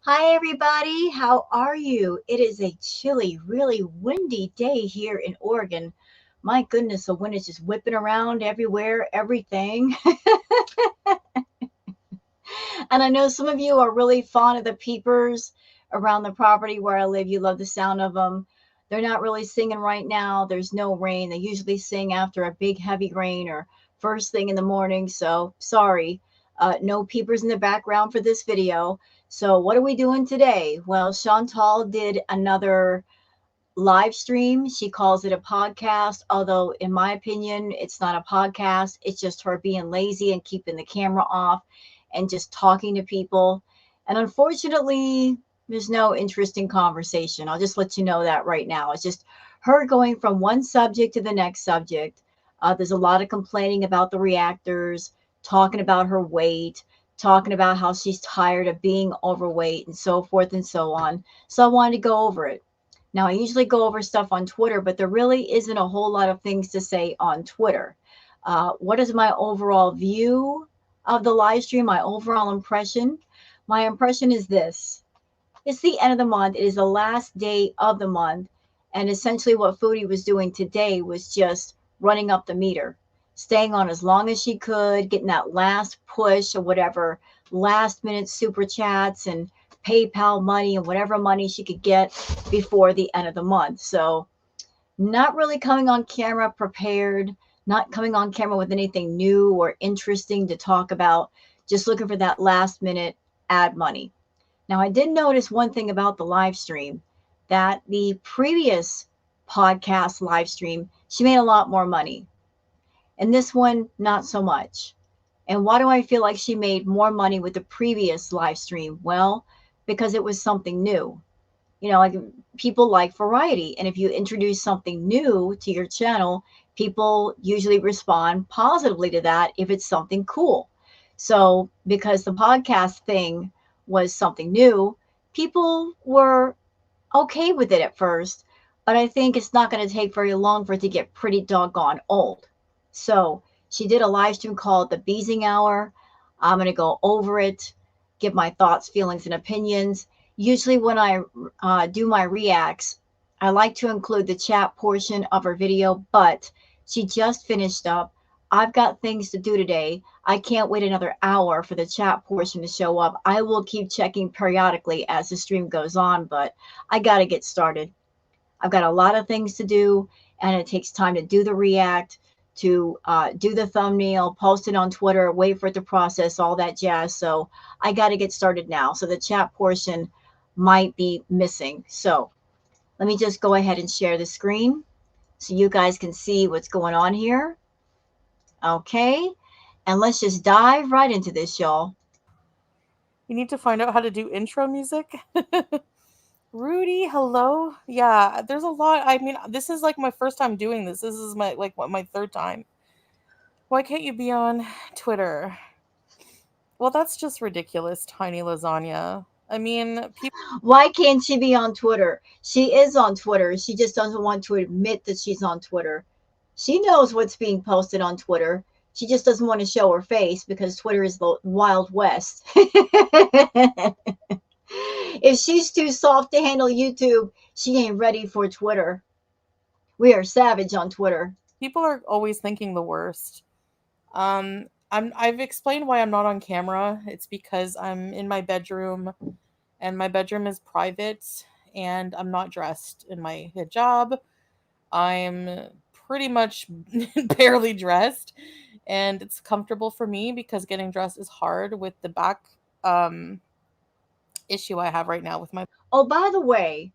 Hi, everybody. How are you? It is a chilly, really windy day here in Oregon. My goodness, the wind is just whipping around everywhere, everything. And I know some of you are really fond of the peepers around the property where I live. You love the sound of them. They're not really singing right now. There's no rain. They usually sing after a big, heavy rain or first thing in the morning. So sorry, no peepers in the background for this video. So what are we doing today? Well, Chantal did another live stream. She calls it a podcast, although in my opinion, it's not a podcast. It's just her being lazy and keeping the camera off and just talking to people. And unfortunately, there's no interesting conversation. I'll just let you know that right now. It's just her going from one subject to the next subject. There's a lot of complaining about the reactors, talking about her weight, talking about how she's tired of being overweight and so forth and so on. So I wanted to go over it. Now, I usually go over stuff on Twitter, but there really isn't a whole lot of things to say on Twitter. What is my overall view of the live stream, my overall impression? My impression is this. It's the end of the month. It is the last day of the month. And essentially what Foodie was doing today was just running up the meter, staying on as long as she could, getting that last push or whatever, last minute super chats and PayPal money and whatever money she could get before the end of the month. So not really coming on camera prepared, not coming on camera with anything new or interesting to talk about, just looking for that last minute ad money. Now, I did notice one thing about the live stream, that the previous podcast live stream, she made a lot more money. And this one, not so much. And why do I feel like she made more money with the previous live stream? Well, because it was something new. Like people like variety. And if you introduce something new to your channel, people usually respond positively to that if it's something cool. So, because the podcast thing was something new, people were okay with it at first, but I think it's not going to take very long for it to get pretty doggone old. So she did a live stream called The Beezing Hour. I'm going to go over it, give my thoughts, feelings, and opinions. Usually when I do my reacts, I like to include the chat portion of her video, but she just finished up. I've got things to do today. I can't wait another hour for the chat portion to show up. I will keep checking periodically as the stream goes on, but I got to get started. I've got a lot of things to do, and it takes time to do the react, to do the thumbnail, post it on Twitter, wait for it to process, all that jazz. So I got to get started now. So the chat portion might be missing. So let me just go ahead and share the screen so you guys can see what's going on here. Okay. And let's just dive right into this, y'all. You need to find out how to do intro music. Rudy, hello. Yeah, there's a lot. I mean, this is like my first time doing this. This is my third time. Why can't you be on Twitter? Well, that's just ridiculous, tiny lasagna. I mean, people. Why can't she be on Twitter? She is on Twitter. She just doesn't want to admit that she's on Twitter. She knows what's being posted on Twitter. She just doesn't want to show her face because Twitter is the Wild West. If she's too soft to handle YouTube, she ain't ready for Twitter. We are savage on Twitter. People are always thinking the worst. I've explained why I'm not on camera. It's because I'm in my bedroom, and my bedroom is private, and I'm not dressed in my hijab. I'm pretty much barely dressed, and it's comfortable for me because getting dressed is hard with the back um issue I have right now with my. Oh, by the way,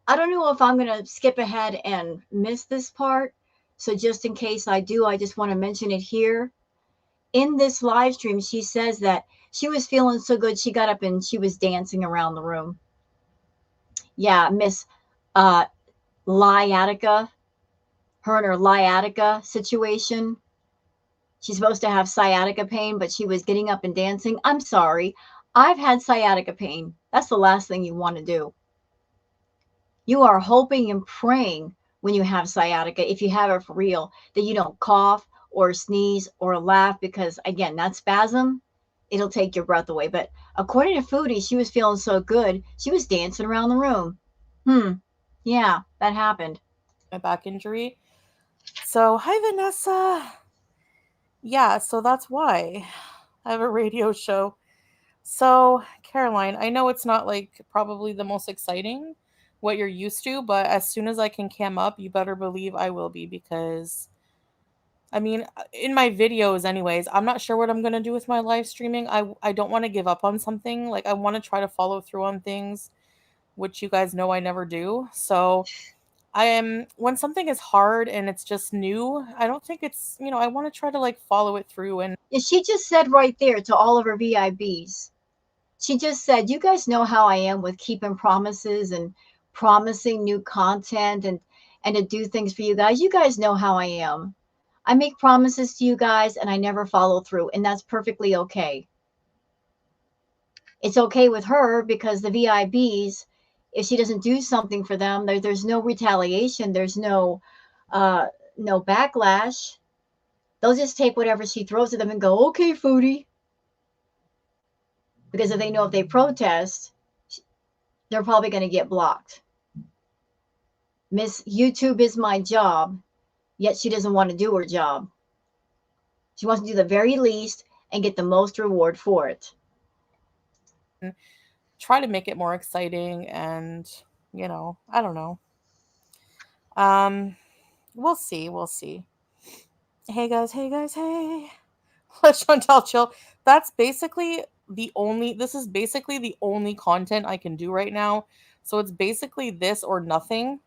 I don't know if I'm going to skip ahead and miss this part. So just in case I do, I just want to mention it here. In this live stream, she says that she was feeling so good, she got up and she was dancing around the room. Yeah, Miss uh, Liatica, her and her Liatica situation. She's supposed to have sciatica pain, but she was getting up and dancing. I'm sorry. I've had sciatica pain. That's the last thing you want to do. You are hoping and praying when you have sciatica, if you have it for real, that you don't cough or sneeze or laugh because, again, that spasm, it'll take your breath away. But according to Foodie, she was feeling so good, she was dancing around the room. Yeah, that happened. My back injury. So, hi, Vanessa. Yeah, so that's why I have a radio show. So, Caroline, I know it's not like probably the most exciting what you're used to, but as soon as I can cam up, you better believe I will be because I mean, in my videos anyways, I'm not sure what I'm going to do with my live streaming. I don't want to give up on something. Like I want to try to follow through on things, which you guys know I never do. So, I am when something is hard and it's just new, I don't think I want to try to like follow it through and And she just said right there to all of her VIBs, she just said, you guys know how I am with keeping promises and promising new content and to do things for you guys. You guys know how I am. I make promises to you guys and I never follow through, and that's perfectly okay. It's okay with her because the VIBs, if she doesn't do something for them, there's no retaliation, there's uh, no backlash. They'll just take whatever she throws at them and go, okay, Foodie. Because if they know if they protest, they're probably going to get blocked. Miss YouTube is my job, yet she doesn't want to do her job. She wants to do the very least and get the most reward for it. try to make it more exciting and, I don't know. Um we'll see, we'll see. Hey guys, hey guys, hey. Let Chantal chill. That's basically this is basically the only content I can do right now. So it's basically this or nothing.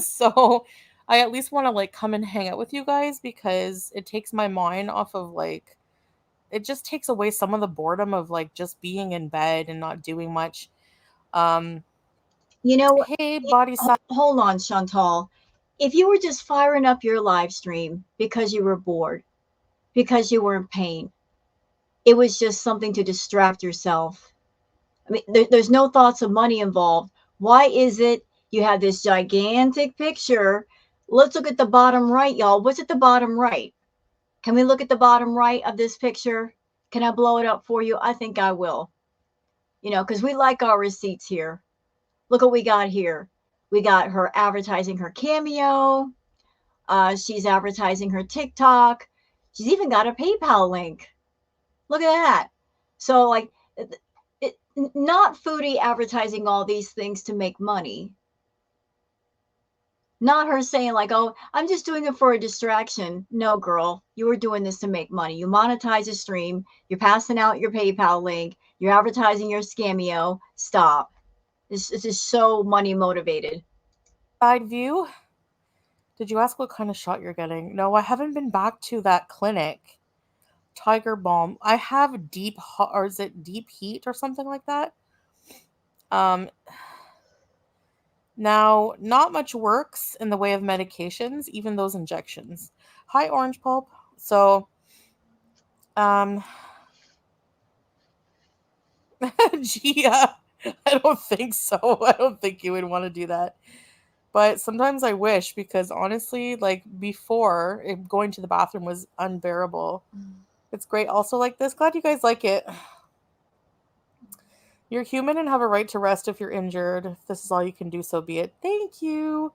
So I at least want to like come and hang out with you guys because it takes my mind off of like it just takes away some of the boredom of like just being in bed and not doing much. Um You know, hey body size. hold on, Chantal. If you were just firing up your live stream because you were bored, because you were in pain, it was just something to distract yourself. I mean, there's no thoughts of money involved. Why is it you have this gigantic picture? Let's look at the bottom right, y'all. What's at the bottom right? Can we look at the bottom right of this picture? Can I blow it up for you? I think I will. Because we like our receipts here. Look what we got here. We got her advertising her Cameo. She's advertising her TikTok. She's even got a PayPal link. Look at that. So, like, not Foodie advertising all these things to make money. Not her saying, like, oh, I'm just doing it for a distraction. No, girl, you were doing this to make money. You monetize a stream, you're passing out your PayPal link, you're advertising your Scameo. Stop. This is so money motivated. Side view. Did you ask what kind of shot you're getting? No, I haven't been back to that clinic. Tiger Balm. I have or is it deep heat or something like that? Um, Now, not much works in the way of medications, even those injections. Hi, Orange Pulp. So, um, Gia, I don't think so. I don't think you would want to do that. But sometimes I wish because honestly, like before, going to the bathroom was unbearable. It's great. Also, like this. Glad you guys like it. You're human and have a right to rest if you're injured. If this is all you can do, so be it. Thank you.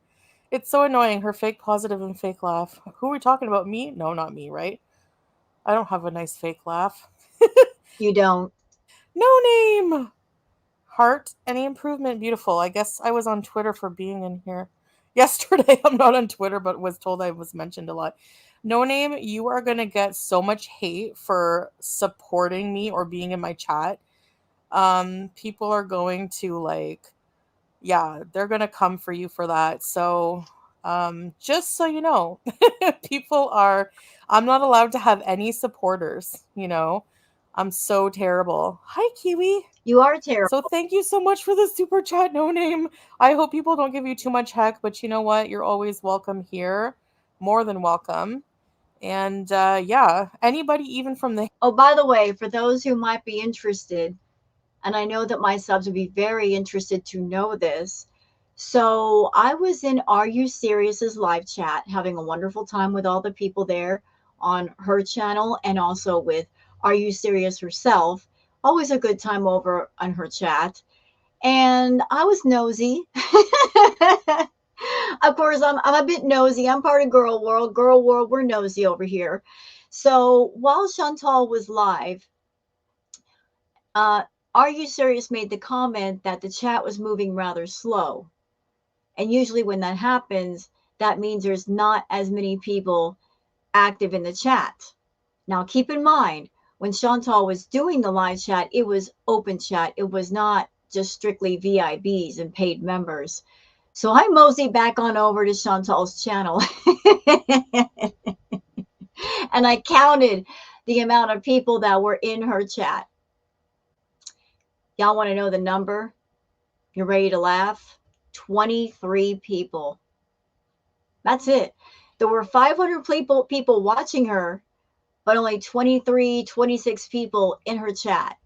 It's so annoying. Her fake positive and fake laugh. Who are we talking about? Me? No, not me, right? I don't have a nice fake laugh. You don't. No name! Heart, any improvement? Beautiful. I guess I was on Twitter for being in here yesterday. I'm not on Twitter, but was told I was mentioned a lot. No name, you are going to get so much hate for supporting me or being in my chat. People are going to like, yeah, they're going to come for you for that. So, just so you know, people are, I'm not allowed to have any supporters. I'm so terrible. Hi, Kiwi. You are terrible. So thank you so much for the super chat, no name. I hope people don't give you too much heck, but you know what? You're always welcome here. More than welcome. And yeah, anybody even from the Oh, by the way, for those who might be interested, and I know that my subs would be very interested to know this. So I was in Are You Serious's live chat, having a wonderful time with all the people there on her channel and also with Are You Serious herself. Always a good time over on her chat. And I was nosy. Of course, I'm a bit nosy. I'm part of Girl World. Girl World, we're nosy over here. So while Chantal was live, Are You Serious made the comment that the chat was moving rather slow. And usually when that happens, that means there's not as many people active in the chat. Now, keep in mind, when Chantal was doing the live chat, it was open chat. It was not just strictly VIBs and paid members. So I moseyed back on over to Chantal's channel and I counted the amount of people that were in her chat. Y'all want to know the number? You're ready to laugh? 23 people. That's it. There were 500 people watching her, but only 23, 26 people in her chat.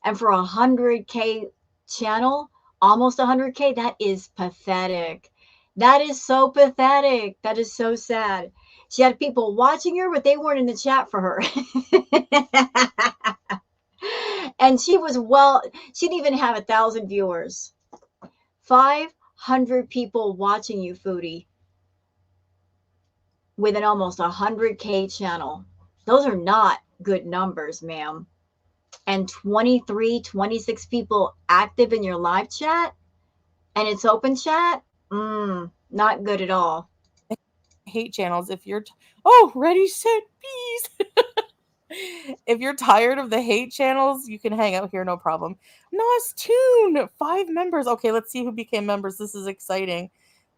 And for a 100K channel, almost 100K, that is pathetic. That is so pathetic. That is so sad. She had people watching her, but they weren't in the chat for her. And she didn't even have 1,000 viewers. 500 people watching you, Foodie, with an almost 100K channel. Those are not good numbers, ma'am. And 23, 26 people active in your live chat, and it's open chat, not good at all. Hate channels. If you're ready, set, bees. If you're tired of the hate channels, you can hang out here, no problem. Nos Tune, 5 members. Okay, let's see who became members. This is exciting.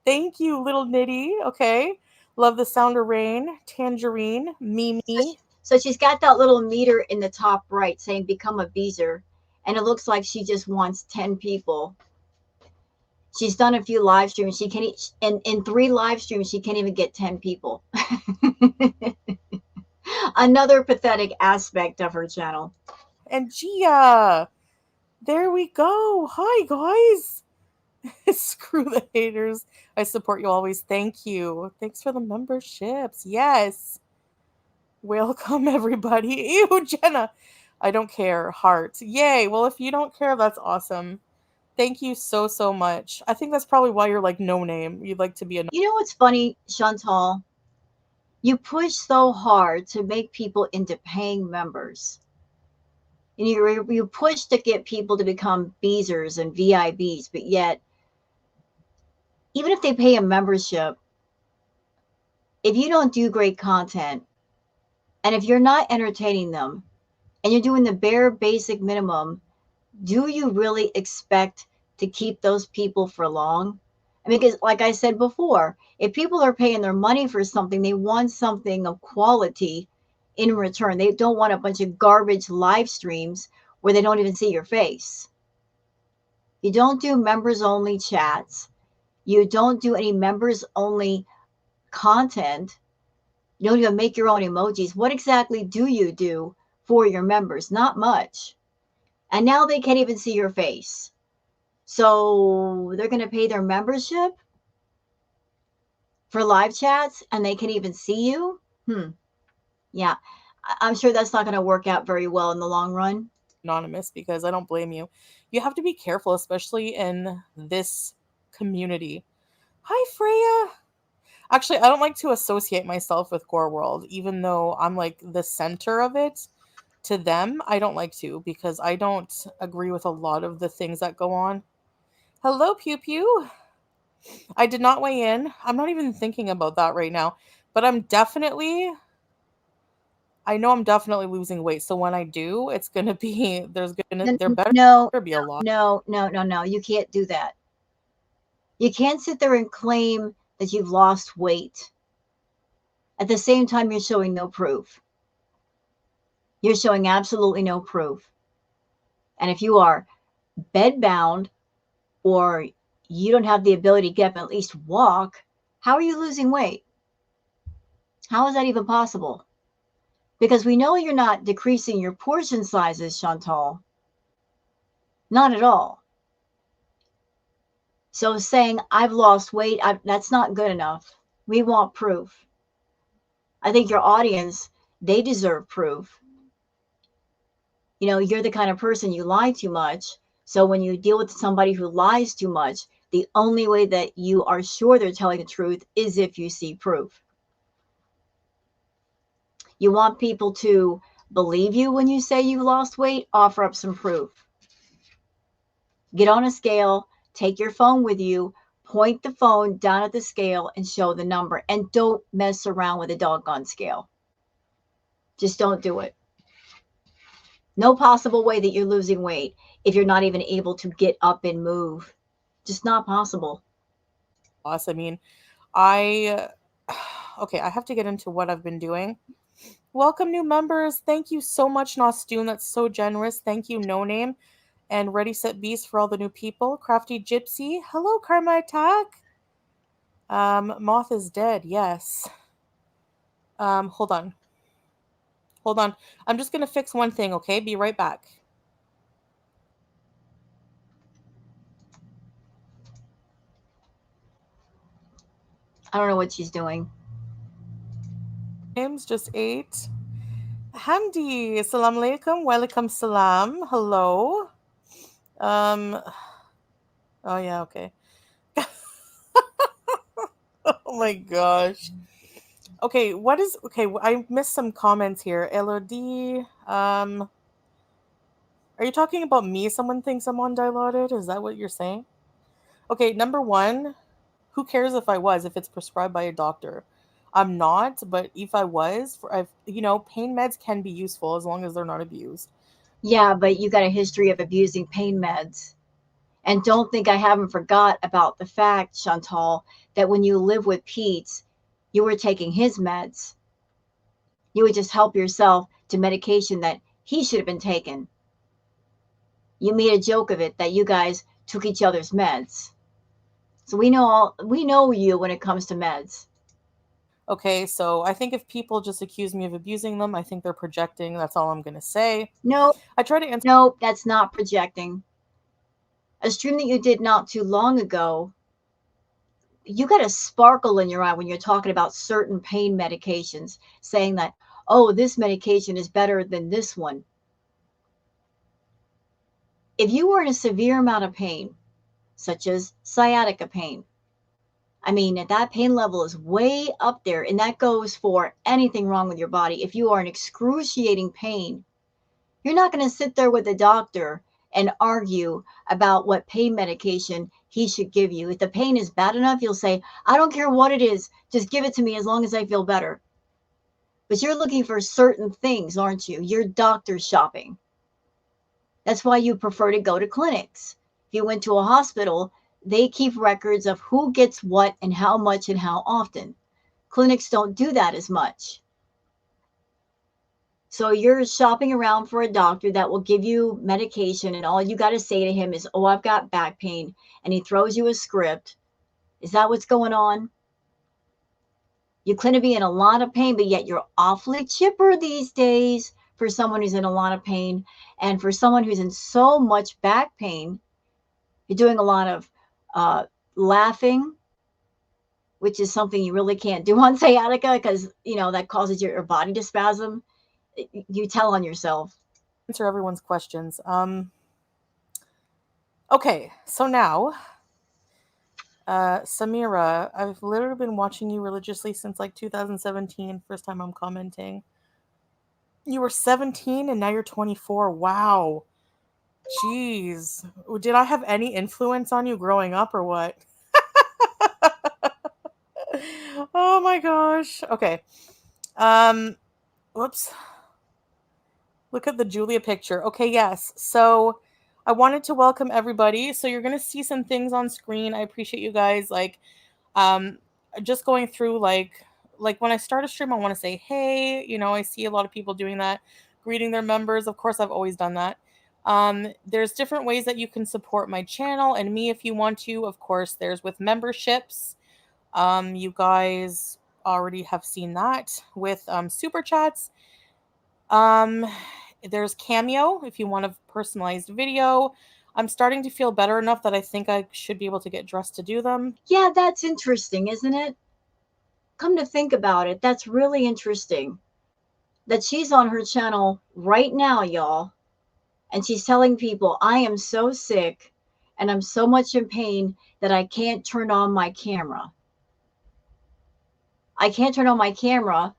Thank you, little Nitty. Okay, love the sound of rain. Tangerine, Mimi. So she's got that little meter in the top right saying "Become a Beezer," and it looks like she just wants 10 people. She's done a few live streams. She can in 3 live streams she can't even get 10 people. Another pathetic aspect of her channel. And Gia, there we go. Hi guys. Screw the haters. I support you always. Thank you. Thanks for the memberships. Yes. Welcome everybody. Ew, Jenna. I don't care. Heart. Yay. Well, if you don't care, that's awesome. Thank you so, so much. I think that's probably why you're like no name. You'd like to be a. You know what's funny, Chantal? You push so hard to make people into paying members. And you push to get people to become Beezers and VIBs, but yet, even if they pay a membership, if you don't do great content, and if you're not entertaining them, and you're doing the bare basic minimum, do you really expect to keep those people for long? I mean, because like I said before, if people are paying their money for something, they want something of quality in return. They don't want a bunch of garbage live streams where they don't even see your face. You don't do members only chats. You don't do any members only content. You don't even make your own emojis. What exactly do you do for your members? Not much. And now they can't even see your face. So they're going to pay their membership for live chats and they can even see you? Yeah. I'm sure that's not going to work out very well in the long run. Anonymous, because I don't blame you. You have to be careful, especially in this community. Hi, Freya. Actually, I don't like to associate myself with Gore World, even though I'm like the center of it. To them, I don't like to, because I don't agree with a lot of the things that go on. Hello, Pew Pew. I did not weigh in. I'm not even thinking about that right now, but I know I'm definitely losing weight. So when I do, it's going to be, there better be a lot. No. You can't do that. You can't sit there and claim that you've lost weight. At the same time, you're showing no proof. You're showing absolutely no proof. And if you are bedbound or you don't have the ability to get up and at least walk, how are you losing weight? How is that even possible? Because we know you're not decreasing your portion sizes, Chantal. Not at all. So saying I've lost weight, that's not good enough. We want proof. I think your audience, they deserve proof. You know, you're the kind of person, you lie too much. So when you deal with somebody who lies too much, the only way that you are sure they're telling the truth is if you see proof. You want people to believe you when you say you lost weight, offer up some proof. Get on a scale, take your phone with you, point the phone down at the scale and show the number. And don't mess around with a doggone scale. Just don't do it. No possible way that you're losing weight if you're not even able to get up and move. Just not possible. I mean, I okay, I have to get into what I've been doing. Welcome new members. Thank you so much, Nostoon. That's so generous. Thank you, No Name. And Ready Set Beast for all the new people. Crafty Gypsy. Hello, Karma Attack. Moth is dead, yes. Hold on. Hold on. I'm just gonna fix one thing, okay? Be right back. I don't know what she's doing. Names just ate. Hamdi, assalamu alaikum, welcome salam, hello. Oh yeah, okay. Oh my gosh. Okay, what is okay? I missed some comments here. LOD. Are you talking about me? Someone thinks I'm undilauded. Is that what you're saying? Okay, number one, who cares if I was, if it's prescribed by a doctor? I'm not, but if I was, pain meds can be useful as long as they're not abused. Yeah, but you got a history of abusing pain meds. And don't think I haven't forgot about the fact, Chantal, that when you live with Pete, you were taking his meds. You would just help yourself to medication that he should have been taking. You made a joke of it that you guys took each other's meds. So we know you when it comes to meds. Okay, so I think if people just accuse me of abusing them, I think they're projecting. That's all I'm going to say. No, I try to answer. no, that's not projecting. A stream that you did not too long ago, you got a sparkle in your eye when you're talking about certain pain medications, saying that, oh, this medication is better than this one. If you were in a severe amount of pain, such as sciatica pain, I mean, that pain level is way up there, and that goes for anything wrong with your body. If you are in excruciating pain, you're not going to sit there with the doctor and argue about what pain medication he should give you. If the pain is bad enough, you'll say, I don't care what it is, just give it to me as long as I feel better. But you're looking for certain things, aren't you? You're doctor shopping. That's why you prefer to go to clinics. If you went to a hospital, they keep records of who gets what and how much and how often. Clinics don't do that as much. So you're shopping around for a doctor that will give you medication, and all you got to say to him is, oh, I've got back pain. And he throws you a script. Is that what's going on? You claim to be in a lot of pain, but yet you're awfully chipper these days for someone who's in a lot of pain. And for someone who's in so much back pain, you're doing a lot of laughing, which is something you really can't do on sciatica because, that causes your body to spasm. You tell on yourself. Answer everyone's questions. Okay, so now, Samira, I've literally been watching you religiously since like 2017. First time I'm commenting. You were 17 and now you're 24. Wow. Jeez. Did I have any influence on you growing up or what? Oh my gosh. Okay. Whoops. Look at the Julia picture. Okay, yes. So I wanted to welcome everybody. So you're going to see some things on screen. I appreciate you guys just going through like when I start a stream I want to say, "Hey, I see a lot of people doing that, greeting their members. Of course, I've always done that. There's different ways that you can support my channel and me if you want to. Of course, there's with memberships. You guys already have seen that with super chats. There's Cameo if you want a personalized video. I'm starting to feel better enough that I think I should be able to get dressed to do them. Yeah, that's interesting, isn't it? Come to think about it, that's really interesting that she's on her channel right now, y'all. And she's telling people, I am so sick and I'm so much in pain that I can't turn on my camera. I can't turn on my camera,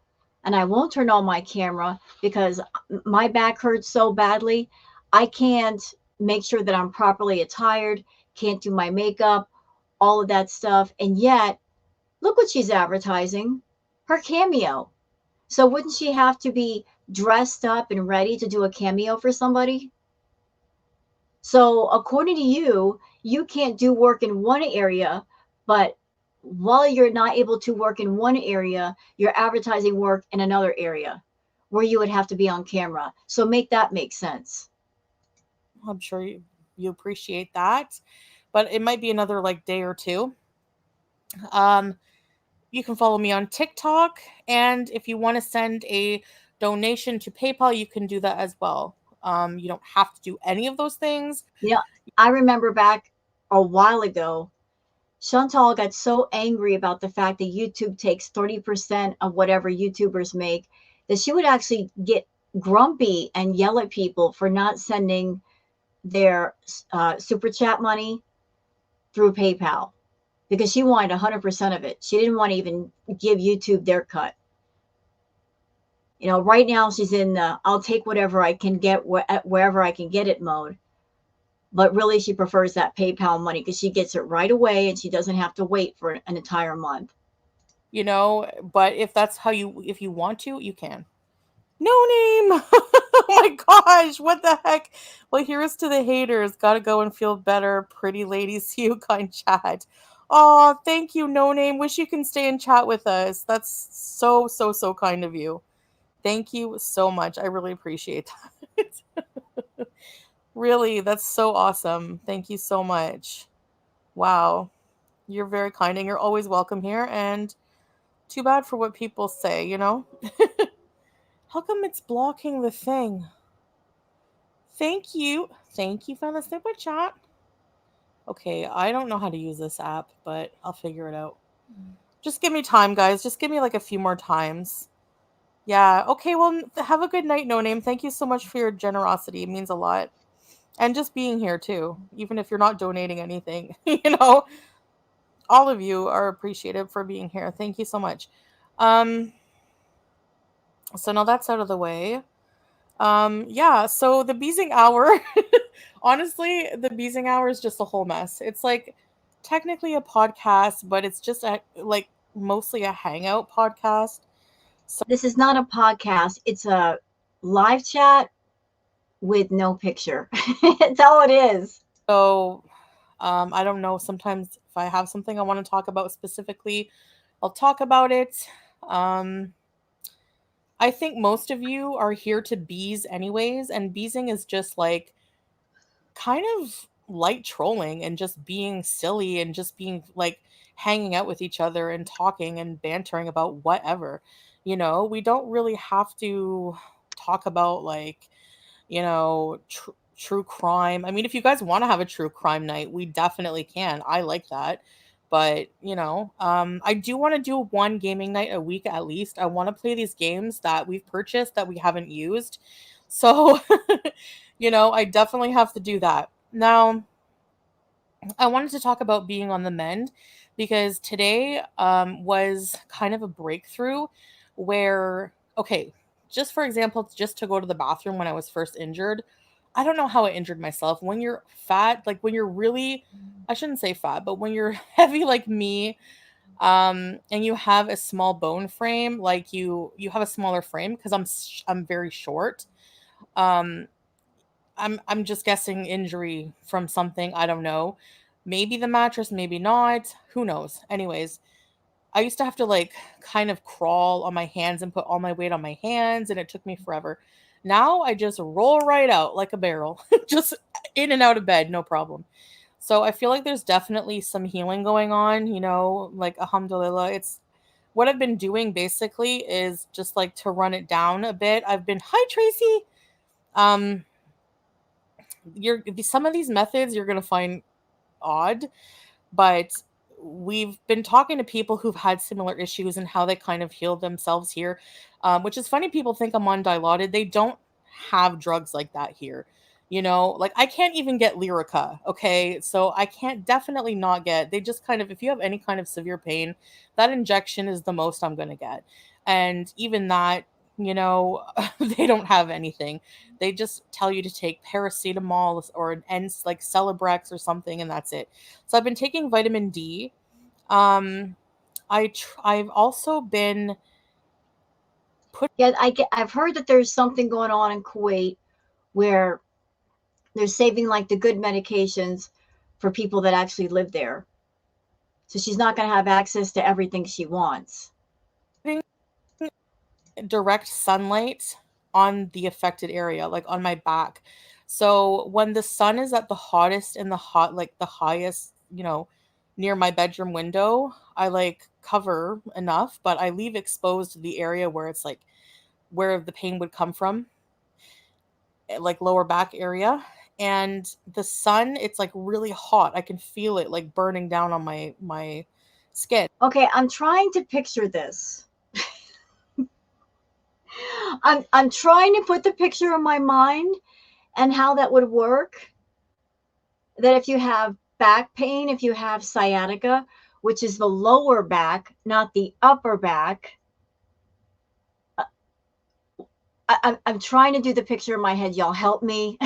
and I won't turn on my camera because my back hurts so badly. I can't make sure that I'm properly attired, can't do my makeup, all of that stuff. And yet, look what she's advertising, her cameo. So wouldn't she have to be dressed up and ready to do a cameo for somebody? So according to you, you can't do work in one area, but while you're not able to work in one area, you're advertising work in another area where you would have to be on camera. So make that make sense. I'm sure you appreciate that, but it might be another like day or two. Um, you can follow me on TikTok, and if you want to send a donation to PayPal, you can do that as well. You don't have to do any of those things. You know, I remember back a while ago, Chantal got so angry about the fact that YouTube takes 30% of whatever YouTubers make that she would actually get grumpy and yell at people for not sending their super chat money through PayPal because she wanted 100% of it. She didn't want to even give YouTube their cut. You know, right now she's in the I'll take whatever I can get wherever I can get it mode. But really, she prefers that PayPal money because she gets it right away and she doesn't have to wait for an entire month. But if you want to, you can. No name. Oh my gosh, what the heck? Well, here's to the haters. Gotta go and feel better. Pretty lady, see you, kind chat. Oh, thank you, no name. Wish you can stay and chat with us. That's so, so, so kind of you. Thank you so much. I really appreciate that. Really, that's so awesome. Thank you so much. Wow. You're very kind and you're always welcome here. And too bad for what people say? How come it's blocking the thing? Thank you. Thank you for the super chat. Okay, I don't know how to use this app, but I'll figure it out. Just give me time, guys. Just give me like a few more times. Yeah, okay, well, have a good night, No Name. Thank you so much for your generosity. It means a lot. And just being here, too. Even if you're not donating anything, all of you are appreciated for being here. Thank you so much. Um, so now that's out of the way. Yeah, so the Beezing Hour, honestly, the Beezing Hour is just a whole mess. It's like technically a podcast, but it's just like mostly a hangout podcast. This is not a podcast, it's a live chat with no picture. It's all it is. So, I don't know. Sometimes if I have something I want to talk about specifically, I'll talk about it. Um, I think most of you are here to bees anyways, and beezing is just like kind of light trolling and just being silly and just being like hanging out with each other and talking and bantering about whatever. We don't really have to talk about like, true crime. I mean, if you guys want to have a true crime night, we definitely can. I like that. But, I do want to do one gaming night a week at least. I want to play these games that we've purchased that we haven't used. So, I definitely have to do that. Now, I wanted to talk about being on the mend because today was kind of a breakthrough where, okay, just for example, just to go to the bathroom when I was first injured, I don't know how I injured myself. When you're fat, like when you're really, I shouldn't say fat, but when you're heavy like me, and you have a small bone frame, like you have a smaller frame because I'm very short. Um, I'm just guessing injury from something, I don't know. Maybe the mattress, maybe not. Who knows? Anyways, I used to have to like kind of crawl on my hands and put all my weight on my hands and it took me forever. Now I just roll right out like a barrel. Just in and out of bed, no problem. So I feel like there's definitely some healing going on, like alhamdulillah. It's what I've been doing basically is just like to run it down a bit. Hi Tracy. Um some of these methods you're going to find odd, but we've been talking to people who've had similar issues and how they kind of healed themselves here, which is funny. People think I'm on dilaudid. They don't have drugs like that here. Like I can't even get Lyrica, okay? So I can't definitely not get. They just kind of, if you have any kind of severe pain, that injection is the most I'm going to get. And even that, they don't have anything. They just tell you to take paracetamol or an ends like Celebrex or something, and that's it. So I've been taking vitamin D. Um I've also been put Yeah, I've heard that there's something going on in Kuwait where they're saving like the good medications for people that actually live there. So she's not going to have access to everything she wants. direct sunlight on the affected area, like on my back. So when the sun is at the hottest and like the highest, near my bedroom window, I like cover enough, but I leave exposed the area where it's like where the pain would come from, like lower back area. And the sun, it's like really hot. I can feel it like burning down on my skin. Okay, I'm trying to picture this. I'm trying to put the picture in my mind and how that would work. That if you have back pain, if you have sciatica, which is the lower back, not the upper back. I'm trying to do the picture in my head. Y'all help me.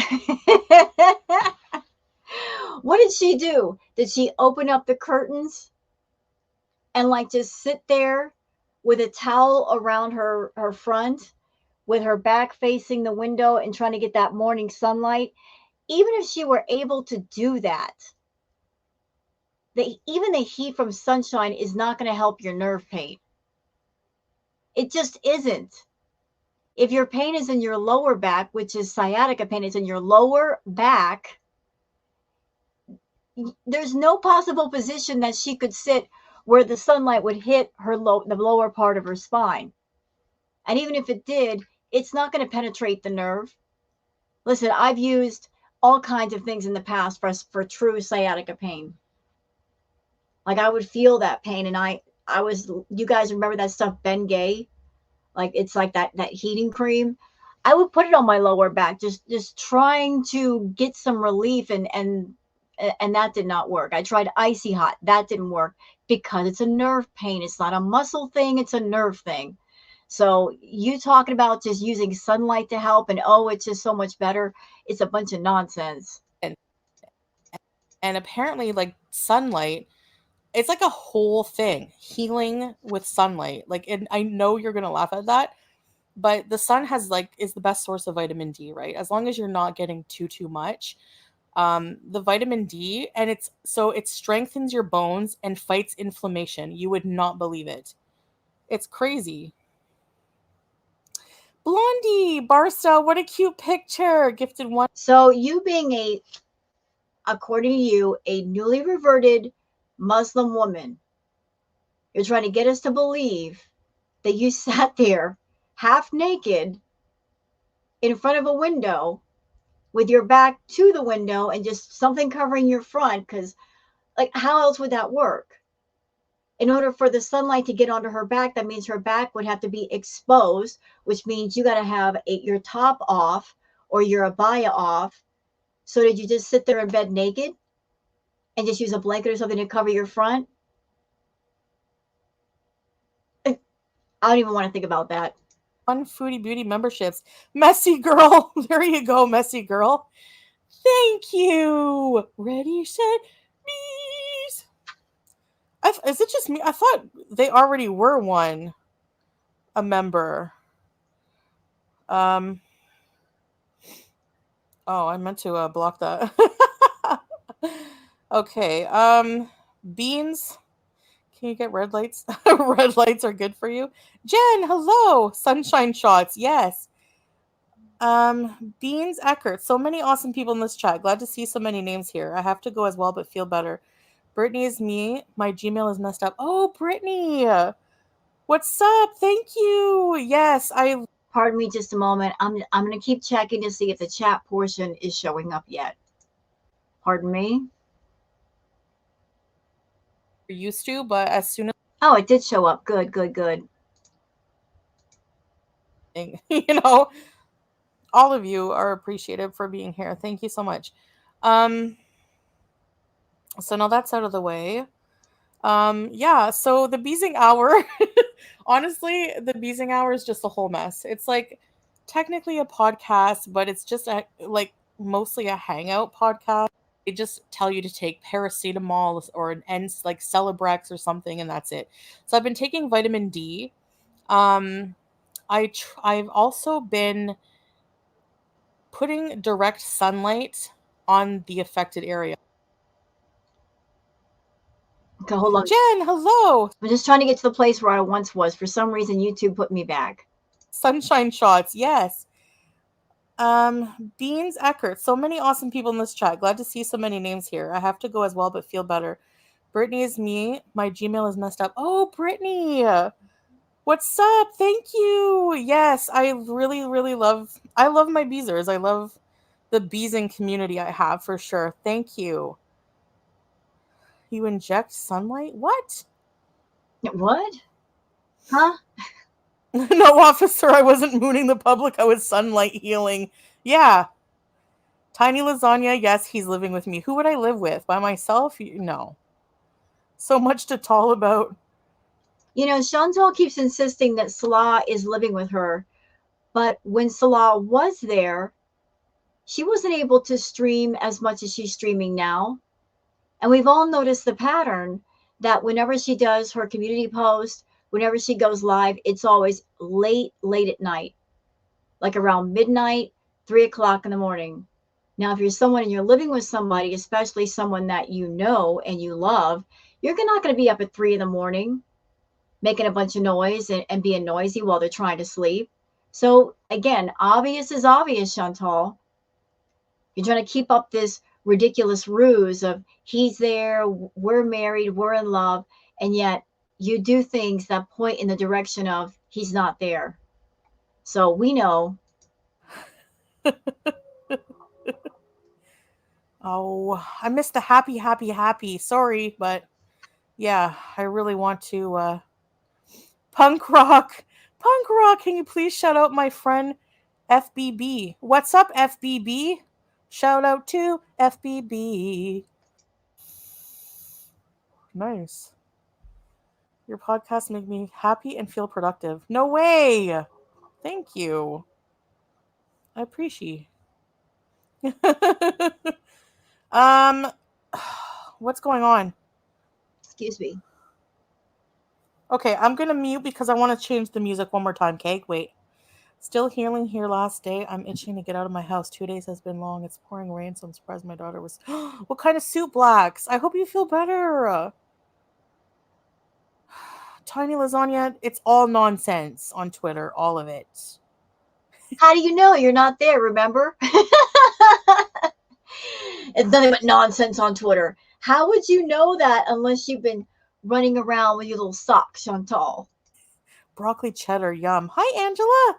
What did she do? Did she open up the curtains and like just sit there with a towel around her front with her back facing the window and trying to get that morning sunlight? Even if she were able to do that, even the heat from sunshine is not going to help your nerve pain. It just isn't. If your pain is in your lower back, which is sciatica pain, is in your lower back, there's no possible position that she could sit where the sunlight would hit the lower part of her spine. And even if it did, it's not going to penetrate the nerve. Listen, I've used all kinds of things in the past for true sciatica pain. Like I would feel that pain, and I was, you guys remember that stuff, Ben Gay? Like it's like that heating cream. I would put it on my lower back, just trying to get some relief, and that did not work. I tried icy hot, that didn't work because it's a nerve pain. It's not a muscle thing, it's a nerve thing. So you talking about just using sunlight to help and oh, it's just so much better. It's a bunch of nonsense. And apparently, like sunlight, it's like a whole thing. Healing with sunlight. Like, and I know you're gonna laugh at that, but the sun is the best source of vitamin D, right? As long as you're not getting too much. The vitamin D, and it strengthens your bones and fights inflammation. You would not believe it. It's crazy. Blondie, Barstow, what a cute picture. Gifted one. So you being according to you, a newly reverted Muslim woman, you're trying to get us to believe that you sat there half naked in front of a window with your back to the window and just something covering your front. Because, like, how else would that work? In order for the sunlight to get onto her back, that means her back would have to be exposed, which means you got to have your top off or your abaya off. So did you just sit there in bed naked and just use a blanket or something to cover your front? I don't even want to think about that. Fun Foodie Beauty memberships. Messy girl. There you go, messy girl. Thank you. Ready, set, bees. Is it just me? I thought they already were a member. Um. Oh, I meant to block that. Okay. Beans. Can you get red lights? Red lights are good for you. Jen, hello. Sunshine shots. Yes. Beans Eckert. So many awesome people in this chat. Glad to see so many names here. I have to go as well, but feel better. Brittany is me. My Gmail is messed up. Oh, Brittany. What's up? Thank you. Yes, I Pardon me just a moment. I'm going to keep checking to see if the chat portion is showing up yet. Pardon me. used to, but as soon as Oh, it did show up. Good, good, good. you know, All of you are appreciated for being here. Thank you so much. Um, so now that's out of the way. Yeah, so the Beezing Hour, honestly, the Beezing Hour is just a whole mess. It's like technically a podcast, but it's just like mostly a hangout podcast. They just tell you to take paracetamol or an N like Celebrex or something, and that's it. So I've been taking vitamin D. Um, I've also been putting direct sunlight on the affected area. Okay, hold on. Jen, hello. I'm just trying to get to the place where I once was. For some reason, YouTube put me back. Sunshine shots, yes. Beans Eckert. So many awesome people in this chat. Glad to see so many names here. I have to go as well, but feel better. Brittany is me. My Gmail is messed up. Oh, Brittany. What's up? Thank you. Yes, I really, really I love my Beezers. I love the Beezing community I have for sure. Thank you. You inject sunlight? What? What? Huh? No, officer, I wasn't mooning the public. I was sunlight healing. Yeah. Tiny lasagna, yes, he's living with me. Who would I live with? By myself? No. So much to talk about. You know, Chantal keeps insisting that Salah is living with her, but when Salah was there, she wasn't able to stream as much as she's streaming now. And we've all noticed the pattern that whenever she does her community post, whenever she goes live, it's always late, late at night, like around midnight, 3 o'clock in the morning. Now, if you're someone and you're living with somebody, especially someone that you know and you love, you're not going to be up at 3 in the morning making a bunch of noise and being noisy while they're trying to sleep. So, again, obvious is obvious, Chantal. You're trying to keep up this ridiculous ruse of he's there, we're married, we're in love, and yet you do things that point in the direction of he's not there. So we know. Oh, I missed the happy, happy, happy. Sorry, but yeah, I really want to punk rock. Punk rock, can you please shout out my friend FBB? What's up, FBB? Shout out to FBB. Nice. Your podcast make me happy and feel productive. No way. Thank you. I appreciate. um what's going on? Excuse me. Okay, I'm gonna mute because I want to change the music one more time. Okay, wait. Still healing here last day. I'm itching to get out of my house. 2 days has been long. It's pouring rain, so I'm surprised my daughter was. What kind of soup, Blacks? I hope you feel better. Tiny lasagna. It's all nonsense on Twitter. All of it. How do you know you're not there? Remember? It's nothing but nonsense on Twitter. How would you know that unless you've been running around with your little socks, Chantal? Broccoli cheddar. Yum. Hi, Angela.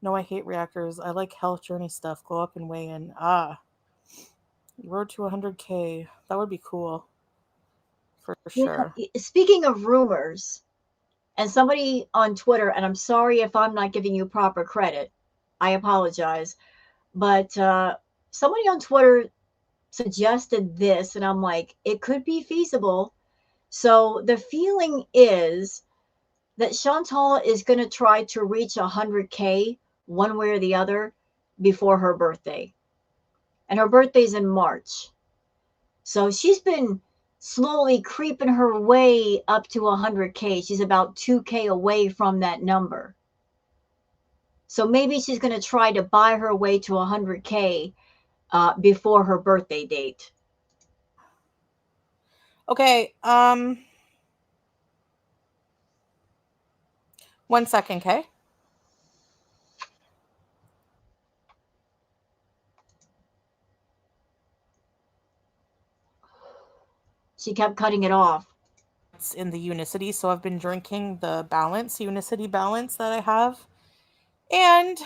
No, I hate reactors. I like health journey stuff. Glow up and weigh in. Ah. Road to 100K. That would be cool. For You sure. know, speaking of rumors, and somebody on Twitter, and I'm sorry if I'm not giving you proper credit, I apologize, but somebody on Twitter suggested this, and I'm like, it could be feasible. So the feeling is that Chantal is going to try to reach 100K one way or the other before her birthday. And her birthday's in March. So she's been slowly creeping her way up to 100K. She's about 2K away from that number. So maybe she's going to try to buy her way to 100K before her birthday date. Okay, 1 second, okay? She kept cutting it off. It's in the Unicity, so I've been drinking the balance, Unicity balance that I have. And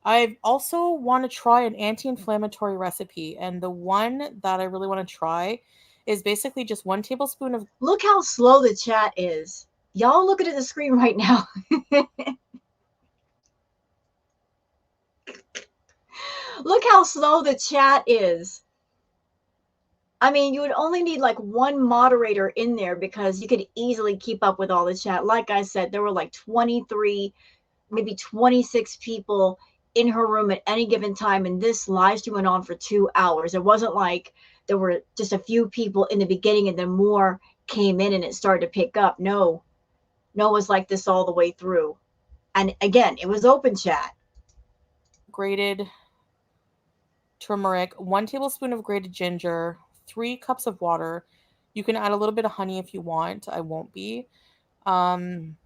I also want to try an anti-inflammatory recipe, and the one that I really want to try is basically just 1 tablespoon of. Look how slow the chat is. Y'all looking at the screen right now. Look how slow the chat is. I mean, you would only need like one moderator in there because you could easily keep up with all the chat. Like I said, there were like 23, maybe 26 people in her room at any given time. And this live stream went on for 2 hours. It wasn't like there were just a few people in the beginning and then more came in and it started to pick up. No, it was like this all the way through. And again, it was open chat. Grated turmeric, 1 tablespoon of grated ginger, 3 cups of water. You can add a little bit of honey if you want. I won't be. And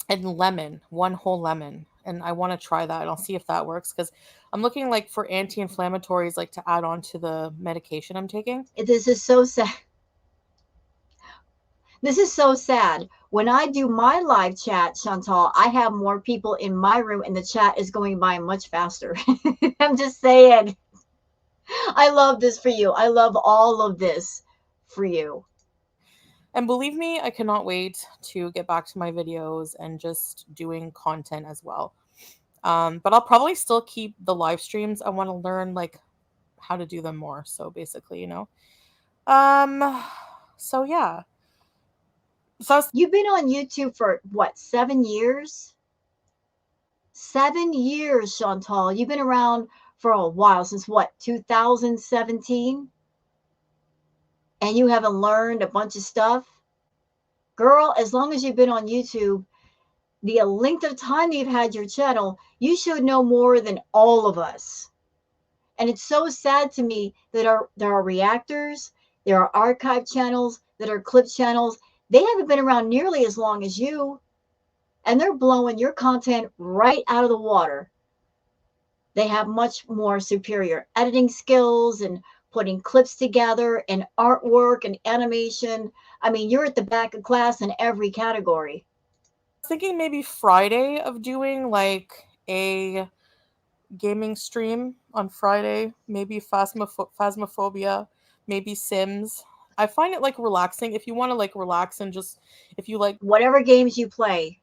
lemon, 1 whole lemon. And I want to try that and I'll see if that works because I'm looking like for anti-inflammatories like to add on to the medication I'm taking. This is so sad. This is so sad. When I do my live chat, Chantal, I have more people in my room and the chat is going by much faster. I'm just saying. I love this for you. I love all of this for you. And believe me, I cannot wait to get back to my videos and just doing content as well. But I'll probably still keep the live streams. I want to learn like how to do them more. So basically, So yeah. So You've been on YouTube for what, 7 years? 7 years, Chantal. You've been around for a while, since what, 2017? And you haven't learned a bunch of stuff? Girl, as long as you've been on YouTube, the length of time you've had your channel, you should know more than all of us. And it's so sad to me that there are reactors, there are archive channels, that are clip channels. They haven't been around nearly as long as you, and they're blowing your content right out of the water. They have much more superior editing skills and putting clips together and artwork and animation. I mean, you're at the back of class in every category. thinking maybe Friday of doing like a gaming stream on Friday, maybe Phasmophobia, maybe Sims. I find it like relaxing. If you want to like relax and just if you like Whatever games you play,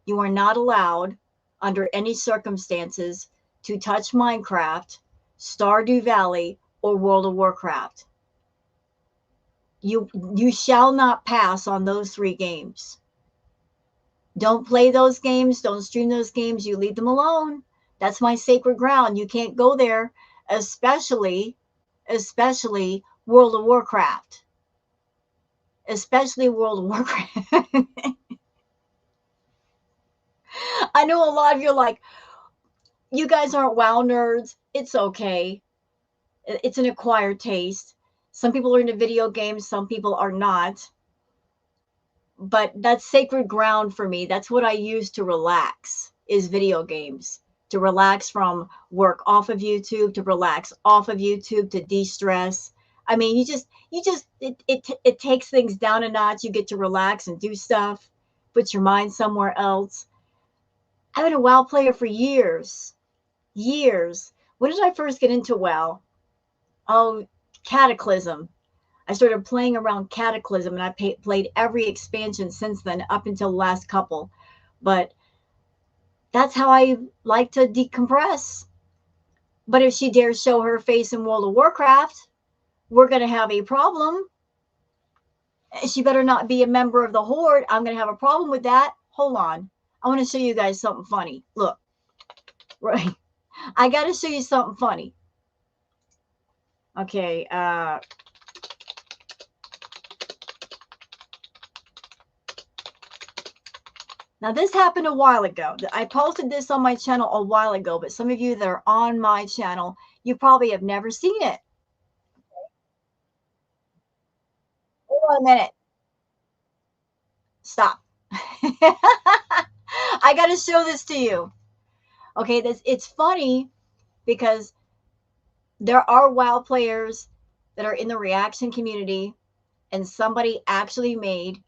you are not allowed under any circumstances to touch Minecraft, Stardew Valley, or World of Warcraft. You shall not pass on those 3 games. Don't play those games. Don't stream those games. You leave them alone. That's my sacred ground. You can't go there, especially World of Warcraft. Especially World of Warcraft. I know a lot of you are like, you guys aren't WoW nerds. It's okay. It's an acquired taste. Some people are into video games, some people are not. But that's sacred ground for me. That's what I use to relax, is video games. To relax from work off of YouTube, to relax off of YouTube, to de-stress. I mean, it takes things down a notch. You get to relax and do stuff, put your mind somewhere else. I've been a WoW player for years. Years. When did I first get into WoW? Oh, Cataclysm. I started playing around Cataclysm, and I played every expansion since then, up until the last couple. But that's how I like to decompress. But if she dares show her face in World of Warcraft, we're going to have a problem. She better not be a member of the Horde. I'm going to have a problem with that. Hold on. I want to show you guys something funny. Look. Right. I got to show you something funny. Okay. Now, this happened a while ago. I posted this on my channel a while ago, but some of you that are on my channel, you probably have never seen it. Hold on a minute. Stop. I got to show this to you. Okay, it's funny because there are WoW players that are in the reaction community, and somebody actually made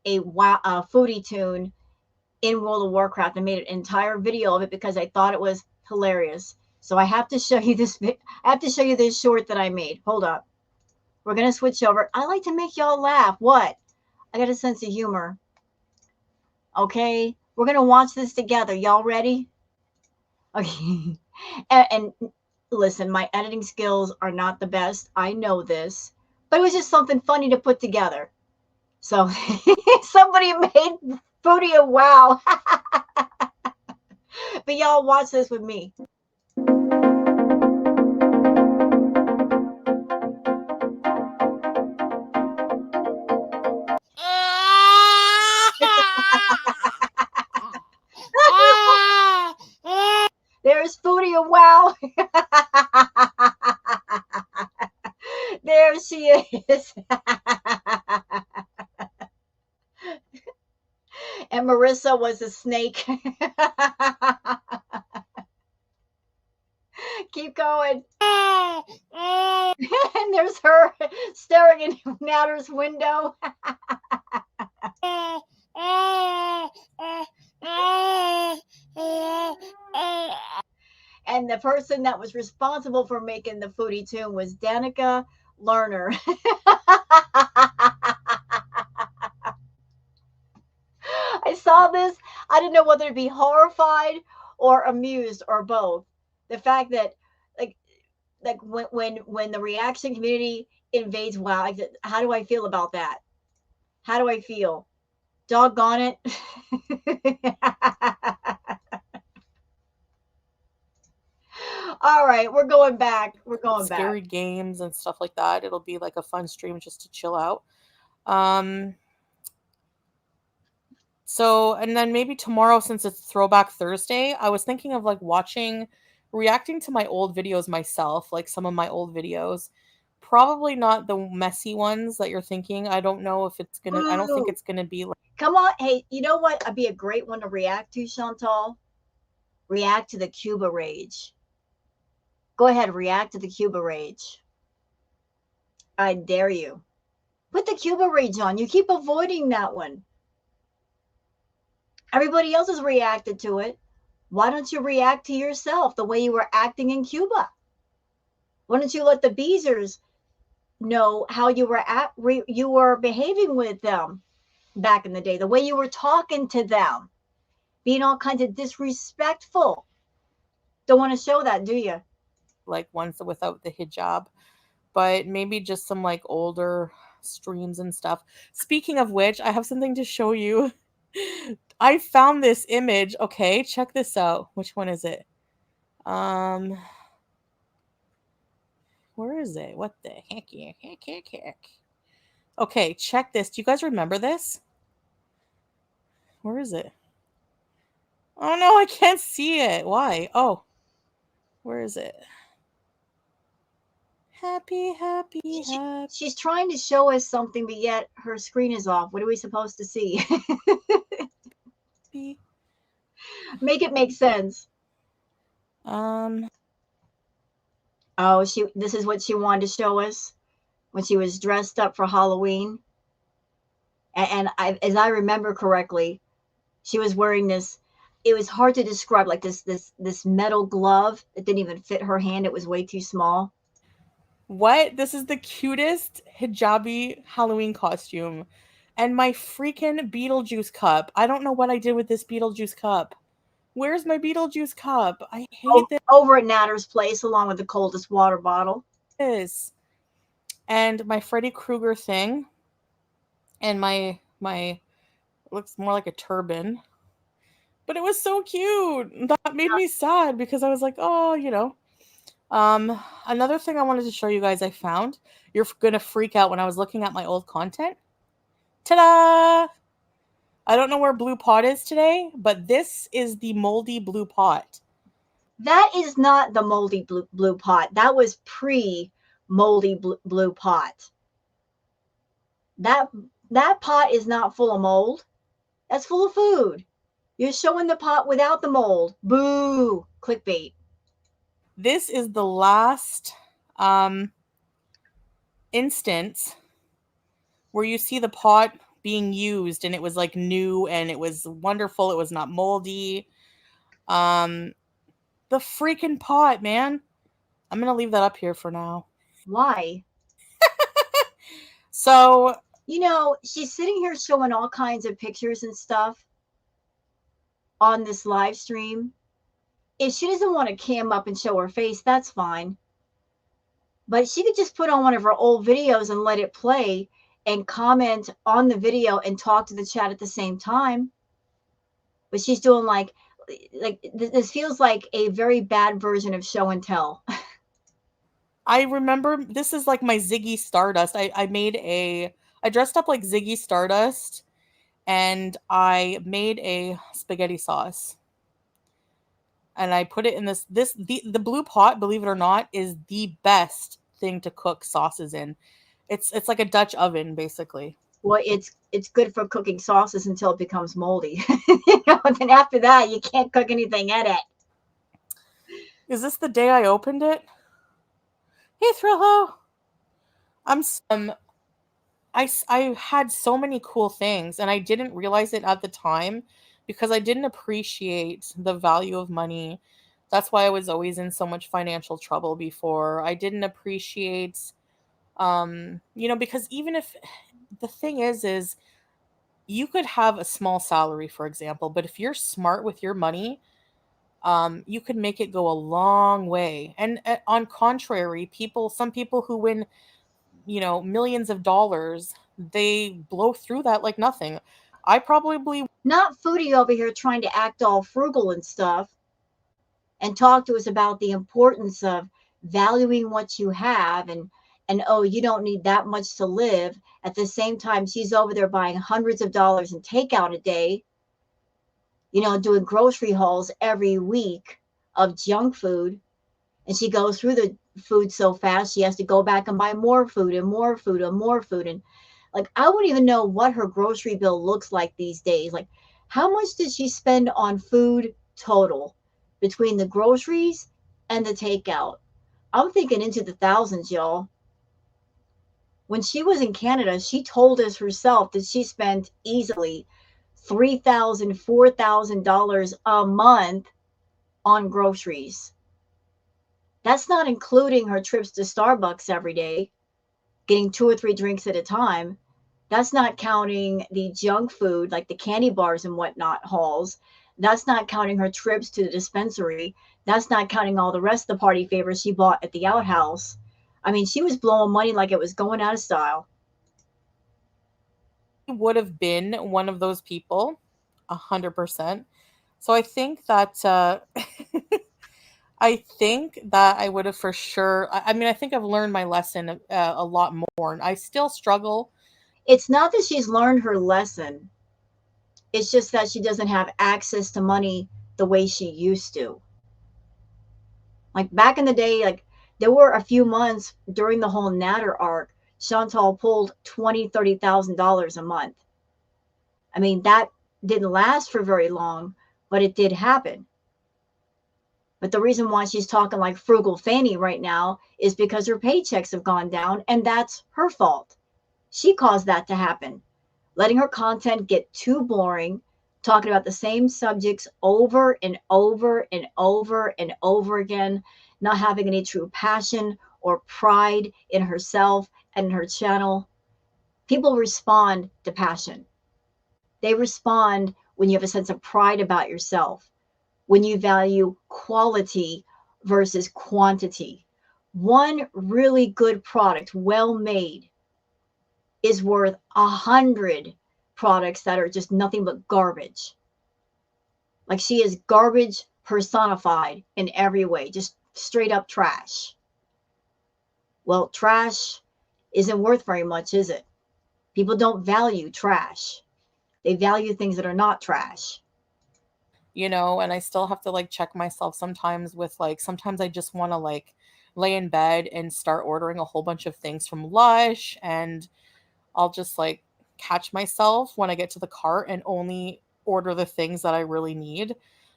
a Foodie tune in World of Warcraft and made an entire video of it because I thought it was hilarious. So I have to show you this. I have to show you this short that I made. Hold up. We're going to switch over. I like to make y'all laugh. What? I got a sense of humor. Okay. We're going to watch this together. Y'all ready? Okay. And listen, my editing skills are not the best. I know this, but it was just something funny to put together. So somebody made Fraudy a wow. But y'all watch this with me. There's Fraudy a wow. There she is. And Marissa was a snake. Keep going. And there's her staring in Natter's window. And the person that was responsible for making the Foodie tune was Danica Lerner. I saw this. I didn't know whether to be horrified or amused or both. The fact that like when the reaction community invades WoW, how do I feel about that? How do I feel? Doggone it. All right, we're going back. We're going scary back. games and stuff like that. It'll be like a fun stream just to chill out. So, and then maybe tomorrow, since it's Throwback Thursday, I was thinking of like reacting to my old videos myself, like some of my old videos. Probably not the messy ones that you're thinking. I don't know if it's gonna, I don't think Ooh, it's gonna be like, come on. Hey, you know what? I'd be a great one to react to, Chantal. React to the Cuba Rage. Go ahead, react to the Cuba Rage. I dare you. Put the Cuba Rage on. You keep avoiding that one. Everybody else has reacted to it. Why don't you react to yourself the way you were acting in Cuba? Why don't you let the Beezers know how you were behaving with them back in the day, the way you were talking to them, being all kinds of disrespectful. Don't want to show that, do you? ones without the hijab, but maybe just some like older streams and stuff. Speaking of which, I have something to show you. I found this image. Okay, check this out. Which one is it? Where is it? What the heck? Okay, check this. Do you guys remember this? Where is it? Oh no, I can't see it. Why? Oh, where is it? Happy. She's trying to show us something, but yet her screen is off. What are we supposed to see? Make it make sense. Um, Oh, this is what she wanted to show us when she was dressed up for Halloween. And as I remember correctly, she was wearing this. It was hard to describe, like this metal glove. It didn't even fit her hand. It was way too small. what? This is the cutest hijabi Halloween costume. And my freaking Beetlejuice cup. I don't know what I did with this Beetlejuice cup. Where's my Beetlejuice cup? I hate Over at Natter's place, along with the coldest water bottle. this. And my Freddy Krueger thing. And my looks more like a turban. But it was so cute. That made me sad because I was like, oh, Another thing I wanted to show you guys I found. You're gonna freak out when I was looking at my old content. Ta-da! I don't know where Blue Pot is today, but this is the moldy Blue Pot. That is not the moldy blue pot. That was pre moldy blue pot. That pot is not full of mold. That's full of food. You're showing the pot without the mold. Boo! Clickbait. This is the last instance where you see the pot being used and it was like new and it was wonderful. It was not moldy. The freaking pot, man. I'm going to leave that up here for now. Why? So, she's sitting here showing all kinds of pictures and stuff on this live stream. If she doesn't want to cam up and show her face, that's fine. But she could just put on one of her old videos and let it play and comment on the video and talk to the chat at the same time. But she's doing like this feels like a very bad version of show and tell. I remember this is like my Ziggy Stardust. I dressed up like Ziggy Stardust and I made a spaghetti sauce. And I put it in the blue pot, believe it or not, is the best thing to cook sauces in. It's like a Dutch oven basically. Well, it's good for cooking sauces until it becomes moldy. You know, and then after that, you can't cook anything in it. Is this the day I opened it? Hey Thrillo. I'm I had so many cool things and I didn't realize it at the time because I didn't appreciate the value of money. That's why I was always in so much financial trouble before. I didn't appreciate because even if the thing is you could have a small salary for example, but if you're smart with your money, you could make it go a long way. And on contrary, some people who win millions of dollars, they blow through that like nothing. I probably Not Foodie over here trying to act all frugal and stuff and talk to us about the importance of valuing what you have and oh, you don't need that much to live. At the same time, she's over there buying hundreds of dollars in takeout a day, doing grocery hauls every week of junk food. And she goes through the food so fast, she has to go back and buy more food and more food and more food. And like, I wouldn't even know what her grocery bill looks like these days. Like, how much did she spend on food total between the groceries and the takeout? I'm thinking into the thousands, y'all. When she was in Canada, she told us herself that she spent easily $3,000, $4,000 a month on groceries. That's not including her trips to Starbucks every day, getting 2 or 3 drinks at a time. That's not counting the junk food like the candy bars and whatnot hauls. That's not counting her trips to the dispensary. That's not counting all the rest of the party favors she bought at the outhouse. I mean, she was blowing money like it was going out of style. would have been one of those people, 100%. So I think that I think that I would have for sure. I mean, I think I've learned my lesson a lot more, and I still struggle. It's not that she's learned her lesson, it's just that she doesn't have access to money the way she used to. Like back in the day, like there were a few months during the whole Natter arc, Chantal pulled $20,000, $30,000 a month. I mean, that didn't last for very long, but it did happen. But the reason why she's talking like frugal Fanny right now is because her paychecks have gone down, and that's her fault. She caused that to happen, letting her content get too boring, talking about the same subjects over and over and over and over again, not having any true passion or pride in herself and in her channel. People respond to passion. They respond when you have a sense of pride about yourself, when you value quality versus quantity. One really good product, well made, is worth 100 products that are just nothing but garbage. Like she is garbage personified in every way, just straight up trash. Well, trash isn't worth very much, is it? People don't value trash. They value things that are not trash. And I still have to like check myself sometimes with like sometimes I just want to like lay in bed and start ordering a whole bunch of things from Lush, and I'll just like catch myself when I get to the cart and only order the things that I really need,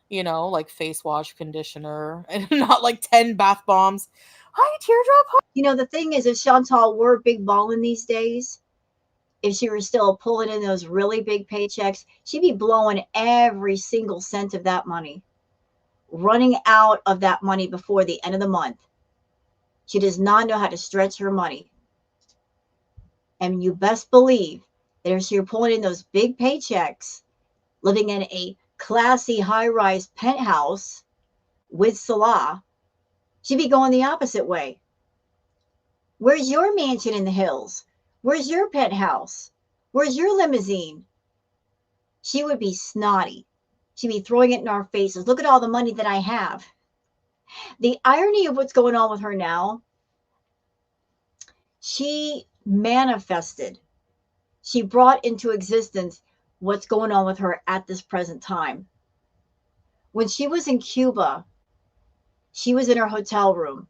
like face wash, conditioner, and not like 10 bath bombs. Hi, Teardrop. The thing is, if Chantal were big balling these days, if she were still pulling in those really big paychecks, she'd be blowing every single cent of that money, running out of that money before the end of the month. She does not know how to stretch her money. And you best believe that if you're pulling in those big paychecks, living in a classy high rise penthouse, with Salah, she'd be going the opposite way. Where's your mansion in the hills? Where's your penthouse? Where's your limousine? She would be snotty. She'd be throwing it in our faces. Look at all the money that I have. The irony of what's going on with her now, she manifested, she brought into existence what's going on with her at this present time. When she was in Cuba, she was in her hotel room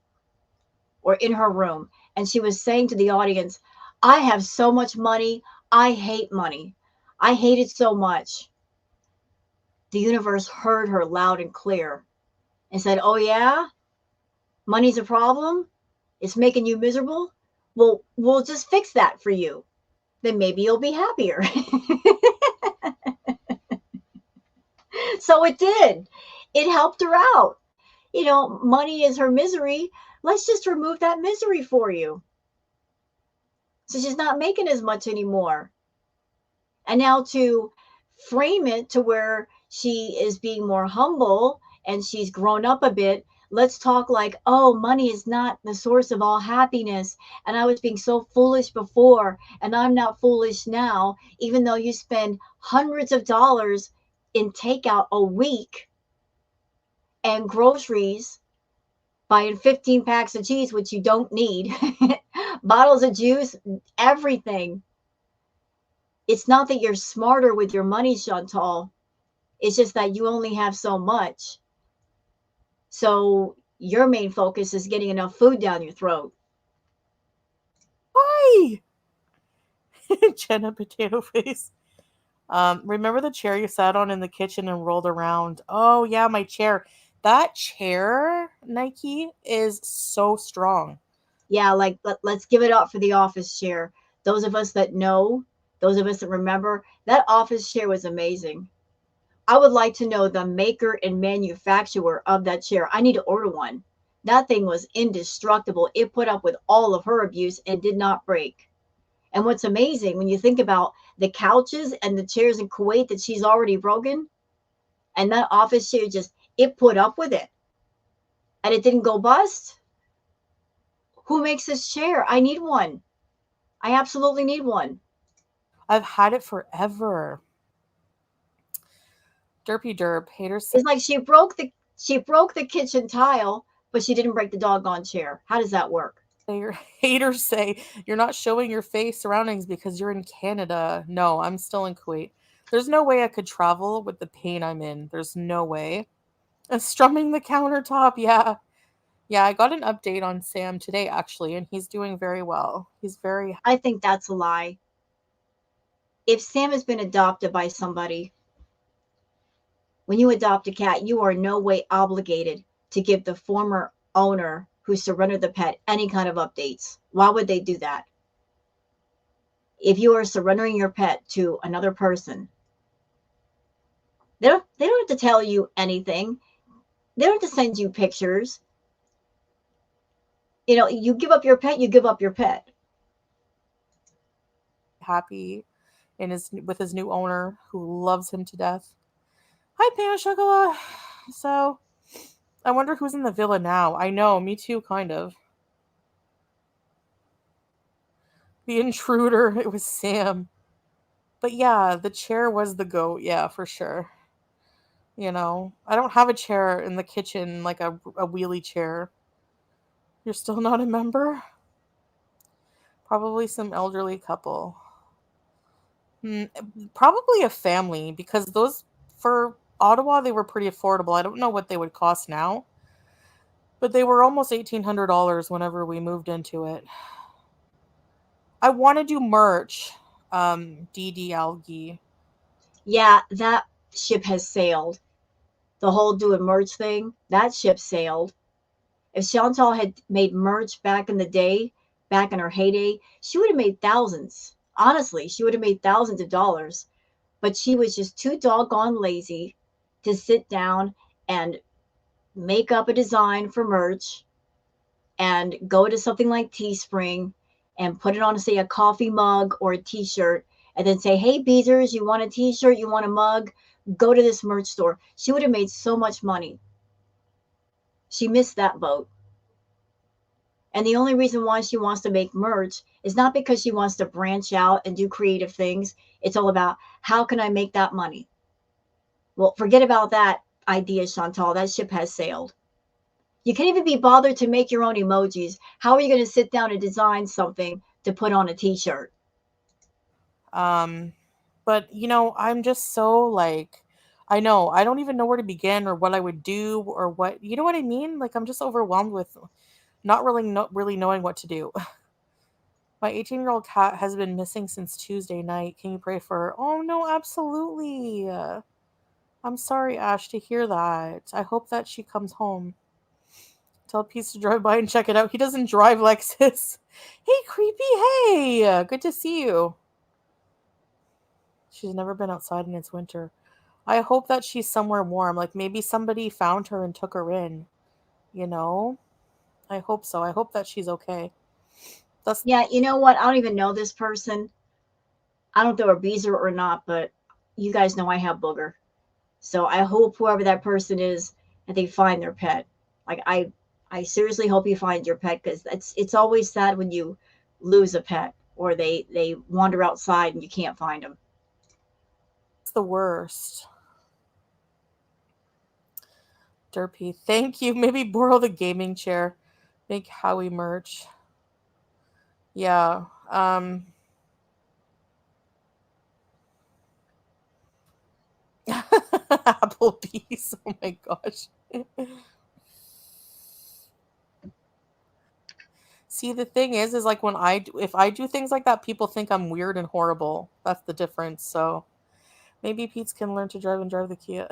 or in her room, and she was saying to the audience, I have so much money. I hate money. I hate it so much. The universe heard her loud and clear and said, oh, yeah? Money's a problem? It's making you miserable? Well, we'll just fix that for you. Then maybe you'll be happier. So it did. It helped her out. You know, money is her misery. Let's just remove that misery for you. So she's not making as much anymore. And now to frame it to where she is being more humble and she's grown up a bit, let's talk like, oh, money is not the source of all happiness. And I was being so foolish before, and I'm not foolish now, even though you spend hundreds of dollars in takeout a week and groceries, buying 15 packs of cheese, which you don't need, bottles of juice, everything. It's not that you're smarter with your money, Chantal. It's just that you only have so much. So your main focus is getting enough food down your throat. Why? Jenna Potato Face. Remember the chair you sat on in the kitchen and rolled around? Oh, yeah, my chair. That chair, Nike, is so strong. Yeah, like let's give it up for the office chair. Those of us that know, those of us that remember, that office chair was amazing. I would like to know the maker and manufacturer of that chair. I need to order one. That thing was indestructible. It put up with all of her abuse and did not break. And what's amazing when you think about the couches and the chairs in Kuwait that she's already broken, and that office chair just, it put up with it and it didn't go bust. Who makes this chair? I need one. I absolutely need one. I've had it forever. Derpy derp. Haters It's like she broke the kitchen tile, but she didn't break the doggone chair. How does that work? haters say you're not showing your face surroundings because you're in Canada. No, I'm still in Kuwait. There's no way I could travel with the pain I'm in. There's no way. Strumming the countertop, yeah. Yeah, I got an update on Sam today actually, and he's doing very well. He's very I think that's a lie. If Sam has been adopted by somebody, when you adopt a cat, you are no way obligated to give the former owner who surrendered the pet any kind of updates. Why would they do that? If you are surrendering your pet to another person, they don't have to tell you anything. They don't have to send you pictures. You know, you give up your pet, you give up your pet. happy in his with his new owner who loves him to death. Hi, Pan Chocolat. So, I wonder who's in the villa now. I know, me too, kind of. The intruder, it was Sam. But yeah, the chair was the goat, yeah, for sure. I don't have a chair in the kitchen like a wheelie chair. You're still not a member? Probably some elderly couple. Hmm, probably a family because those for Ottawa they were pretty affordable. I don't know what they would cost now, but they were almost $1,800 whenever we moved into it. I want to do merch. DD Algae. Yeah, that ship has sailed. The whole doing merch thing, that ship sailed. If Chantal had made merch back in the day, back in her heyday, she would have made thousands. Honestly, she would have made thousands of dollars. But she was just too doggone lazy to sit down and make up a design for merch and go to something like Teespring and put it on, say, a coffee mug or a t-shirt, and then say, hey, Beezers, you want a t-shirt, you want a mug, go to this merch store. She would have made so much money. She missed that vote. And the only reason why she wants to make merch is not because she wants to branch out and do creative things. It's all about how can I make that money? Well, forget about that idea, Chantal. That ship has sailed. You can't even be bothered to make your own emojis. How are you going to sit down and design something to put on a t-shirt? Um, but I'm just so like, I know I don't even know where to begin or what I would do or what, you know what I mean? Like I'm just overwhelmed with not really knowing what to do. My 18-year-old cat has been missing since Tuesday night. Can you pray for her? Oh no, absolutely. I'm sorry, Ash, to hear that. I hope that she comes home. Tell Peace to drive by and check it out. He doesn't drive, Lexus. Hey, creepy. Hey, good to see you. She's never been outside and it's winter. I hope that she's somewhere warm. Like maybe somebody found her and took her in. You know? I hope so. I hope that she's okay. That's Yeah, you know what? I don't even know this person. I don't know if they're a beezer or not, but you guys know I have booger. So I hope whoever that person is that they find their pet. Like I seriously hope you find your pet because it's always sad when you lose a pet or they wander outside and you can't find them. the worst. Derpy. Thank you. Maybe borrow the gaming chair. Make Howie merch. Yeah. Applebee's. Oh my gosh. See, the thing is like when if I do things like that, people think I'm weird and horrible. That's the difference. So maybe Pete's can learn to drive and drive the Kia.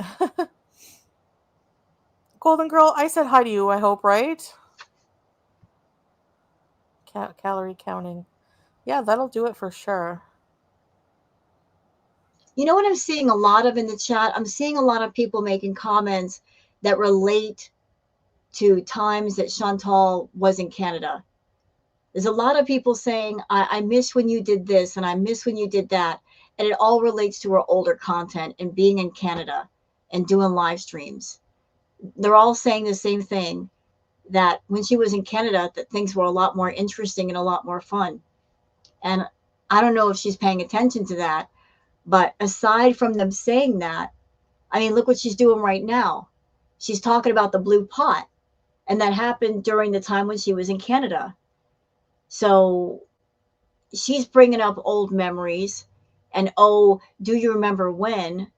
Golden Girl, I said hi to you, I hope, right? Calorie counting. Yeah, that'll do it for sure. You know what I'm seeing a lot of in the chat? I'm seeing a lot of people making comments that relate to times that Chantal was in Canada. There's a lot of people saying, I miss when you did this and I miss when you did that. And it all relates to her older content and being in Canada and doing live streams. They're all saying the same thing, that when she was in Canada, that things were a lot more interesting and a lot more fun. And I don't know if she's paying attention to that, but aside from them saying that, I mean, look what she's doing right now. She's talking about the blue pot, and that happened during the time when she was in Canada. So she's bringing up old memories and, oh, do you remember when?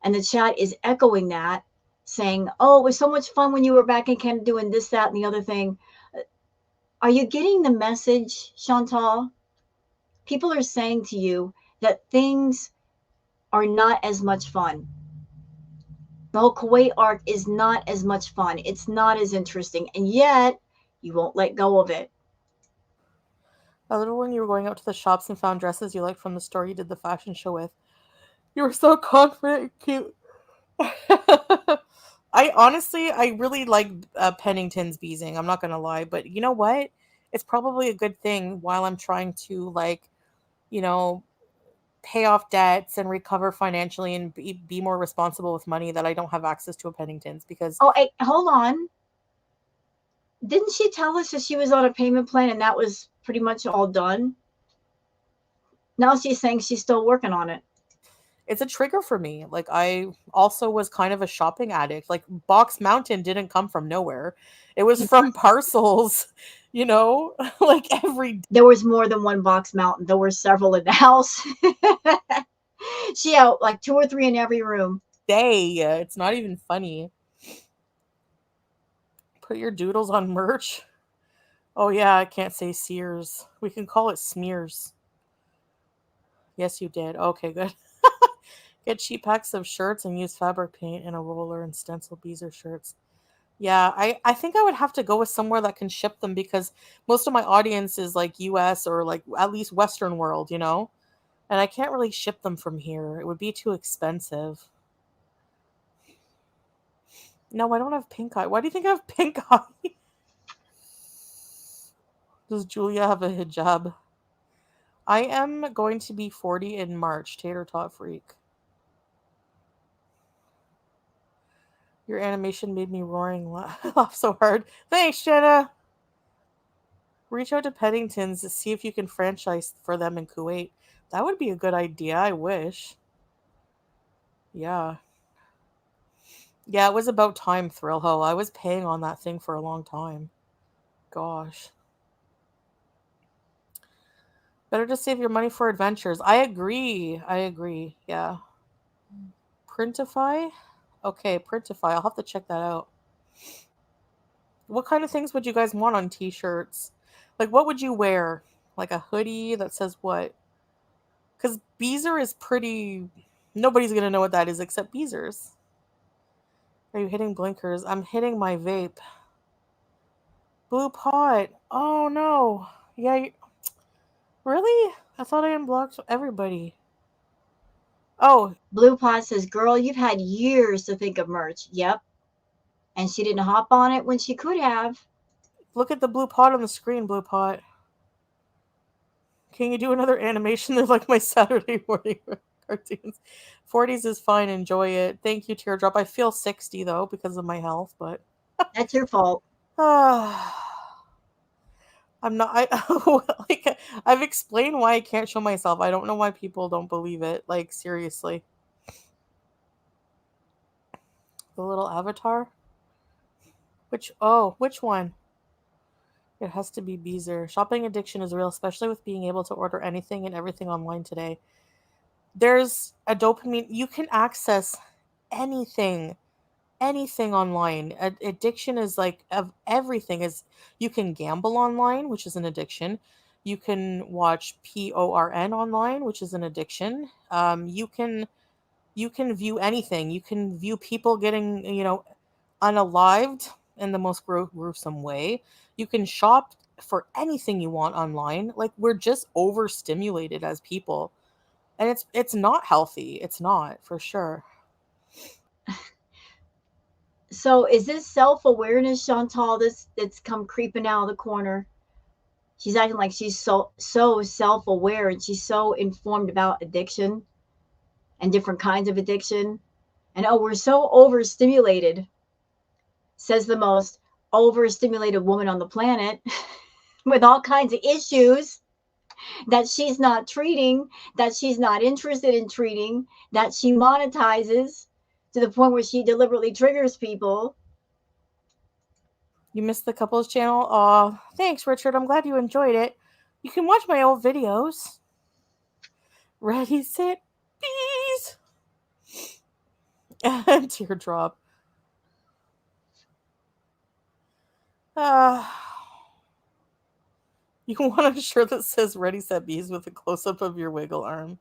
And the chat is echoing that, saying, oh, it was so much fun when you were back in Canada doing this, that, and the other thing. Are you getting the message, Chantal? People are saying to you that things are not as much fun. The whole Kuwait arc is not as much fun. It's not as interesting. And yet, you won't let go of it. I remember when you were going out to the shops and found dresses you liked from the store you did the fashion show with. You were so confident and cute. I really like Pennington's beezing. I'm not gonna lie, but you know what? It's probably a good thing while I'm trying to you know, pay off debts and recover financially and be more responsible with money that I don't have access to a Pennington's because Oh, hey, hold on. Didn't she tell us that she was on a payment plan and that was pretty much all done? Now she's saying she's still working on it. it's a trigger for me. Like I also was kind of a shopping addict. Like Box Mountain didn't come from nowhere. It was from parcels, like every There was more than one Box Mountain. There were several in the house. She had like two or three in every room. day. It's not even funny. Put your doodles on merch. Oh yeah, I can't say Sears. We can call it smears. Yes, you did. Okay, good. Get cheap packs of shirts and use fabric paint and a roller and stencil beezer shirts. Yeah, I think I would have to go with somewhere that can ship them because most of my audience is like US or like at least Western world. And I can't really ship them from here. It would be too expensive. No, I don't have pink eye. Why do you think I have pink eye? Does Julia have a hijab? I am going to be 40 in March, Tater Tot Freak. Your animation made me roaring laugh so hard. Thanks, Jenna. Reach out to Peddingtons to see if you can franchise for them in Kuwait. That would be a good idea. I wish. Yeah. Yeah, it was about time, Thrillho. I was paying on that thing for a long time. Gosh. Better to save your money for adventures. I agree. I agree. Yeah. Printify? Okay, Printify. I'll have to check that out. What kind of things would you guys want on t-shirts? Like, what would you wear? Like a hoodie that says what? Because Beezer is pretty... Nobody's going to know what that is except Beezers. Are you hitting blinkers? I'm hitting my vape. Blue pot. Oh, no. Yeah, really? I thought I unblocked everybody. Oh, Blue Pot says, girl, you've had years to think of merch. Yep. And she didn't hop on it when she could have. look at the blue pot on the screen, blue pot. Can you do another animation? They're like my Saturday morning cartoons. 40s is fine. Enjoy it. Thank you, Teardrop. I feel 60, though, because of my health, but... That's your fault. I'm not... like, I've explained why I can't show myself. I don't know why people don't believe it. Like, seriously. The little avatar? Which one? It has to be Beezer. Shopping addiction is real, especially with being able to order anything and everything online today. There's a dopamine. You can access anything online. Addiction is like of everything. Is you can gamble online, which is an addiction. You can watch porn online, which is an addiction. You can view anything. You can view people getting unalived in the most gruesome way. You can shop for anything you want online. Like, we're just overstimulated as people, and it's not healthy. It's not, for sure. So is this self-awareness, Chantal, that's come creeping out of the corner? She's acting like she's so self-aware and she's so informed about addiction and different kinds of addiction. And oh, we're so overstimulated, says the most overstimulated woman on the planet with all kinds of issues that she's not treating, that she's not interested in treating, that she monetizes to the point where she deliberately triggers people. You missed the couples channel? Aw, thanks, Richard. I'm glad you enjoyed it. You can watch my old videos. Ready, set, bees! And teardrop. You want a shirt that says Ready, Set, Bees with a close-up of your wiggle arm.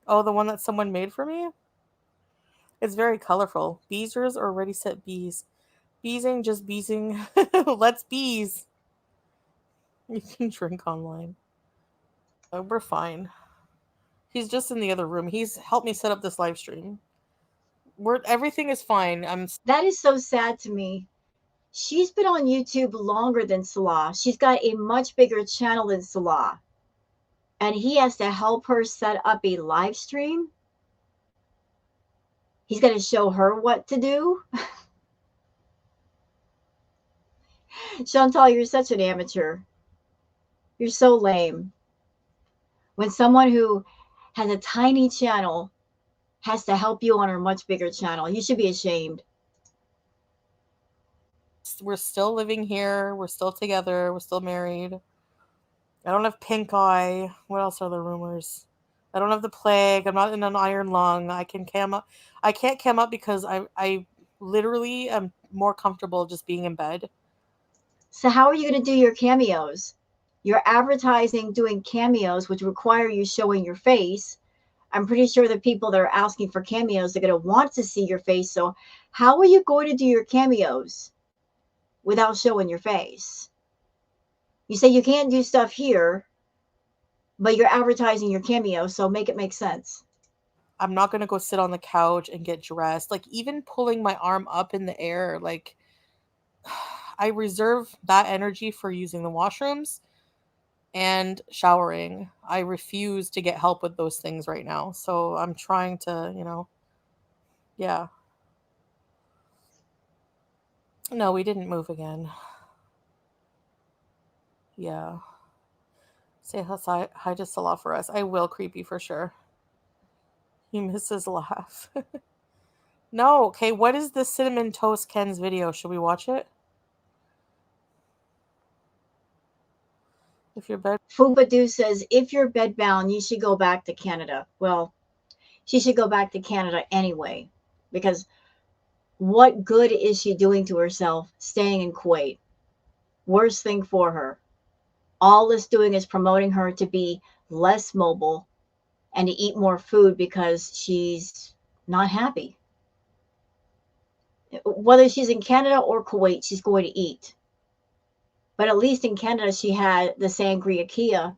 Oh, the one that someone made for me? It's very colorful. Beezers or Ready, Set, Bees? Beezing, just beezing. Let's bees. You can drink online. We're fine. He's just in the other room. He's helped me set up this live stream. Everything is fine. That is so sad to me. She's been on YouTube longer than Salah. She's got a much bigger channel than Salah. And he has to help her set up a live stream. He's going to show her what to do. Chantal, you're such an amateur. You're so lame. When someone who has a tiny channel has to help you on a much bigger channel, you should be ashamed. We're still living here. We're still together. We're still married. I don't have pink eye. What else are the rumors? I don't have the plague. I'm not in an iron lung. I can cam up. I can't cam up because I literally am more comfortable just being in bed. So how are you going to do your cameos? You're advertising doing cameos, which require you showing your face. I'm pretty sure the people that are asking for cameos are going to want to see your face. So how are you going to do your cameos without showing your face? You say you can't do stuff here, but you're advertising your cameo, so make it make sense. I'm not going to go sit on the couch and get dressed. Like, even pulling my arm up in the air, like, I reserve that energy for using the washrooms and showering. I refuse to get help with those things right now. So I'm trying to, yeah. No, we didn't move again. Yeah. Say hi to Salah for us. I will, creepy, for sure. He misses laugh. No, okay, what is the Cinnamon Toast Ken's video? Should we watch it? If you're bed Fubadu says, if you're bedbound, you should go back to Canada. Well, she should go back to Canada anyway, because what good is she doing to herself staying in Kuwait? Worst thing for her. All it's doing is promoting her to be less mobile and to eat more food because she's not happy. Whether she's in Canada or Kuwait, she's going to eat. But at least in Canada, she had the Sangria Kia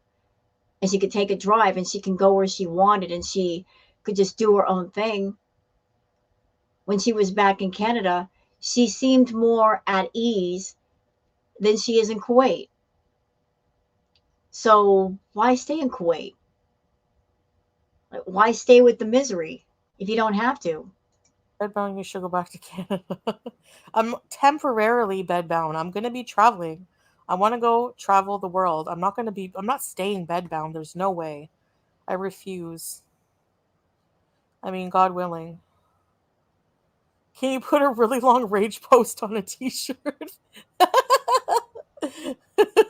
and she could take a drive and she can go where she wanted and she could just do her own thing. When she was back in Canada, she seemed more at ease than she is in Kuwait. So why stay in Kuwait? Why stay with the misery if you don't have to? bedbound, you should go back to Canada. I'm temporarily bedbound. I'm going to be traveling. I want to go travel the world. I'm not staying bedbound. There's no way. I refuse. I mean, God willing. Can you put a really long rage post on a t-shirt?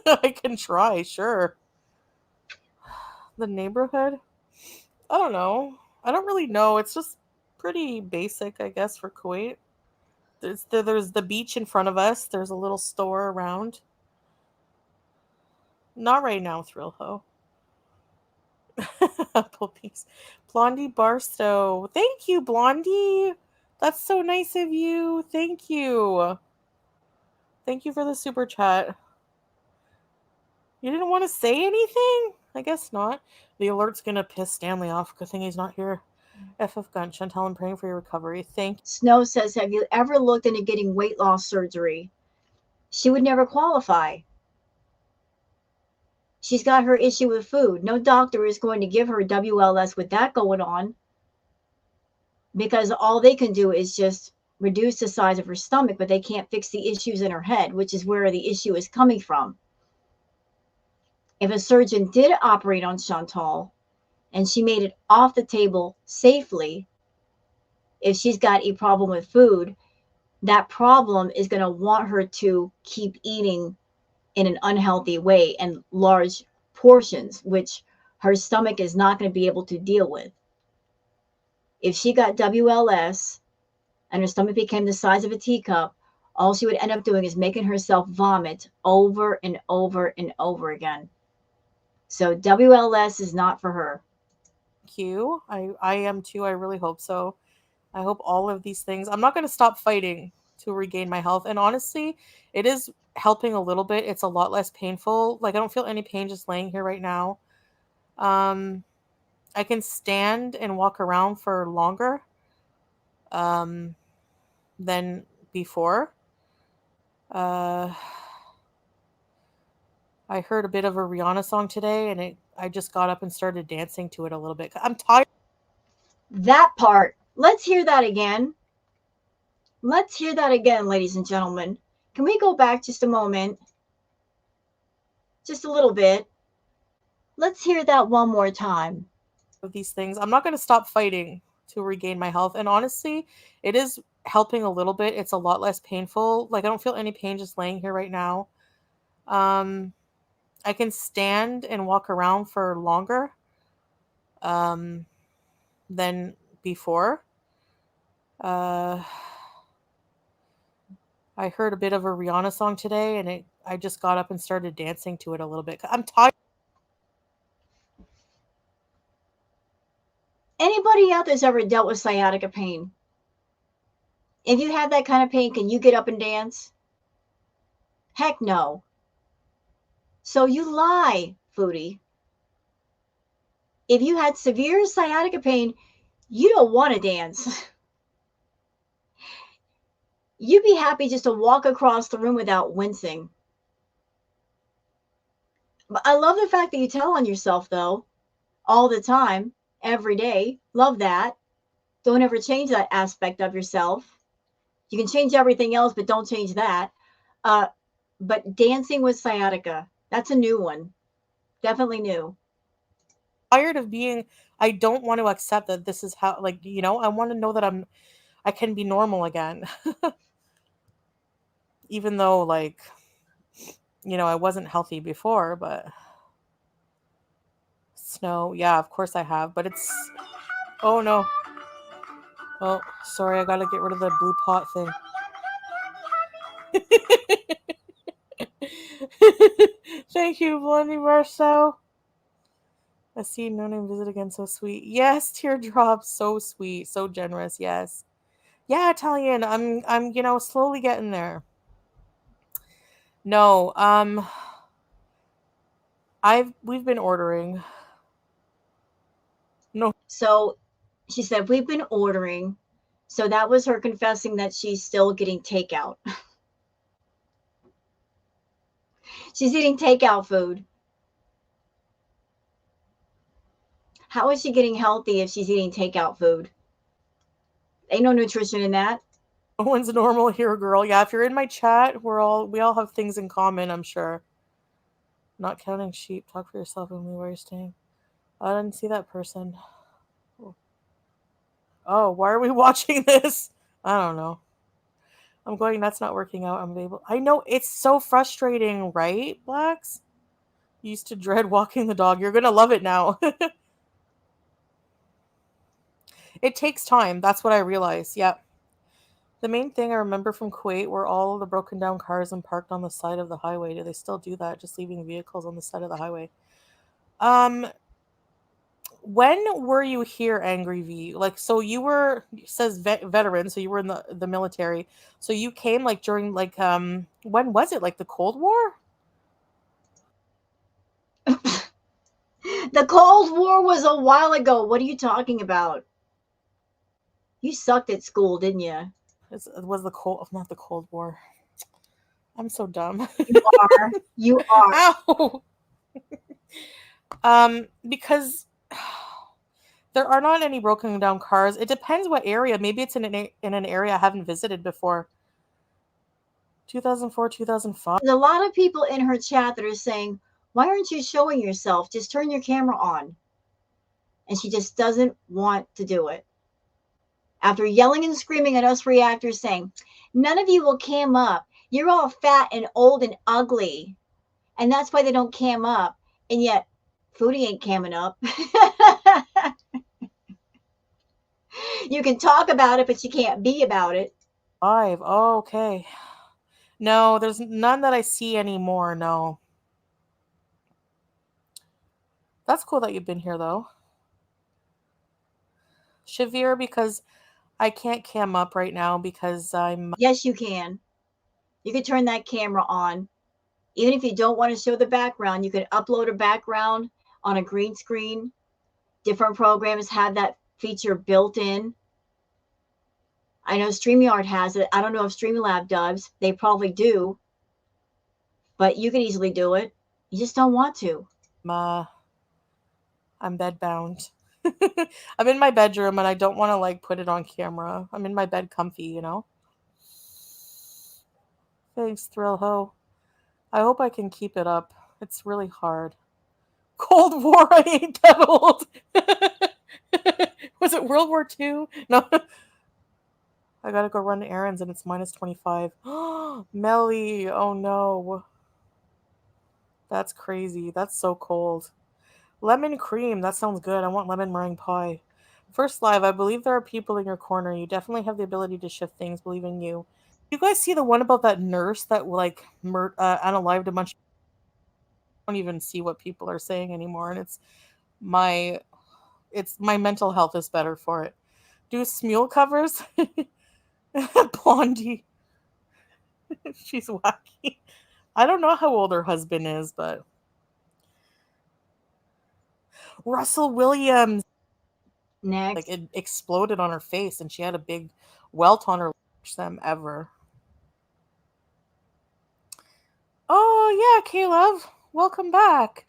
I can try, sure. The neighborhood? I don't know. I don't really know. It's just pretty basic, I guess, for Kuwait. There's the beach in front of us. There's a little store around. Not right now, Thrillho. Applebee's. Blondie Barstow. Thank you, Blondie. That's so nice of you. Thank you. Thank you for the super chat. You didn't want to say anything? I guess not. The alert's gonna piss Stanley off. Good thing he's not here. FF Gun, Chantal, I'm praying for your recovery. Thank you. Snow says, have you ever looked into getting weight loss surgery? She would never qualify. She's got her issue with food. No doctor is going to give her WLS with that going on, because all they can do is just reduce the size of her stomach, but they can't fix the issues in her head, which is where the issue is coming from. If a surgeon did operate on Chantal and she made it off the table safely, if she's got a problem with food, that problem is going to want her to keep eating in an unhealthy way and large portions, which her stomach is not going to be able to deal with. If she got WLS and her stomach became the size of a teacup, all she would end up doing is making herself vomit over and over and over again. So WLS is not for her. Thank you. I am too. I really hope so. I hope all of these things. I'm not going to stop fighting to regain my health. And honestly, it is helping a little bit. It's a lot less painful. Like, I don't feel any pain just laying here right now. I can stand and walk around for longer than before. I heard a bit of a Rihanna song today, and I just got up and started dancing to it a little bit. I'm tired. That part. Let's hear that again. Let's hear that again, ladies and gentlemen. Can we go back just a moment? Just a little bit. Let's hear that one more time. Of these things. I'm not going to stop fighting to regain my health. And honestly, it is helping a little bit. It's a lot less painful. Like, I don't feel any pain just laying here right now. I can stand and walk around for longer than before. I heard a bit of a Rihanna song today, and I just got up and started dancing to it a little bit. I'm tired. Anybody out there's ever dealt with sciatica pain? If you have that kind of pain, can you get up and dance? Heck no. So you lie, Foodie. If you had severe sciatica pain, you don't want to dance. You'd be happy just to walk across the room without wincing. But I love the fact that you tell on yourself, though, all the time, every day. Love that. Don't ever change that aspect of yourself. You can change everything else, but don't change that. Uh, but dancing with sciatica, that's a new one. Definitely new. Tired of being, I don't want to accept that this is how, like, I want to know that I can be normal again. Even though, like, I wasn't healthy before, but snow, yeah, of course I have, but it's, oh no. Oh, sorry, I gotta get rid of the blue pot thing. Thank you, Blondie Marceau. I see no name visit again, so sweet. Yes, teardrops, so sweet, so generous, yes. Yeah, Italian, I'm slowly getting there. No, we've been ordering. No. So she said, we've been ordering. So that was her confessing that she's still getting takeout. She's eating takeout food. How is she getting healthy if she's eating takeout food? Ain't no nutrition in that. No one's normal here, girl. Yeah, if you're in my chat, we all have things in common, I'm sure. Not counting sheep. Talk for yourself and me where you're staying. I didn't see that person. Oh, why are we watching this? I don't know. I'm going, that's not working out. I'm able. I know, it's so frustrating, right, Blacks? You used to dread walking the dog. You're gonna love it now. It takes time. That's what I realized. Yep. The main thing I remember from Kuwait were all the broken down cars and parked on the side of the highway. Do they still do that? Just leaving vehicles on the side of the highway. Um, when were you here, Angry V? Like, so you were, it says veteran, so you were in the military. So you came like during like when was it? Like the Cold War? The Cold War was a while ago. What are you talking about? You sucked at school, didn't you? It was the cold, not the Cold War. I'm so dumb. You are. You are. Ow. Because there are not any broken down cars. It depends what area. Maybe it's in an area I haven't visited before. 2004, 2005. There's a lot of people in her chat that are saying, why aren't you showing yourself? Just turn your camera on. And she just doesn't want to do it. After yelling and screaming at us reactors saying, none of you will cam up. You're all fat and old and ugly. And that's why they don't cam up. And yet, Foodie ain't camming up. You can talk about it, but you can't be about it. Five. Oh, okay. No, there's none that I see anymore. No. That's cool that you've been here, though. Shavir, because I can't cam up right now because I'm. Yes, you can. You can turn that camera on. Even if you don't want to show the background, you can upload a background on a green screen. Different programs have that feature built in. I know StreamYard has it. I don't know if Streamlab does. They probably do. But you can easily do it. You just don't want to. I'm bedbound. I'm in my bedroom and I don't want to like put it on camera. I'm in my bed comfy. Thanks, Thrill Ho. I hope I can keep it up. It's really hard. Cold War, I ain't that old. Was it World War II? No. I gotta go run errands and it's minus 25. Melly, oh no. That's crazy. That's so cold. Lemon cream, that sounds good. I want lemon meringue pie. First live, I believe there are people in your corner. You definitely have the ability to shift things. Believe in you. You guys see the one about that nurse that like unalived a bunch? I don't even see what people are saying anymore, and my my mental health is better for it. Do Smule covers? Blondie, she's wacky. I don't know how old her husband is, but Russell Williams. Like Next. it exploded on her face, and she had a big welt on her. Them ever. Oh yeah, Caleb, welcome back.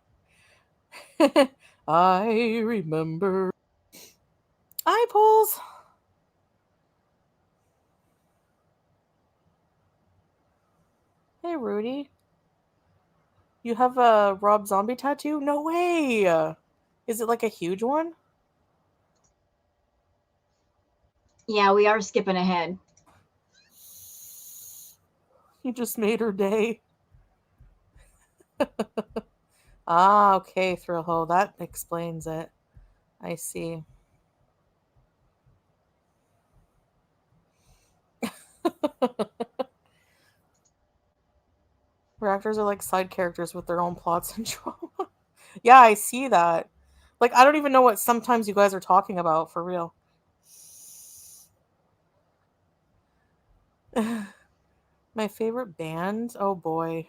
I remember. Eyeballs. Hey, Rudy. You have a Rob Zombie tattoo? No way! Is it like a huge one? Yeah, we are skipping ahead. You just made her day. Ah, okay, Thrill. That explains it. I see. Reactors are like side characters with their own plots and drama. Yeah, I see that. Like, I don't even know what sometimes you guys are talking about, for real. My favorite band? Oh boy.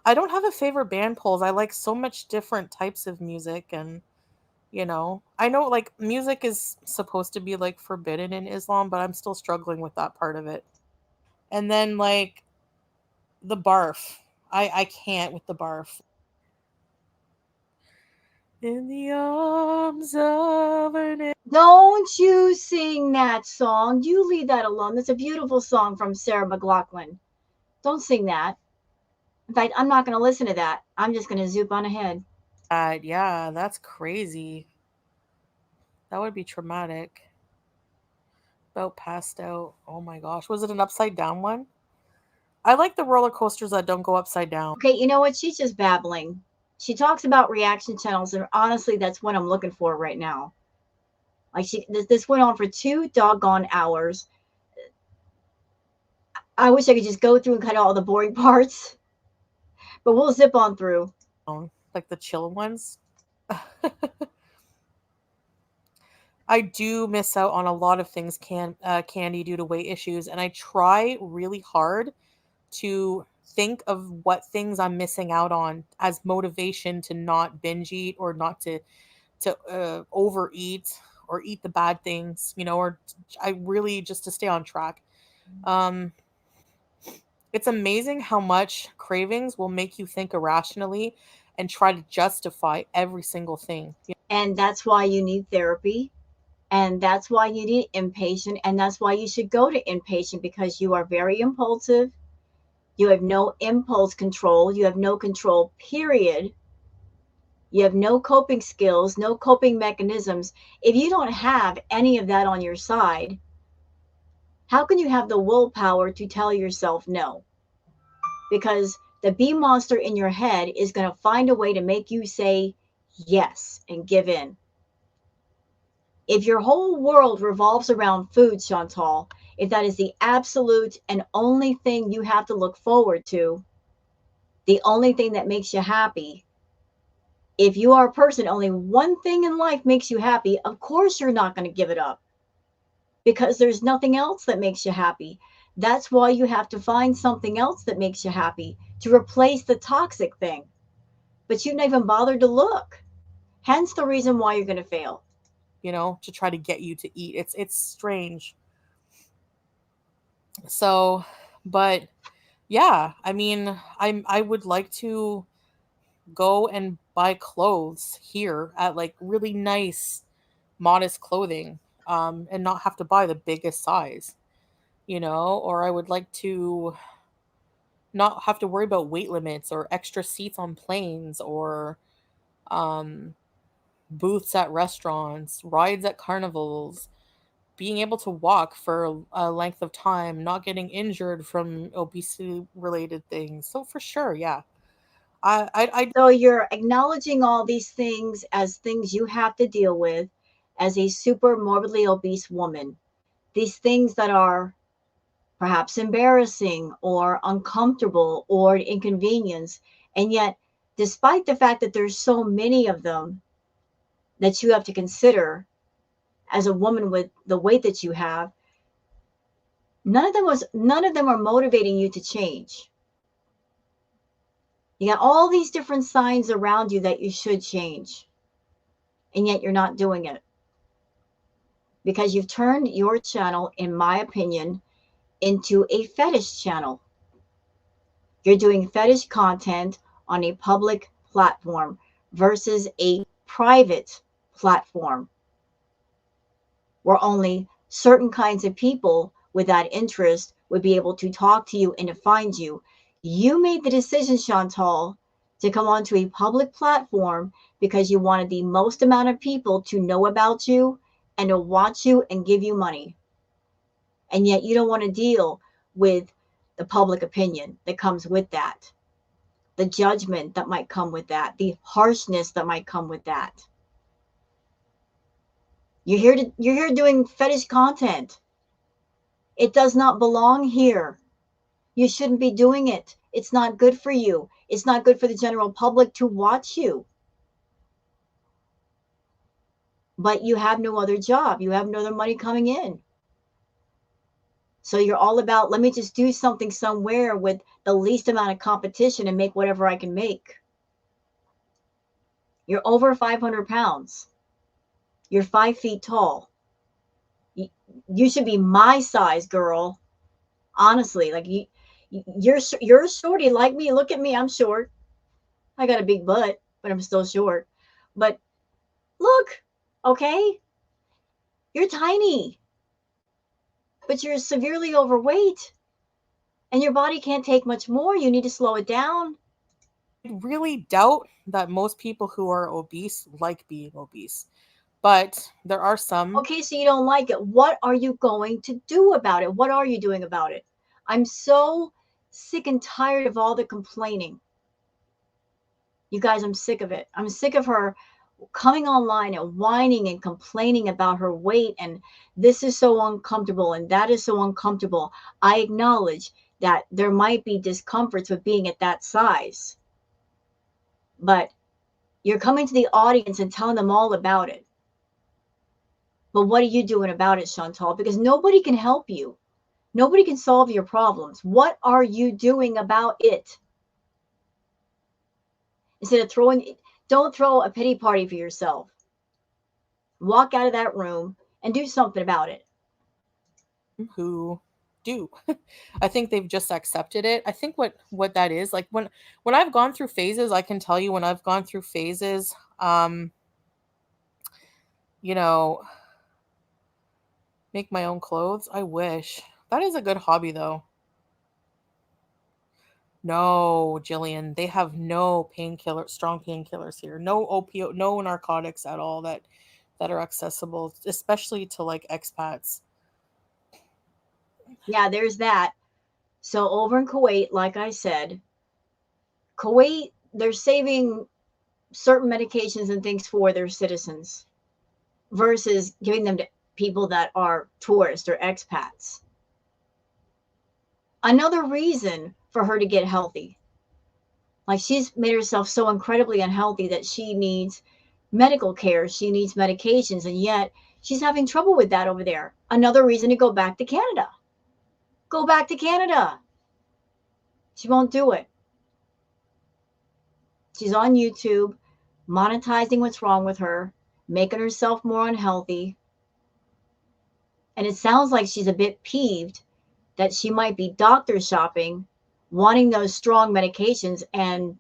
I don't have a favorite band polls. I like so much different types of music and I know like music is supposed to be like forbidden in Islam, but I'm still struggling with that part of it. And then like the barf. I can't with the barf. In the arms of an Don't you sing that song. You leave that alone. That's a beautiful song from Sarah McLachlan. Don't sing that. In fact, I'm not going to listen to that. I'm just going to zoop on ahead. dad. Yeah, that's crazy. That would be traumatic. About passed out. Oh my gosh. Was it an upside down one? I like the roller coasters that don't go upside down. Okay, you know what? She's just babbling. She talks about reaction channels, and honestly, that's what I'm looking for right now. Like this went on for 2 doggone hours. I wish I could just go through and cut out all the boring parts, but we'll zip on through. Like the chill ones. I do miss out on a lot of things candy due to weight issues, and I try really hard to think of what things I'm missing out on as motivation to not binge eat or not to overeat or eat the bad things, or I really just to stay on track. Um, it's amazing how much cravings will make you think irrationally and try to justify every single thing. And that's why you need therapy. And that's why you need inpatient. And that's why you should go to inpatient because you are very impulsive. You have no impulse control. You have no control, period. You have no coping skills, no coping mechanisms. If you don't have any of that on your side, how can you have the willpower to tell yourself no? Because the bee monster in your head is going to find a way to make you say yes and give in. If your whole world revolves around food, Chantal, if that is the absolute and only thing you have to look forward to, the only thing that makes you happy, if you are a person, only one thing in life makes you happy, of course you're not going to give it up because there's nothing else that makes you happy. That's why you have to find something else that makes you happy to replace the toxic thing. But you didn't even bother to look. Hence the reason why you're going to fail. To try to get you to eat. It's strange. So, but yeah, I mean, I would like to go and buy clothes here at like really nice modest clothing and not have to buy the biggest size, or I would like to not have to worry about weight limits or extra seats on planes or um booths at restaurants, rides at carnivals, being able to walk for a length of time, not getting injured from obesity related things. So for sure, yeah. I So you're acknowledging all these things as things you have to deal with as a super morbidly obese woman. These things that are perhaps embarrassing or uncomfortable or inconvenience. And yet, despite the fact that there's so many of them that you have to consider as a woman with the weight that you have, none of them are motivating you to change. You got all these different signs around you that you should change, and yet you're not doing it because you've turned your channel, in my opinion, into a fetish channel. You're doing fetish content on a public platform versus a private platform where only certain kinds of people with that interest would be able to talk to you and to find you. You made the decision, Chantal, to come onto a public platform because you wanted the most amount of people to know about you and to watch you and give you money. And yet you don't want to deal with the public opinion that comes with that, the judgment that might come with that, the harshness that might come with that. You're here doing fetish content. It does not belong here. You shouldn't be doing it. It's not good for you. It's not good for the general public to watch you. But you have no other job. You have no other money coming in. So you're all about, let me just do something somewhere with the least amount of competition and make whatever I can make. You're over 500 pounds. You're 5 feet tall. You should be my size, girl. Honestly, like you're shorty like me. Look at me, I'm short. I got a big butt, but I'm still short. But look, okay, you're tiny, but you're severely overweight, and your body can't take much more. You need to slow it down. I really doubt that most people who are obese like being obese, but there are some. Okay, so you don't like it. What are you going to do about it? What are you doing about it? I'm so sick and tired of all the complaining. You guys, I'm sick of it. I'm sick of her coming online and whining and complaining about her weight and this is so uncomfortable and that is so uncomfortable. I acknowledge that there might be discomforts with being at that size, but you're coming to the audience and telling them all about it. But what are you doing about it, Chantal? Because nobody can help you. Nobody can solve your problems. What are you doing about it? Instead of don't throw a pity party for yourself. Walk out of that room and do something about it. Who do. I think they've just accepted it. I think what that is, like when I've gone through phases, I can tell you when I've gone through phases, you know, make my own clothes. I wish. That is a good hobby though. No, Jillian, they have no strong painkillers here. No opioid, no narcotics at all that are accessible, especially to like expats. Yeah, there's that. So over in Kuwait, like I said, Kuwait, they're saving certain medications and things for their citizens versus giving them to people that are tourists or expats. Another reason for her to get healthy. Like she's made herself so incredibly unhealthy that she needs medical care, she needs medications, and yet she's having trouble with that over there. Another reason to go back to Canada. Go back to Canada. She won't do it. She's on YouTube, monetizing what's wrong with her, making herself more unhealthy. And it sounds like she's a bit peeved that she might be doctor shopping, wanting those strong medications and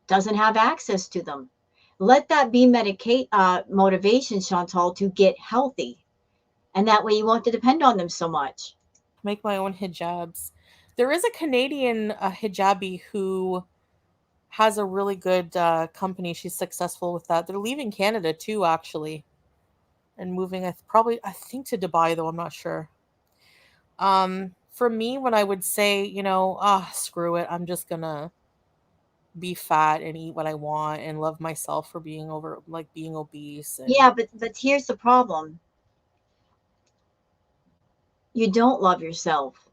doesn't have access to them. Let that be motivation, Chantal, to get healthy. And that way you won't have to depend on them so much. Make my own hijabs. There is a Canadian hijabi who has a really good company. She's successful with that. They're leaving Canada too, actually, and moving. I think to Dubai though. I'm not sure. For me, when I would say, screw it, I'm just gonna be fat and eat what I want and love myself for being obese and Yeah, but here's the problem. You don't love yourself.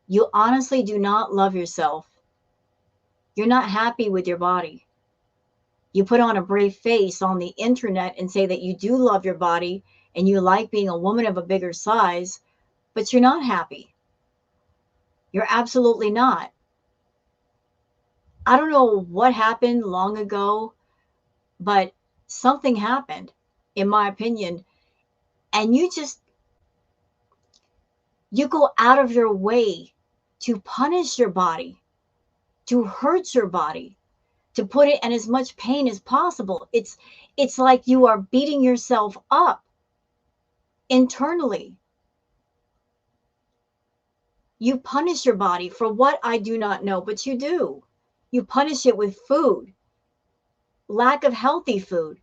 You honestly do not love yourself. You're not happy with your body. You put on a brave face on the internet and say that you do love your body and you like being a woman of a bigger size, but you're not happy. You're absolutely not. I don't know what happened long ago, but something happened, in my opinion. And you go out of your way to punish your body, to hurt your body, to put it in as much pain as possible. It's like you are beating yourself up internally. You punish your body for what I do not know, but you do. You punish it with food, lack of healthy food.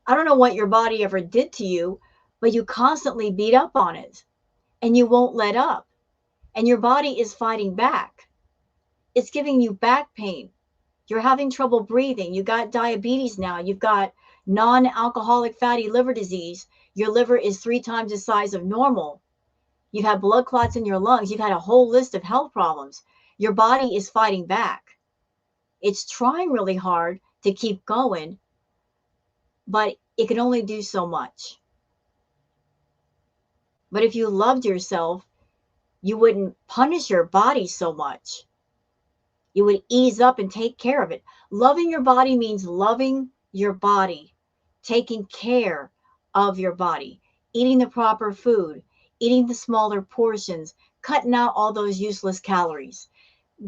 I don't know what your body ever did to you, but you constantly beat up on it and you won't let up. And your body is fighting back. It's giving you back pain. You're having trouble breathing. You got diabetes now. You've got non alcoholic fatty liver disease. Your liver is 3 times the size of normal. You've had blood clots in your lungs. You've had a whole list of health problems. Your body is fighting back. It's trying really hard to keep going, but it can only do so much. But if you loved yourself, you wouldn't punish your body so much. You would ease up and take care of it. Loving your body means loving your body, taking care of your body, eating the proper food, eating the smaller portions, cutting out all those useless calories,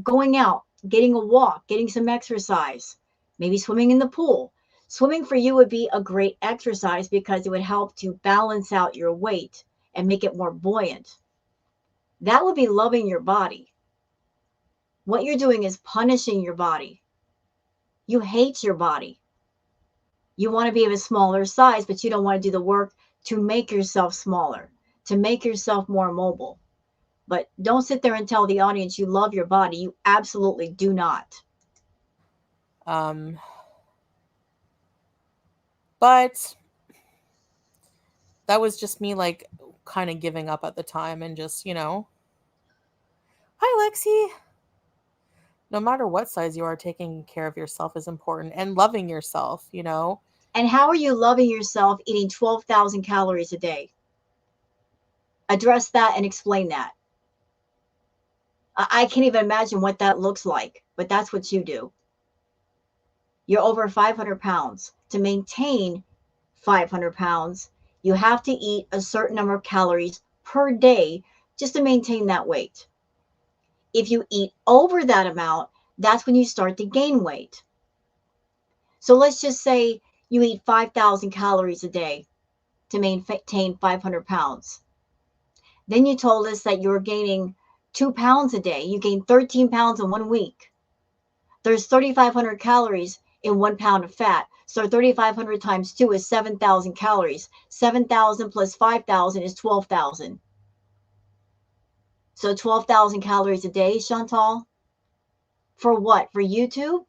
going out, getting a walk, getting some exercise, maybe swimming in the pool. Swimming for you would be a great exercise because it would help to balance out your weight and make it more buoyant. That would be loving your body. What you're doing is punishing your body. You hate your body. You want to be of a smaller size, but you don't want to do the work to make yourself smaller, to make yourself more mobile. But don't sit there and tell the audience you love your body. You absolutely do not. But that was just me, like, kind of giving up at the time and just, hi, Lexi. No matter what size you are, taking care of yourself is important and loving yourself, And how are you loving yourself eating 12,000 calories a day? Address that and explain that. I can't even imagine what that looks like, but that's what you do. You're over 500 pounds. To maintain 500 pounds, you have to eat a certain number of calories per day just to maintain that weight. If you eat over that amount, that's when you start to gain weight. So let's just say you eat 5,000 calories a day to maintain 500 pounds. Then you told us that you're gaining 2 pounds a day. You gain 13 pounds in 1 week. There's 3,500 calories in 1 pound of fat. So 3,500 times 2 is 7,000 calories. 7,000 plus 5,000 is 12,000. So 12,000 calories a day, Chantal? For what? For YouTube?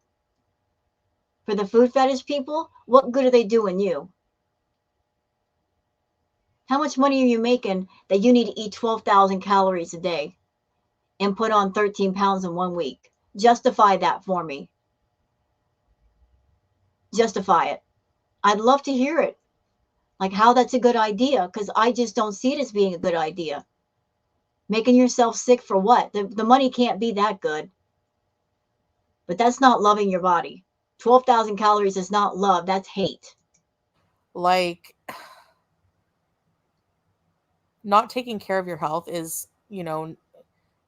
For the food fetish people? What good are they doing you? How much money are you making that you need to eat 12,000 calories a day and put on 13 pounds in 1 week? Justify that for me. Justify it. I'd love to hear it. Like how that's a good idea, because I just don't see it as being a good idea. Making yourself sick for what? The money can't be that good. But that's not loving your body. 12,000 calories is not love, that's hate. Like, not taking care of your health is,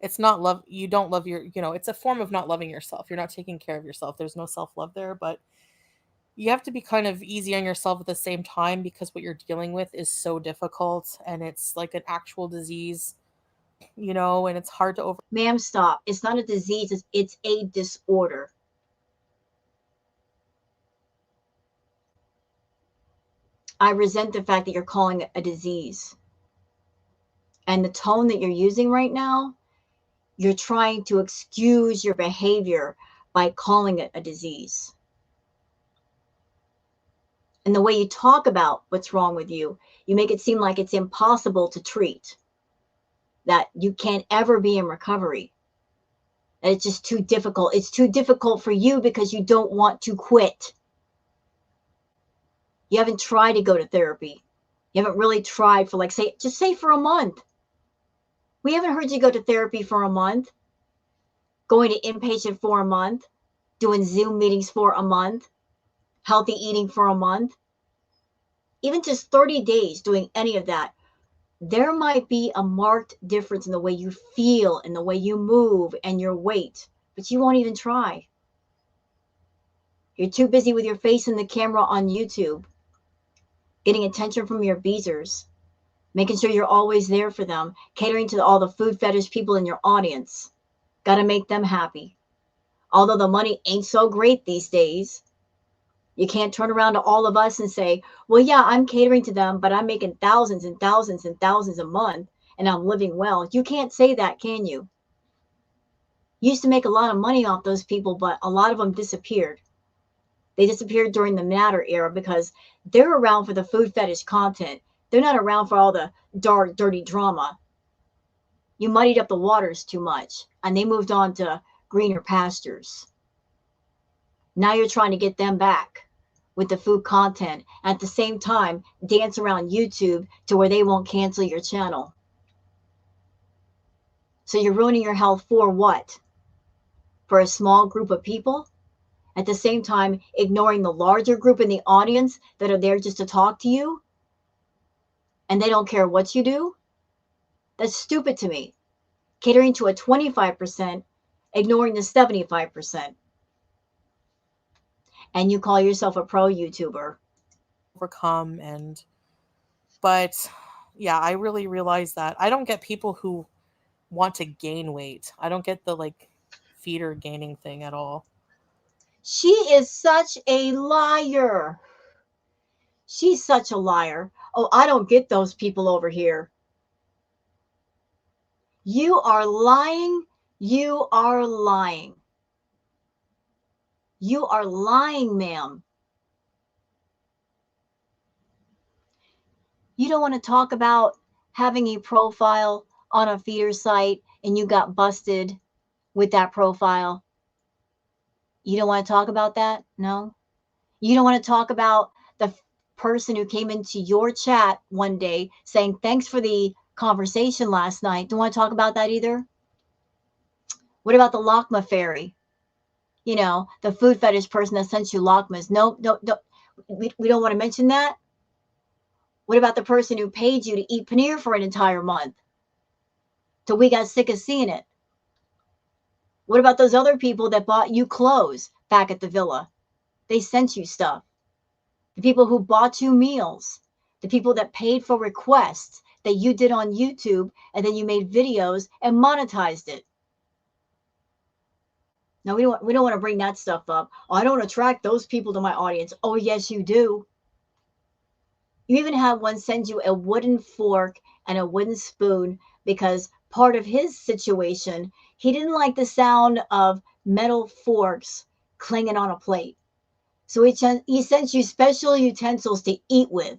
it's not love. You don't love it's a form of not loving yourself. You're not taking care of yourself. There's no self-love there, but you have to be kind of easy on yourself at the same time because what you're dealing with is so difficult and it's like an actual disease, and it's hard to over. Ma'am, stop. It's not a disease, it's a disorder. I resent the fact that you're calling it a disease. And the tone that you're using right now, you're trying to excuse your behavior by calling it a disease. And the way you talk about what's wrong with you, you make it seem like it's impossible to treat, that you can't ever be in recovery, that it's just too difficult. It's too difficult for you because you don't want to quit. You haven't tried to go to therapy. You haven't really tried for, like, say for a month. We haven't heard you go to therapy for a month, going to inpatient for a month, doing Zoom meetings for a month, healthy eating for a month. Even just 30 days doing any of that, there might be a marked difference in the way you feel and the way you move and your weight, but you won't even try. You're too busy with your face in the camera on YouTube, getting attention from your beezers, making sure you're always there for them, catering to all the food fetish people in your audience. Got to make them happy. Although the money ain't so great these days, you can't turn around to all of us and say, well, yeah, I'm catering to them, but I'm making thousands and thousands and thousands a month and I'm living well. You can't say that, can you? You used to make a lot of money off those people, but a lot of them disappeared. They disappeared during the Matter era because they're around for the food fetish content. They're not around for all the dark, dirty drama. You muddied up the waters too much, and they moved on to greener pastures. Now you're trying to get them back with the food content. At the same time, dance around YouTube to where they won't cancel your channel. So you're ruining your health for what? For a small group of people? At the same time, ignoring the larger group in the audience that are there just to talk to you? And they don't care what you do? That's stupid to me. Catering to a 25%, ignoring the 75%. And you call yourself a pro YouTuber. Overcome. But yeah, I really realize that I don't get people who want to gain weight. I don't get the like feeder gaining thing at all. She is such a liar. She's such a liar. Oh, I don't get those people over here. You are lying. You are lying. You are lying, ma'am. You don't want to talk about having a profile on a feeder site and you got busted with that profile. You don't want to talk about that? No? You don't want to talk about the person who came into your chat one day saying, thanks for the conversation last night. Don't want to talk about that either? What about the Lakma fairy? You know, the food fetish person that sent you Lakmas. Nope, no, no. We don't want to mention that. What about the person who paid you to eat paneer for an entire month till we got sick of seeing it? What about those other people that bought you clothes back at the villa? They sent you stuff. The people who bought you meals, the people that paid for requests that you did on YouTube and then you made videos and monetized it. No, we don't want to bring that stuff up. Oh, I don't attract those people to my audience. Oh, yes, you do. You even had one send you a wooden fork and a wooden spoon because part of his situation, he didn't like the sound of metal forks clanging on a plate. So he sent you special utensils to eat with.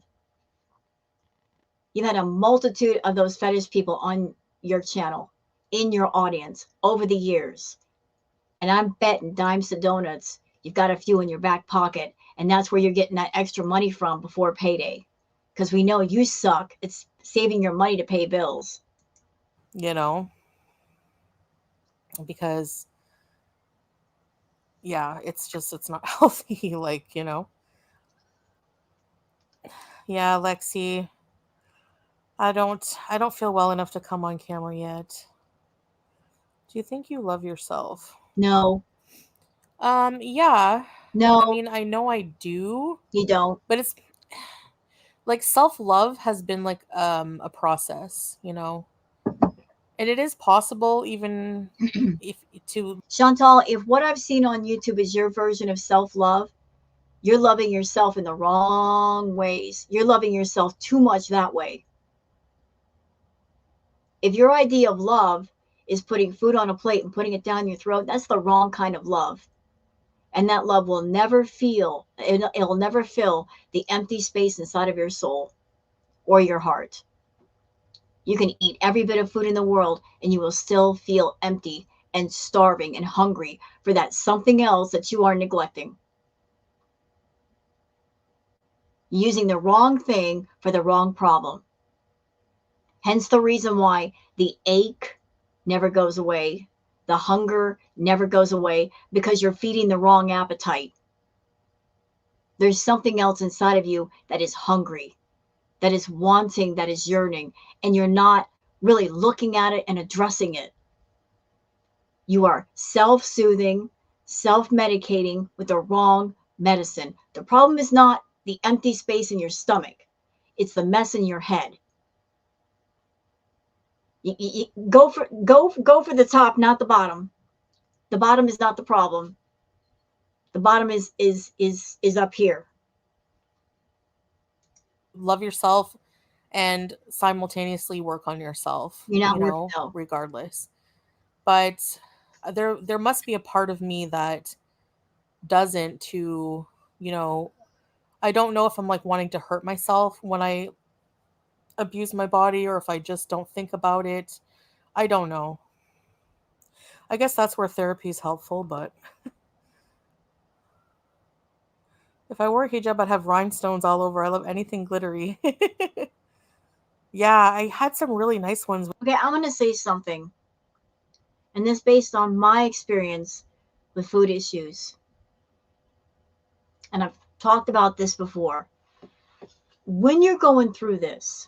You've had a multitude of those fetish people on your channel, in your audience, over the years. And I'm betting dimes to donuts, you've got a few in your back pocket, and that's where you're getting that extra money from before payday. Because we know you suck. It's saving your money to pay bills. You know? Because yeah, it's not healthy, like, you know. Yeah, Lexi, I don't feel well enough to come on camera yet. Do you think you love yourself? No, Yeah. I no, mean, I know I do, you don't. but it's like self-love has been like a process, you know. And it is possible even if to Chantal, if what I've seen on YouTube is your version of self love, you're loving yourself in the wrong ways. You're loving yourself too much that way. If your idea of love is putting food on a plate and putting it down your throat, that's the wrong kind of love. And that love will never it'll never fill the empty space inside of your soul or your heart. You can eat every bit of food in the world and you will still feel empty and starving and hungry for that something else that you are neglecting. Using the wrong thing for the wrong problem. Hence the reason why the ache never goes away. The hunger never goes away because you're feeding the wrong appetite. There's something else inside of you that is hungry, that is wanting, that is yearning, and you're not really looking at it and addressing it. You are self-soothing, self-medicating with the wrong medicine. The problem is not the empty space in your stomach. It's the mess in your head. Go for the top, not the bottom. The bottom is not the problem. The bottom is up here. Love yourself and simultaneously work on yourself, You're not you working know, out. regardless. But there must be a part of me that doesn't to, you know, I don't know if I'm like wanting to hurt myself when I abuse my body or if I just don't think about it. I don't know. I guess that's where therapy is helpful, but if I wore a hijab, I'd have rhinestones all over. I love anything glittery. Yeah, I had some really nice ones. Okay, I'm going to say something, and this based on my experience with food issues. And I've talked about this before. When you're going through this,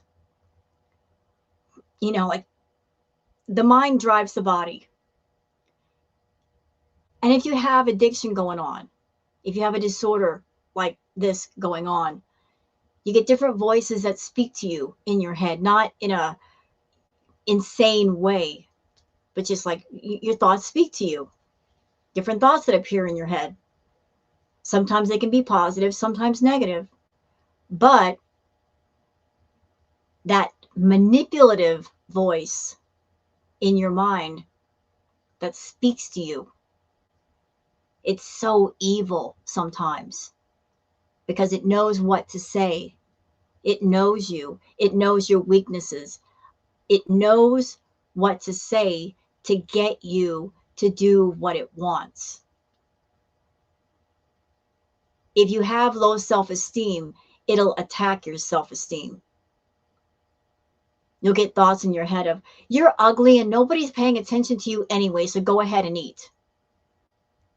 like the mind drives the body. And if you have addiction going on, if you have a disorder like this going on, you get different voices that speak to you in your head, not in a insane way, but just like your thoughts speak to you. Different thoughts that appear in your head. Sometimes they can be positive, sometimes negative. But that manipulative voice in your mind that speaks to you, it's so evil sometimes because it knows what to say. It knows you. It knows your weaknesses. It knows what to say to get you to do what it wants. If you have low self-esteem, it'll attack your self-esteem. You'll get thoughts in your head of, you're ugly and nobody's paying attention to you anyway, so go ahead and eat.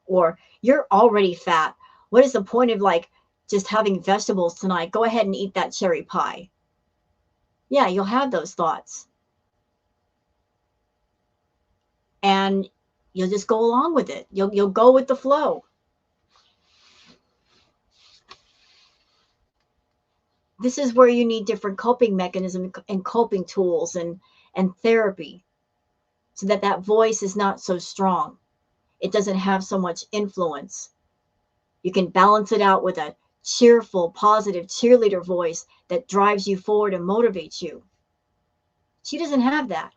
Or you're already fat. What is the point of like just having vegetables tonight? Go ahead and eat that cherry pie. Yeah, you'll have those thoughts. And you'll just go along with it. You'll go with the flow. This is where you need different coping mechanisms and coping tools and therapy so that that voice is not so strong. It doesn't have so much influence. You can balance it out with a cheerful, positive cheerleader voice that drives you forward and motivates you. She doesn't have that.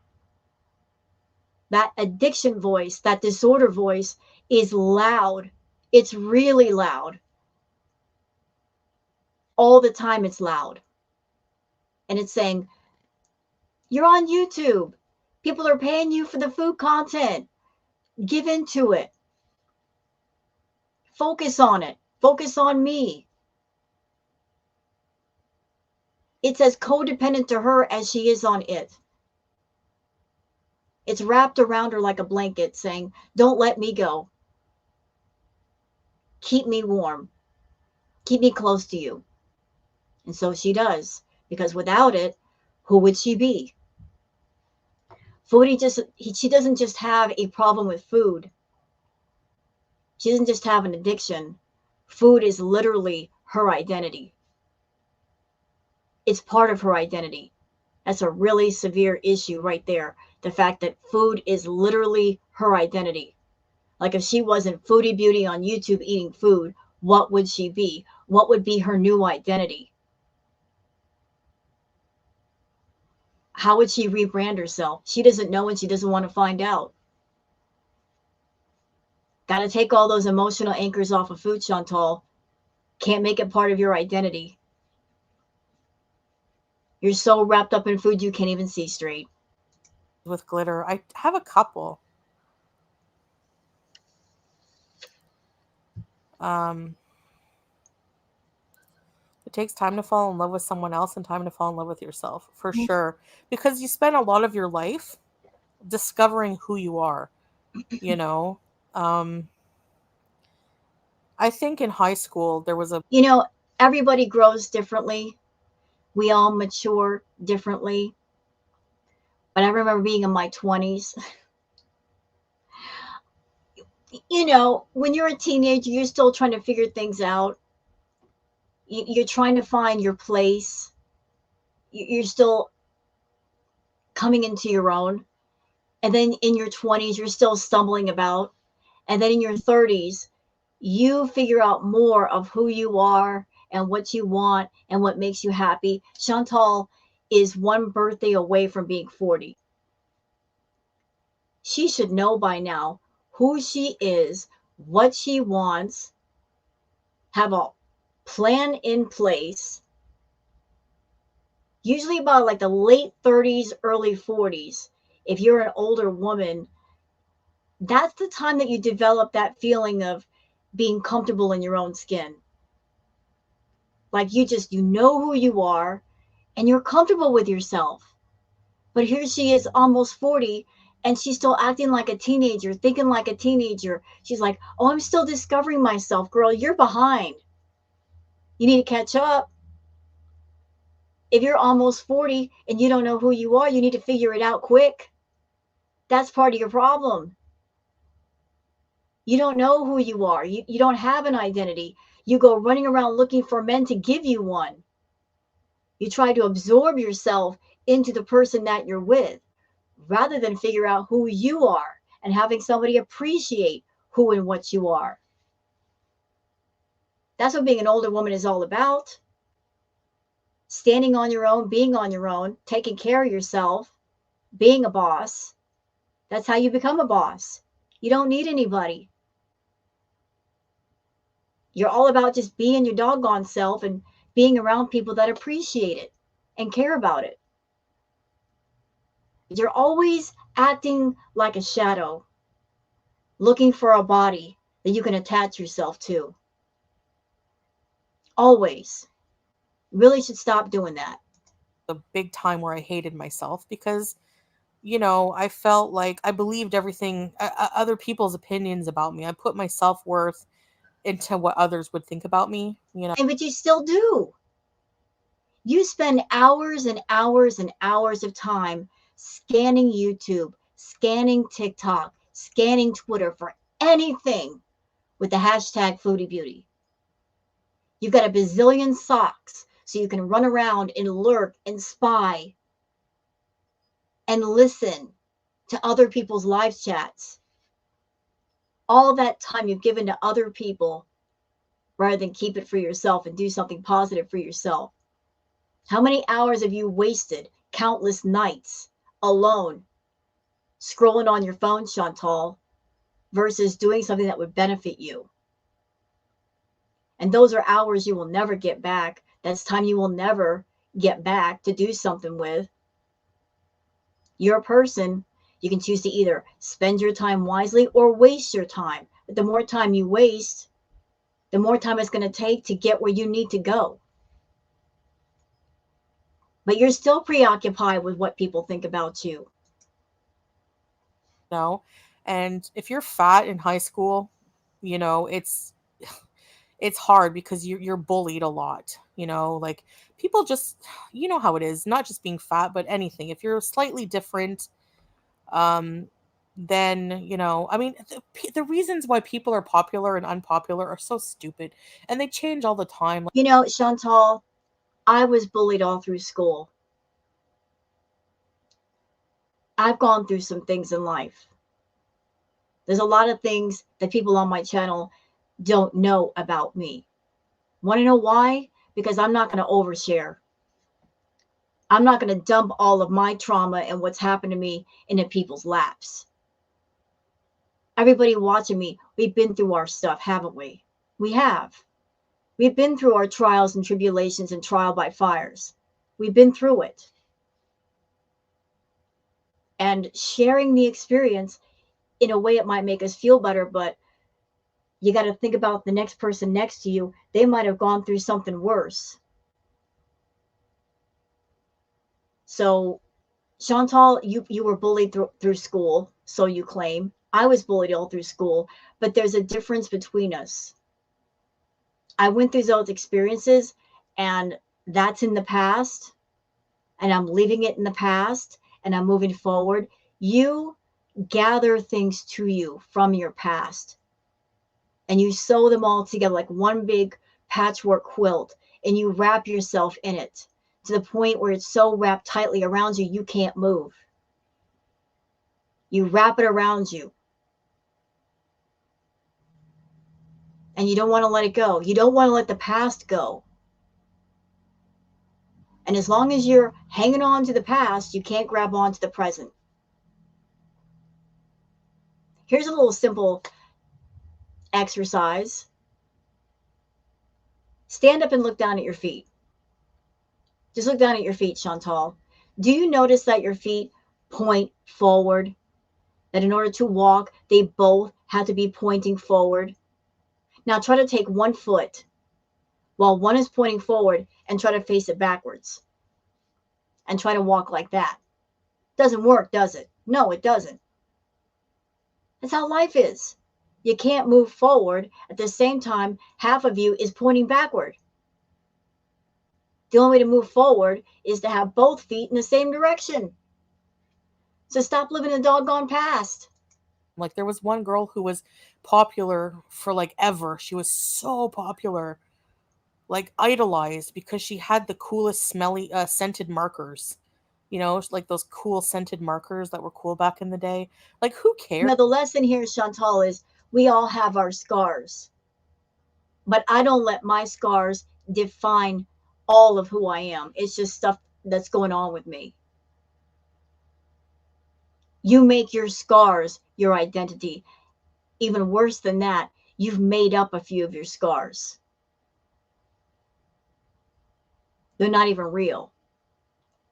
That addiction voice, that disorder voice is loud. It's really loud. All the time it's loud. And it's saying, you're on YouTube. People are paying you for the food content. Give into it. Focus on it. Focus on me. It's as codependent to her as she is on it. It's wrapped around her like a blanket saying, don't let me go. Keep me warm. Keep me close to you. And so she does, because without it, who would she be? She doesn't just have a problem with food. She doesn't just have an addiction. Food is literally her identity. It's part of her identity. That's a really severe issue right there. The fact that food is literally her identity. Like if she wasn't Foodie Beauty on YouTube eating food, what would she be? What would be her new identity? How would she rebrand herself? She doesn't know and she doesn't want to find out. Got to take all those emotional anchors off of food, Chantal. Can't make it part of your identity. You're so wrapped up in food you can't even see straight. With glitter, I have a couple. It takes time to fall in love with someone else and time to fall in love with yourself, for sure. Because you spend a lot of your life discovering who you are, you know? I think in high school there was a... Everybody grows differently. We all mature differently. But I remember being in my 20s. When you're a teenager, you're still trying to figure things out. You're trying to find your place. You're still coming into your own. And then in your 20s, you're still stumbling about. And then in your 30s, you figure out more of who you are and what you want and what makes you happy. Chantal is one birthday away from being 40. She should know by now who she is, what she wants, have a plan in place. Usually about like the late 30s, early 40s, if you're an older woman, that's the time that you develop that feeling of being comfortable in your own skin. Like you know who you are and you're comfortable with yourself. But here she is almost 40 and she's still acting like a teenager, thinking like a teenager. She's like, oh, I'm still discovering myself. Girl, you're behind. You need to catch up. If you're almost 40 and you don't know who you are, you need to figure it out quick. That's part of your problem. You don't know who you are. You don't have an identity. You go running around looking for men to give you one. You try to absorb yourself into the person that you're with rather than figure out who you are and having somebody appreciate who and what you are. That's what being an older woman is all about. Standing on your own, being on your own, taking care of yourself, being a boss. That's how you become a boss. You don't need anybody. You're all about just being your doggone self and being around people that appreciate it and care about it. You're always acting like a shadow, looking for a body that you can attach yourself to. Always. Really should stop doing that. A big time where I hated myself because, you know, I felt like I believed everything, other people's opinions about me. I put my self worth into what others would think about me, you know. And but you still do. You spend hours and hours and hours of time scanning YouTube, scanning TikTok, scanning Twitter for anything with the hashtag Foodie Beauty. You've got a bazillion socks so you can run around and lurk and spy and listen to other people's live chats. All that time you've given to other people rather than keep it for yourself and do something positive for yourself. How many hours have you wasted? Countless nights alone, scrolling on your phone, Chantal, versus doing something that would benefit you. And those are hours you will never get back. That's time you will never get back to do something with. You're a person. You can choose to either spend your time wisely or waste your time. But the more time you waste, the more time it's going to take to get where you need to go. But you're still preoccupied with what people think about you. know. And if you're fat in high school, you know, it's hard because you're bullied a lot, you know, like people just, you know how it is, not just being fat, but anything. If you're slightly different, um then, you know, I mean, the reasons why people are popular and unpopular are so stupid and they change all the time. You know, Chantal, I was bullied all through school. I've gone through some things in life. There's a lot of things that people on my channel don't know about me. Want to know why? Because I'm not going to overshare. I'm not going to dump all of my trauma and what's happened to me into people's laps. Everybody watching me, we've been through our stuff, haven't we? We have. We've been through our trials and tribulations and trial by fires. We've been through it. And sharing the experience in a way, it might make us feel better, but you got to think about the next person next to you. They might have gone through something worse. So, Chantal, you were bullied through school, so you claim. I was bullied all through school, but there's a difference between us. I went through those experiences, and that's in the past, and I'm leaving it in the past, and I'm moving forward. You gather things to you from your past, and you sew them all together like one big patchwork quilt, and you wrap yourself in it to the point where it's so wrapped tightly around you, you can't move. You wrap it around you. And you don't want to let it go. You don't want to let the past go. And as long as you're hanging on to the past, you can't grab on to the present. Here's a little simple exercise. Stand up and look down at your feet. Just look down at your feet, Chantal. Do you notice that your feet point forward? That in order to walk, they both have to be pointing forward? Now try to take one foot while one is pointing forward and try to face it backwards. And try to walk like that. Doesn't work, does it? No, it doesn't. That's how life is. You can't move forward at the same time half of you is pointing backward. The only way to move forward is to have both feet in the same direction. So stop living in the doggone past. Like, there was one girl who was popular for like ever. She was so popular, like idolized, because she had the coolest smelly scented markers. You know, like those cool scented markers that were cool back in the day. Like, who cares? Now, the lesson here, Chantal, is we all have our scars. But I don't let my scars define all of who I am. It's just stuff that's going on with me. You make your scars your identity. Even worse than that, you've made up a few of your scars. They're not even real.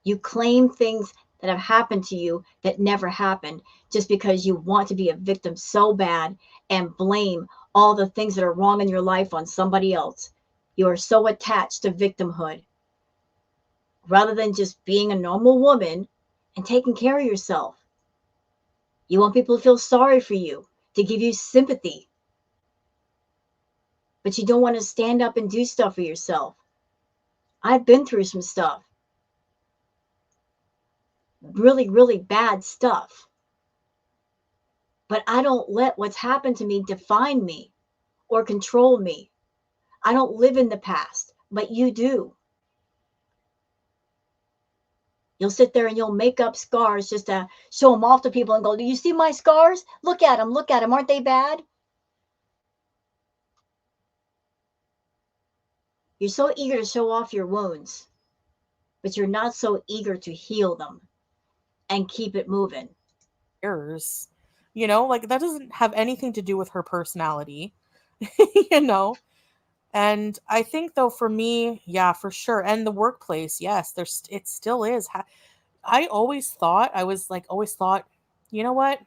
You claim things that have happened to you that never happened just because you want to be a victim so bad and blame all the things that are wrong in your life on somebody else. You are so attached to victimhood rather than just being a normal woman and taking care of yourself. You want people to feel sorry for you, to give you sympathy, but you don't want to stand up and do stuff for yourself. I've been through some stuff. Really, really bad stuff. But I don't let what's happened to me define me or control me. I don't live in the past, but you do. You'll sit there and you'll make up scars just to show them off to people and go, do you see my scars? Look at them, look at them. Aren't they bad? You're so eager to show off your wounds, but you're not so eager to heal them and keep it moving. Cares? You know, like, that doesn't have anything to do with her personality. You know. And I think, though, for me, yeah, for sure. And the workplace, yes, it still is. I always thought, always thought, you know what?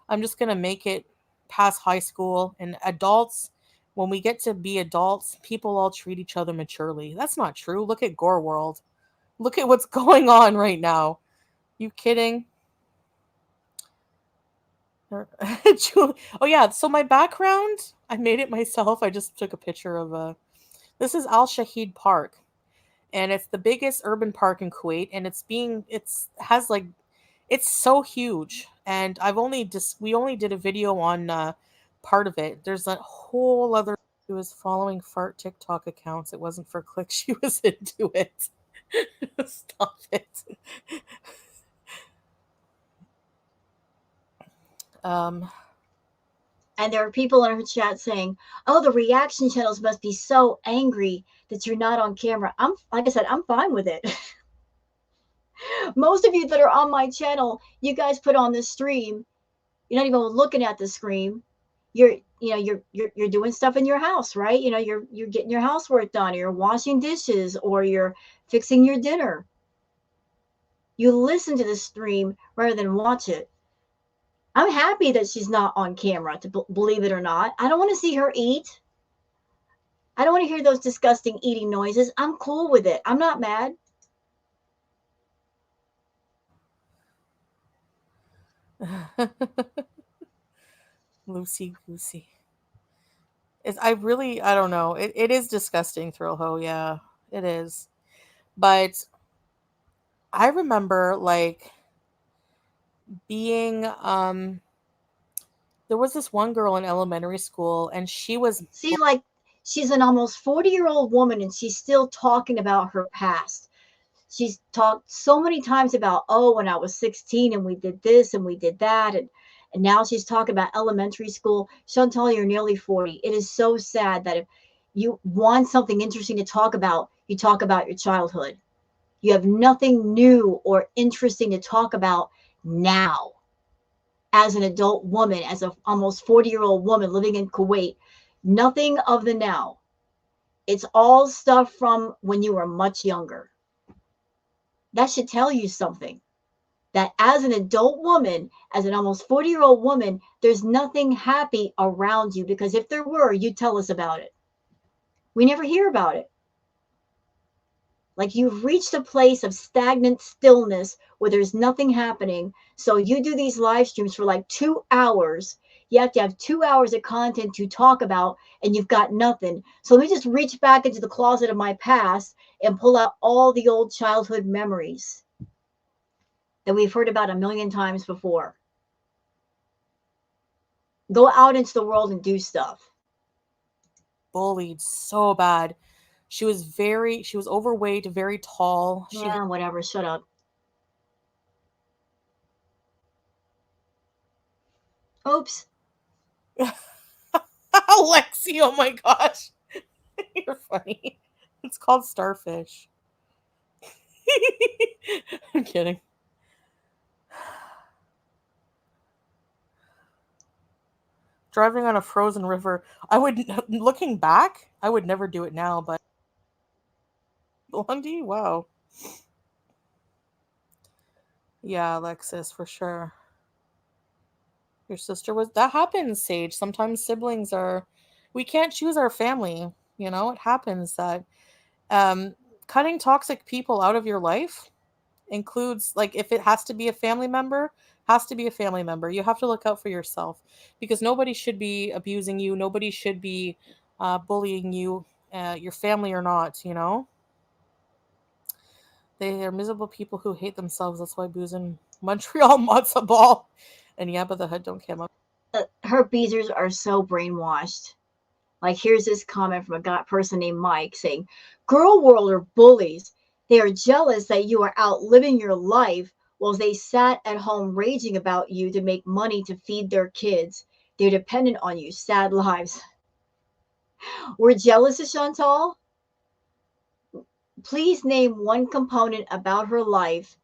I'm just going to make it past high school. And adults, when we get to be adults, people all treat each other maturely. That's not true. Look at Gore World. Look at what's going on right now. You kidding? Oh, yeah. So my background, I made it myself. I just took a picture of this is Al Shahid Park, and it's the biggest urban park in Kuwait, and it's so huge. And we only did a video on part of it. There's a whole other. She was following fart TikTok accounts. It wasn't for clicks. She was into it. Stop it. Um, And there are people in her chat saying, oh, the reaction channels must be so angry that you're not on camera. Like I said, I'm fine with it. Most of you that are on my channel, you guys put on this stream, you're not even looking at the screen. You're doing stuff in your house, right? You're getting your housework done, or you're washing dishes, or you're fixing your dinner. You listen to the stream rather than watch it. I'm happy that she's not on camera, to believe it or not. I don't want to see her eat. I don't want to hear those disgusting eating noises. I'm cool with it. I'm not mad. Lucy Goosey. I don't know. It is disgusting, Thrillho. Yeah, it is. But I remember, like, being there was this one girl in elementary school, and she was See, like, she's an almost 40-year-old woman and she's still talking about her past. She's talked so many times about, oh, when I was 16 and we did this and we did that. And now she's talking about elementary school. Chantal, you're nearly 40. It is so sad that if you want something interesting to talk about, you talk about your childhood. You have nothing new or interesting to talk about now as an adult woman, as a almost 40-year-old woman living in Kuwait. Nothing of the now. It's all stuff from when you were much younger. That should tell you something. That as an adult woman, as an almost 40-year-old woman, there's nothing happy around you, because if there were, you'd tell us about it. We never hear about it. Like, you've reached a place of stagnant stillness where there's nothing happening. So you do these live streams for like 2 hours. You have to have 2 hours of content to talk about, and you've got nothing. So let me just reach back into the closet of my past and pull out all the old childhood memories that we've heard about a million times before. Go out into the world and do stuff. Bullied so bad. She was overweight, very tall. Yeah, whatever. Shut up. Oops. Lexi, oh my gosh. You're funny. It's called starfish. I'm kidding. Driving on a frozen river. Looking back, I would never do it now, but Blondie, wow. Yeah, Alexis, for sure. Your sister was. That happens, Sage. Sometimes siblings are. We can't choose our family. You know, it happens that um, cutting toxic people out of your life includes, like, if it has to be a family member, has to be a family member. You have to look out for yourself, because nobody should be abusing you. Nobody should be bullying you, your family or not, you know? They are miserable people who hate themselves. That's why booze in Montreal matzo ball and Yabba the Head don't come up. Her beezers are so brainwashed. Like, here's this comment from a person named Mike saying, girl world are bullies. They are jealous that you are out living your life while they sat at home raging about you to make money to feed their kids. They're dependent on you. Sad lives. We're jealous of Chantal. Please name one component about her life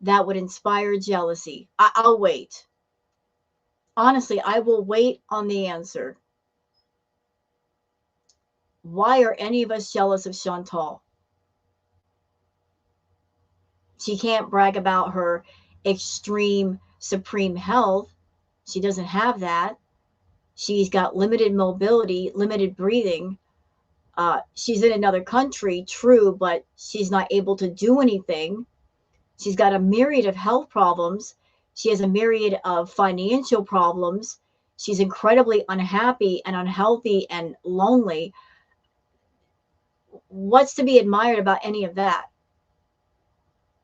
that would inspire jealousy. I'll wait. Honestly, I will wait on the answer. Why are any of us jealous of Chantal? She can't brag about her extreme supreme health. She doesn't have that. She's got limited mobility, limited breathing. She's in another country, true, but she's not able to do anything. She's got a myriad of health problems. She has a myriad of financial problems. She's incredibly unhappy and unhealthy and lonely. What's to be admired about any of that?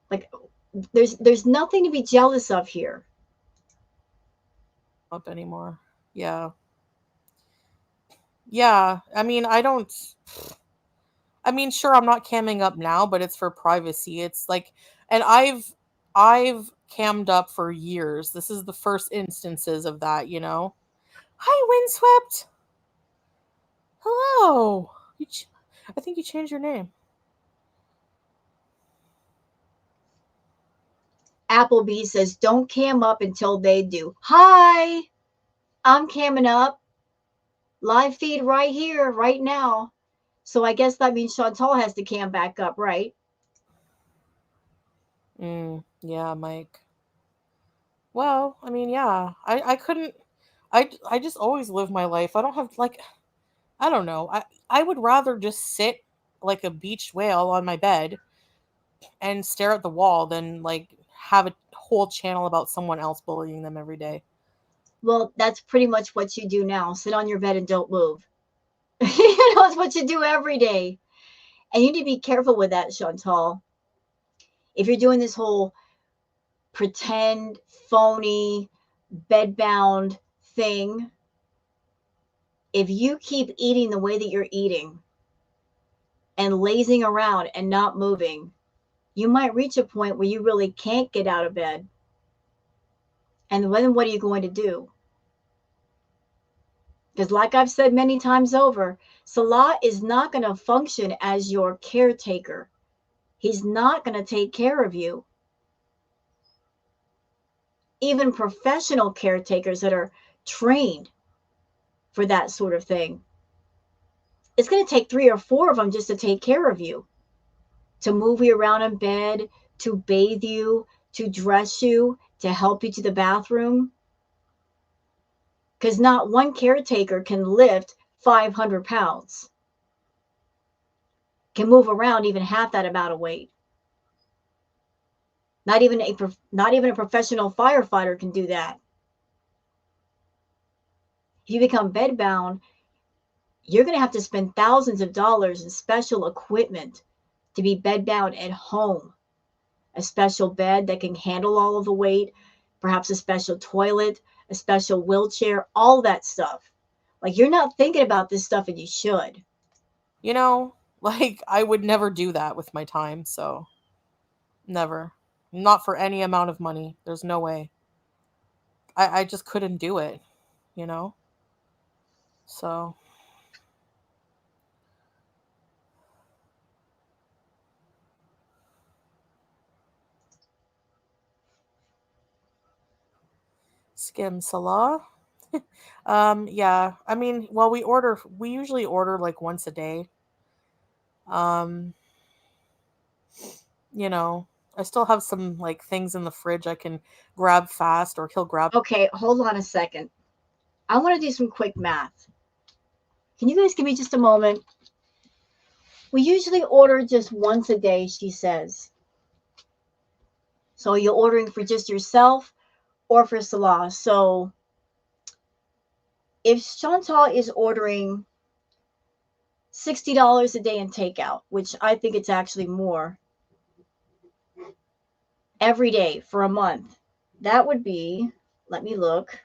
Like, there's nothing to be jealous of here. Up anymore. Yeah. Yeah. I mean, I don't. I mean, sure, I'm not camming up now, but it's for privacy. It's like, and I've cammed up for years. This is the first instances of that, you know. Hi, Windswept. Hello. I think you changed your name. Applebee says, don't cam up until they do. Hi, I'm camming up. Live feed right here, right now. So I guess that means Chantal has to cam back up, right? Yeah, Mike. Well, I mean, yeah. I couldn't. I just always live my life. I don't have, like, I don't know. I would rather just sit like a beached whale on my bed and stare at the wall than, like, have a whole channel about someone else bullying them every day. Well, that's pretty much what you do now. Sit on your bed and don't move. You know, it's what you do every day. And you need to be careful with that, Chantal. If you're doing this whole pretend, phony, bedbound thing, if you keep eating the way that you're eating and lazing around and not moving, You might reach a point where you really can't get out of bed. And then what are you going to do? Because, like I've said many times over, Salah is not going to function as your caretaker. He's not going to take care of you. Even professional caretakers that are trained for that sort of thing, it's going to take 3 or 4 of them just to take care of you, to move you around in bed, to bathe you, to dress you, to help you to the bathroom. Because not one caretaker can lift 500 pounds, can move around even half that amount of weight. Not even a professional firefighter can do that. If you become bedbound, you're going to have to spend thousands of dollars in special equipment to be bedbound at home. A special bed that can handle all of the weight, perhaps a special toilet, a special wheelchair, all that stuff. Like, you're not thinking about this stuff, and you should. You know, like I would never do that with my time, so never. Not for any amount of money. There's no way. I just couldn't do it, you know? So, skim Salah. Yeah. I mean, well, we usually order like once a day. Um, you know, I still have some like things in the fridge I can grab fast, or he'll grab. Okay, hold on a second. I want to do some quick math. Can you guys give me just a moment? We usually order just once a day, she says. So you're ordering for just yourself or for Salah. So if Chantal is ordering $60 a day in takeout, which I think it's actually more, every day for a month, that would be, let me look,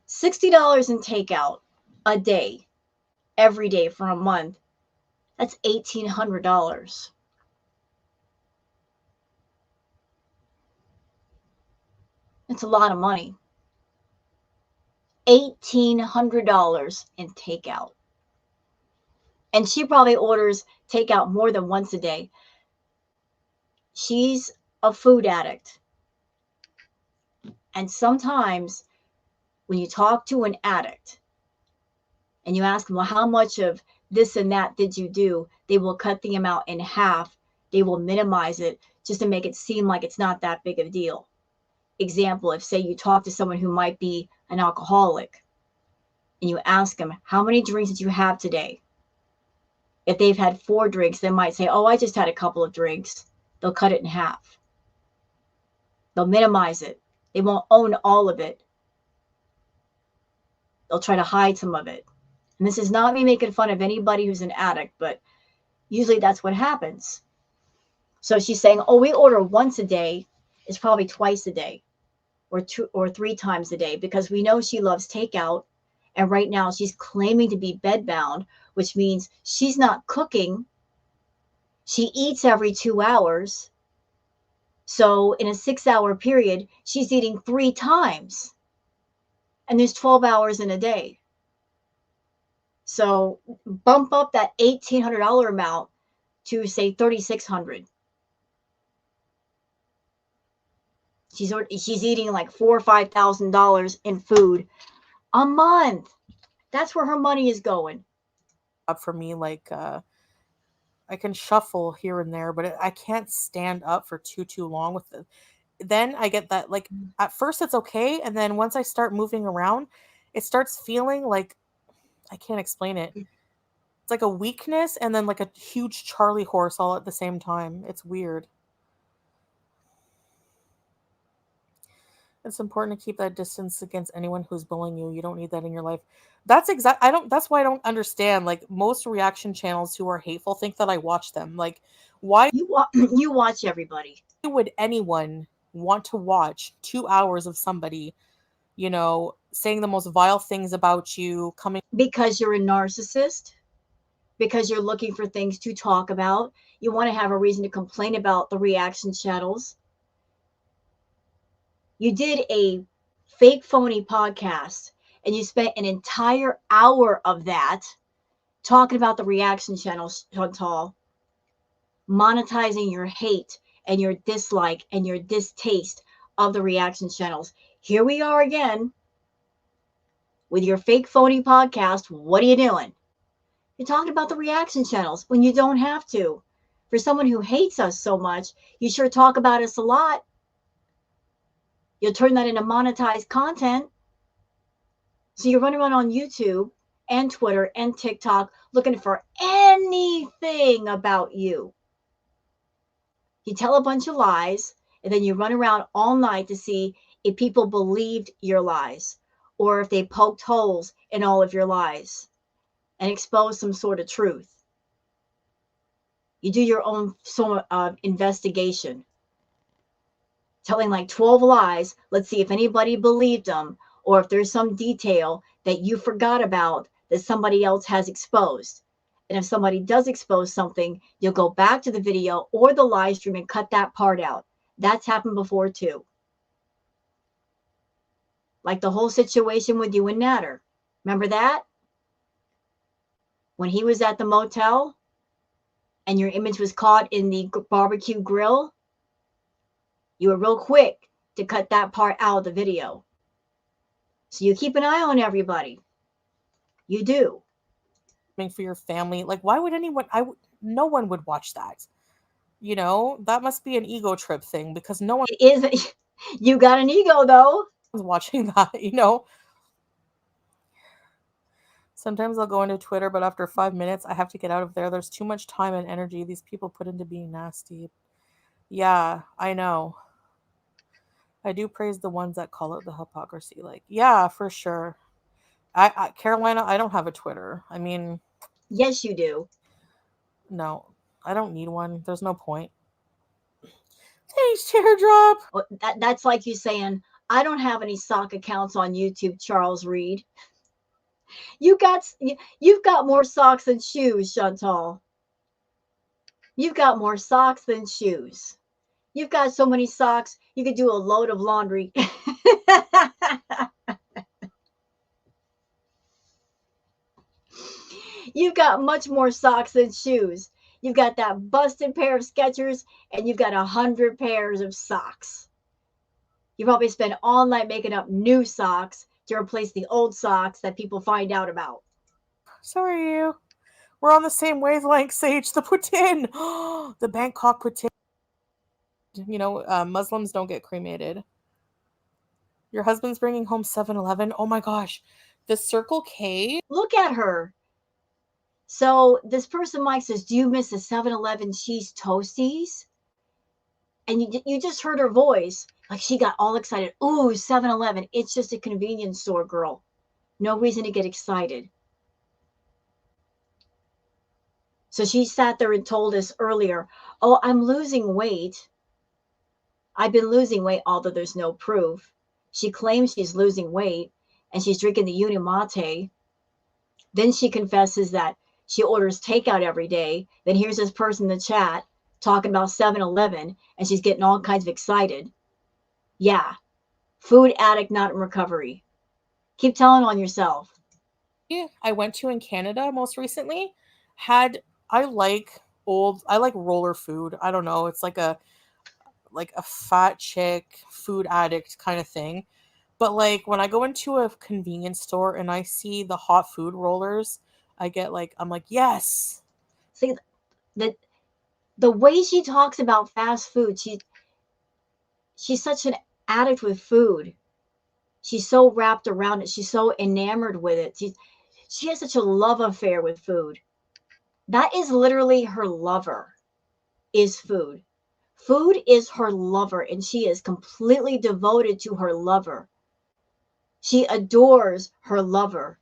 $60 in takeout a day, every day for a month. That's $1,800. It's a lot of money. $1,800 in takeout. And she probably orders takeout more than once a day. She's a food addict. And sometimes when you talk to an addict and you ask them, well, how much of this and that did you do? They will cut the amount in half. They will minimize it just to make it seem like it's not that big of a deal. Example, if say you talk to someone who might be an alcoholic and you ask them, how many drinks did you have today? If they've had 4 drinks, they might say, oh, I just had a couple of drinks. They'll cut it in half. They'll minimize it. They won't own all of it. They'll try to hide some of it. And this is not me making fun of anybody who's an addict, but usually that's what happens. So she's saying, oh, we order once a day. It's probably twice a day or 2 or 3 times a day, because we know she loves takeout. And right now she's claiming to be bedbound, which means she's not cooking. She eats every 2 hours. So in a 6-hour period, she's eating 3 times. And there's 12 hours in a day. So bump up that $1,800 amount to say $3,600. She's eating like $4,000 or $5,000 in food a month. That's where her money is going. For me, like I can shuffle here and there, but I can't stand up for too long with it. Then I get that, like, at first it's okay, and then once I start moving around, it starts feeling like, I can't explain it. It's like a weakness and then like a huge Charlie horse all at the same time. It's weird. It's important to keep that distance against anyone who's bullying you. You don't need that in your life. That's why I don't understand. Like, most reaction channels who are hateful think that I watch them. Like, why You watch everybody. would anyone want to watch 2 hours of somebody, saying the most vile things about you, coming Because you're a narcissist. because you're looking for things to talk about. You want to have a reason to complain about the reaction channels. You did a fake phony podcast and you spent an entire hour of that talking about the reaction channels, Chantal, monetizing your hate and your dislike and your distaste of the reaction channels. Here we are again with your fake phony podcast. What are you doing? You're talking about the reaction channels when you don't have to. For someone who hates us so much, you sure talk about us a lot. You'll turn that into monetized content. So you're running around on YouTube and Twitter and TikTok looking for anything about you. You tell a bunch of lies, and then you run around all night to see if people believed your lies or if they poked holes in all of your lies and exposed some sort of truth. You do your own sort of investigation, telling like 12 lies. Let's see if anybody believed them or if there's some detail that you forgot about that somebody else has exposed. And if somebody does expose something, you'll go back to the video or the live stream and cut that part out. That's happened before too. Like the whole situation with you and Natter. Remember that? When he was at the motel and your image was caught in the barbecue grill, you were real quick to cut that part out of the video. So you keep an eye on everybody. You do. For your family. Like, why would anyone? No one would watch that. You know, that must be an ego trip thing because no one It is. You got an ego though. is watching that. You know. Sometimes I'll go into Twitter, but after 5 minutes, I have to get out of there. There's too much time and energy these people put into being nasty. Yeah, I know. I do praise the ones that call it the hypocrisy. Like, yeah, for sure. Carolina, I don't have a Twitter. I mean, Yes, you do. no, I don't need one. There's no point. Thanks, teardrop. Well, that's like you saying, I don't have any sock accounts on YouTube, Charles Reed. You've got more socks than shoes, Chantal. You've got more socks than shoes. You've got so many socks, you could do a load of laundry. You've got much more socks than shoes. You've got that busted pair of Skechers, and you've got 100 pairs of socks. You probably spend all night making up new socks to replace the old socks that people find out about. Sorry, we're on the same wavelength, Sage. The Putin. The Bangkok Putin. You know, Muslims don't get cremated. Your husband's bringing home 7-Eleven. Oh my gosh. The Circle K. Look at her. So this person, Mike, says, do you miss the 7-Eleven cheese toasties? And you just heard her voice. Like she got all excited. Ooh, 7-Eleven. It's just a convenience store, girl. No reason to get excited. So she sat there and told us earlier, oh, I'm losing weight. I've been losing weight, although there's no proof. She claims she's losing weight and she's drinking the Unimate. Then she confesses that she orders takeout every day. Then here's this person in the chat talking about 7-Eleven and she's getting all kinds of excited. Yeah, food addict, not in recovery. Keep telling on yourself. I went to in Canada most recently I like roller food. I don't know, it's like a fat chick food addict kind of thing. But like when I go into a convenience store and I see the hot food rollers, I'm like, yes. See, the way she talks about fast food, she's such an addict with food. She's so wrapped around it. She's so enamored with it. She has such a love affair with food. That is literally her lover, is food. Food is her lover, and she is completely devoted to her lover. She adores her lover.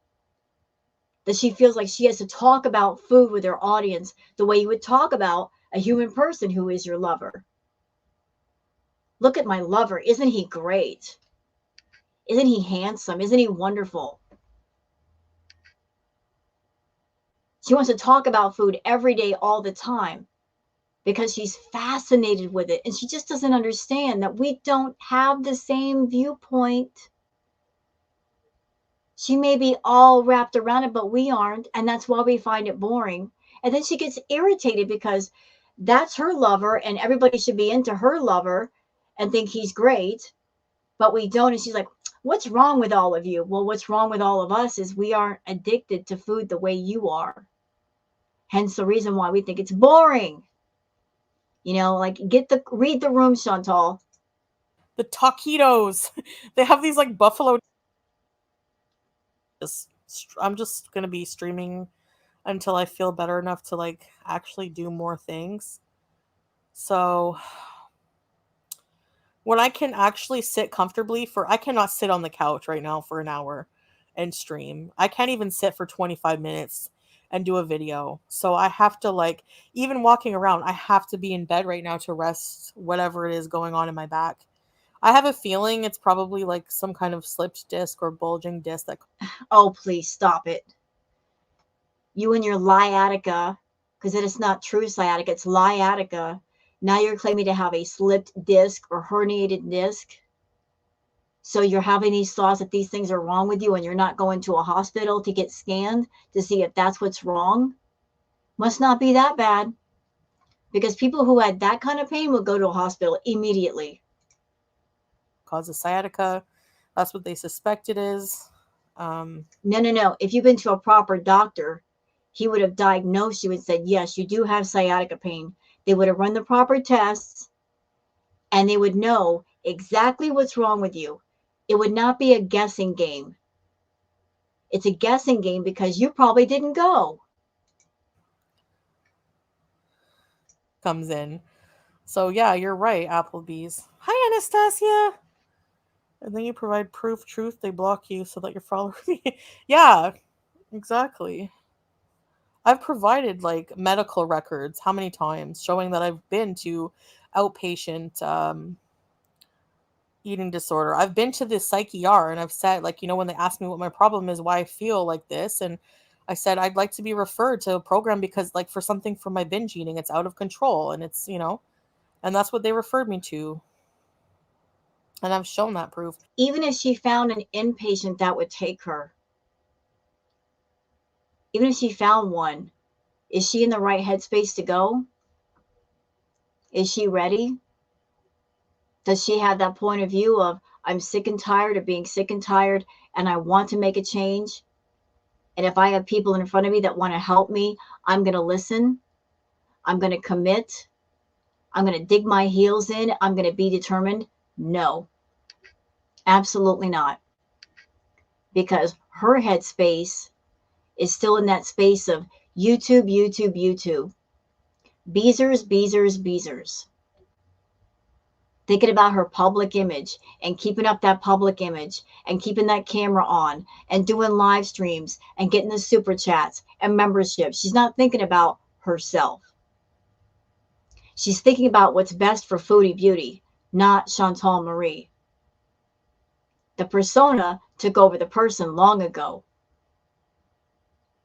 That she feels like she has to talk about food with her audience the way you would talk about a human person who is your lover. Look at my lover. Isn't he great? Isn't he handsome? Isn't he wonderful? She wants to talk about food every day, all the time, because she's fascinated with it. And she just doesn't understand that we don't have the same viewpoint. She may be all wrapped around it, but we aren't. And that's why we find it boring. And then she gets irritated because that's her lover and everybody should be into her lover and think he's great, but we don't. And she's like, what's wrong with all of you? Well, what's wrong with all of us is we aren't addicted to food the way you are. Hence the reason why we think it's boring. Like read the room, Chantal. The taquitos. They have these like buffalo. I'm just gonna be streaming until I feel better enough to like actually do more things. So when I can actually sit comfortably I cannot sit on the couch right now for an hour and stream. I can't even sit for 25 minutes and do a video. So I have to like, even walking around, I have to be in bed right now to rest whatever it is going on in my back. I have a feeling it's probably like some kind of slipped disc or bulging disc that. Oh, please stop it. You and your sciatica, because it is not true sciatica, it's sciatica. Now you're claiming to have a slipped disc or herniated disc. So you're having these thoughts that these things are wrong with you and you're not going to a hospital to get scanned to see if that's what's wrong. Must not be that bad. Because people who had that kind of pain would go to a hospital immediately. Causes sciatica. That's what they suspect it is. No. If you've been to a proper doctor, he would have diagnosed you and said, yes, you do have sciatica pain. They would have run the proper tests and they would know exactly what's wrong with you. It would not be a guessing game. It's a guessing game because you probably didn't go. Comes in. So yeah, you're right, Applebee's. Hi, Anastasia. And then you provide proof, truth, they block you so that your followers. Yeah, exactly. I've provided like medical records how many times showing that I've been to outpatient eating disorder. I've been to the psych ER and I've said, like, when they ask me what my problem is, why I feel like this, and I said I'd like to be referred to a program because like for something for my binge eating, it's out of control and it's, and that's what they referred me to. And I've shown that proof. Even if she found an inpatient that would take her, even if she found one, is she in the right headspace to go? Is she ready? Does she have that point of view of, I'm sick and tired of being sick and tired and I want to make a change? And if I have people in front of me that want to help me, I'm going to listen. I'm going to commit. I'm going to dig my heels in. I'm going to be determined. No, absolutely not. Because her headspace is still in that space of YouTube. Beezers. Thinking about her public image and keeping up that public image and keeping that camera on and doing live streams and getting the super chats and memberships. She's not thinking about herself. She's thinking about what's best for Foodie Beauty, not Chantal Marie. The persona took over the person long ago.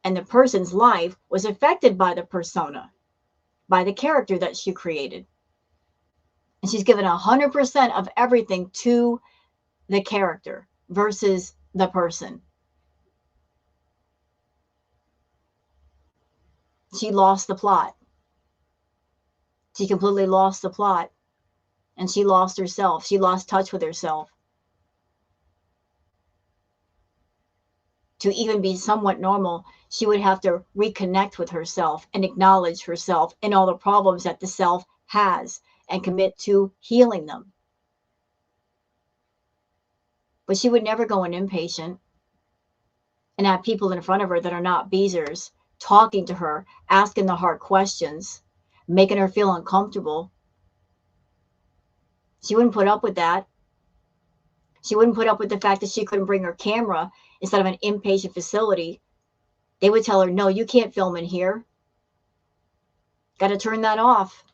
And the person's life was affected by the persona, by the character that she created. And she's given 100% of everything to the character versus the person. She lost the plot. She completely lost the plot. And she lost herself. She lost touch with herself. To even be somewhat normal, she would have to reconnect with herself and acknowledge herself and all the problems that the self has and commit to healing them. But she would never go an inpatient and have people in front of her that are not beezers talking to her, asking the hard questions, making her feel uncomfortable. She wouldn't put up with that. She wouldn't put up with the fact that she couldn't bring her camera instead of an inpatient facility. They would tell her, no, you can't film in here. Got to turn that off.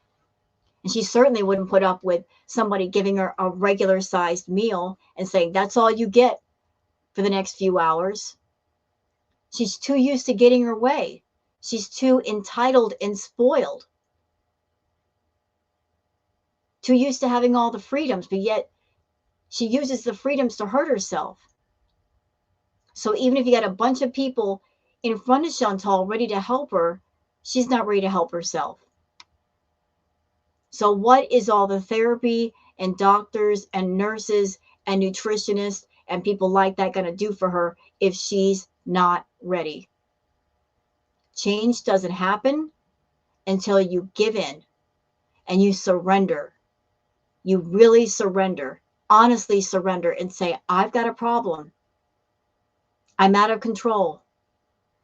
And she certainly wouldn't put up with somebody giving her a regular sized meal and saying, that's all you get for the next few hours. She's too used to getting her way. She's too entitled and spoiled, too used to having all the freedoms, but yet she uses the freedoms to hurt herself. So even if you got a bunch of people in front of Chantal ready to help her, she's not ready to help herself. So what is all the therapy and doctors and nurses and nutritionists and people like that going to do for her if she's not ready? Change doesn't happen until you give in and you surrender. You really surrender, honestly surrender, and say, I've got a problem. I'm out of control.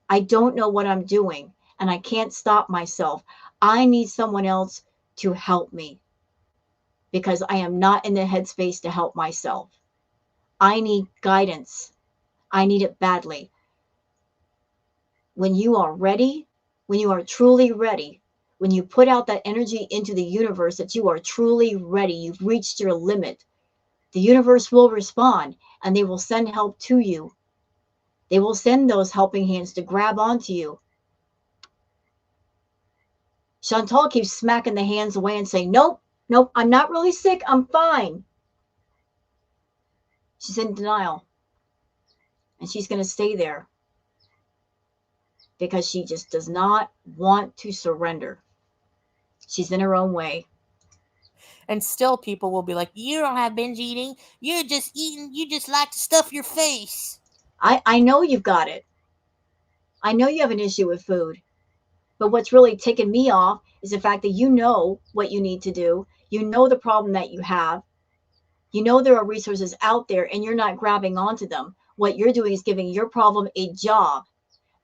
I don't know what I'm doing and I can't stop myself. I need someone else to help me because I am not in the headspace to help myself. I need guidance. I need it badly. When you are ready, when you are truly ready, when you put out that energy into the universe that you are truly ready, you've reached your limit, the universe will respond and they will send help to you. They will send those helping hands to grab onto you. Chantal keeps smacking the hands away and saying, nope, nope, I'm not really sick. I'm fine. She's in denial. And she's going to stay there because she just does not want to surrender. She's in her own way. And still people will be like, you don't have binge eating. You're just eating. You just like to stuff your face. I know you've got it. I know you have an issue with food. But what's really ticking me off is the fact that you know what you need to do. You know the problem that you have. You know there are resources out there and you're not grabbing onto them. What you're doing is giving your problem a job,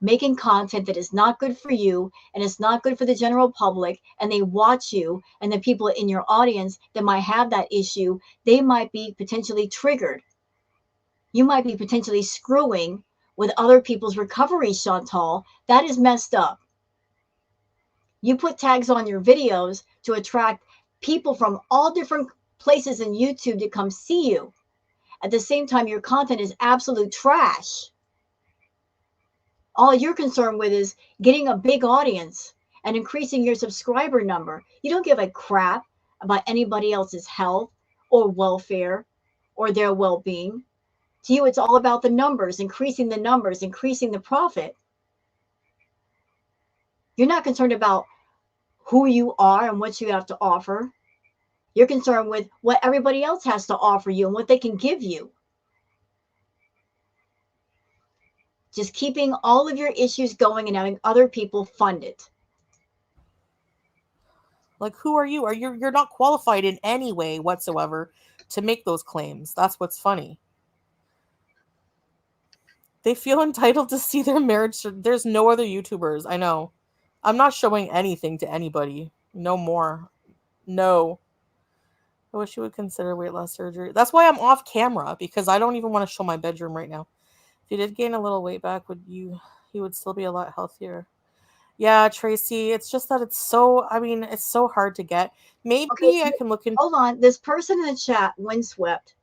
making content that is not good for you and it's not good for the general public. And they watch you, and the people in your audience that might have that issue, they might be potentially triggered. You might be potentially screwing with other people's recovery, Chantal. That is messed up. You put tags on your videos to attract people from all different places in YouTube to come see you. At the same time, your content is absolute trash. All you're concerned with is getting a big audience and increasing your subscriber number. You don't give a crap about anybody else's health or welfare or their well-being. To you, it's all about the numbers, increasing the profit. You're not concerned about who you are and what you have to offer. You're concerned with what everybody else has to offer you and what they can give you. Just keeping all of your issues going and having other people fund it. Like, who are you? You're not qualified in any way whatsoever to make those claims. That's what's funny. They feel entitled to see their marriage. There's no other YouTubers. I know. I'm not showing anything to anybody. No more. No. I wish you would consider weight loss surgery. That's why I'm off camera, because I don't even want to show my bedroom right now. If you did gain a little weight back, you would still be a lot healthier. Yeah, Tracy, it's just that it's so hard to get. Maybe Okay, I can look into. hold on. This person in the chat, Windswept,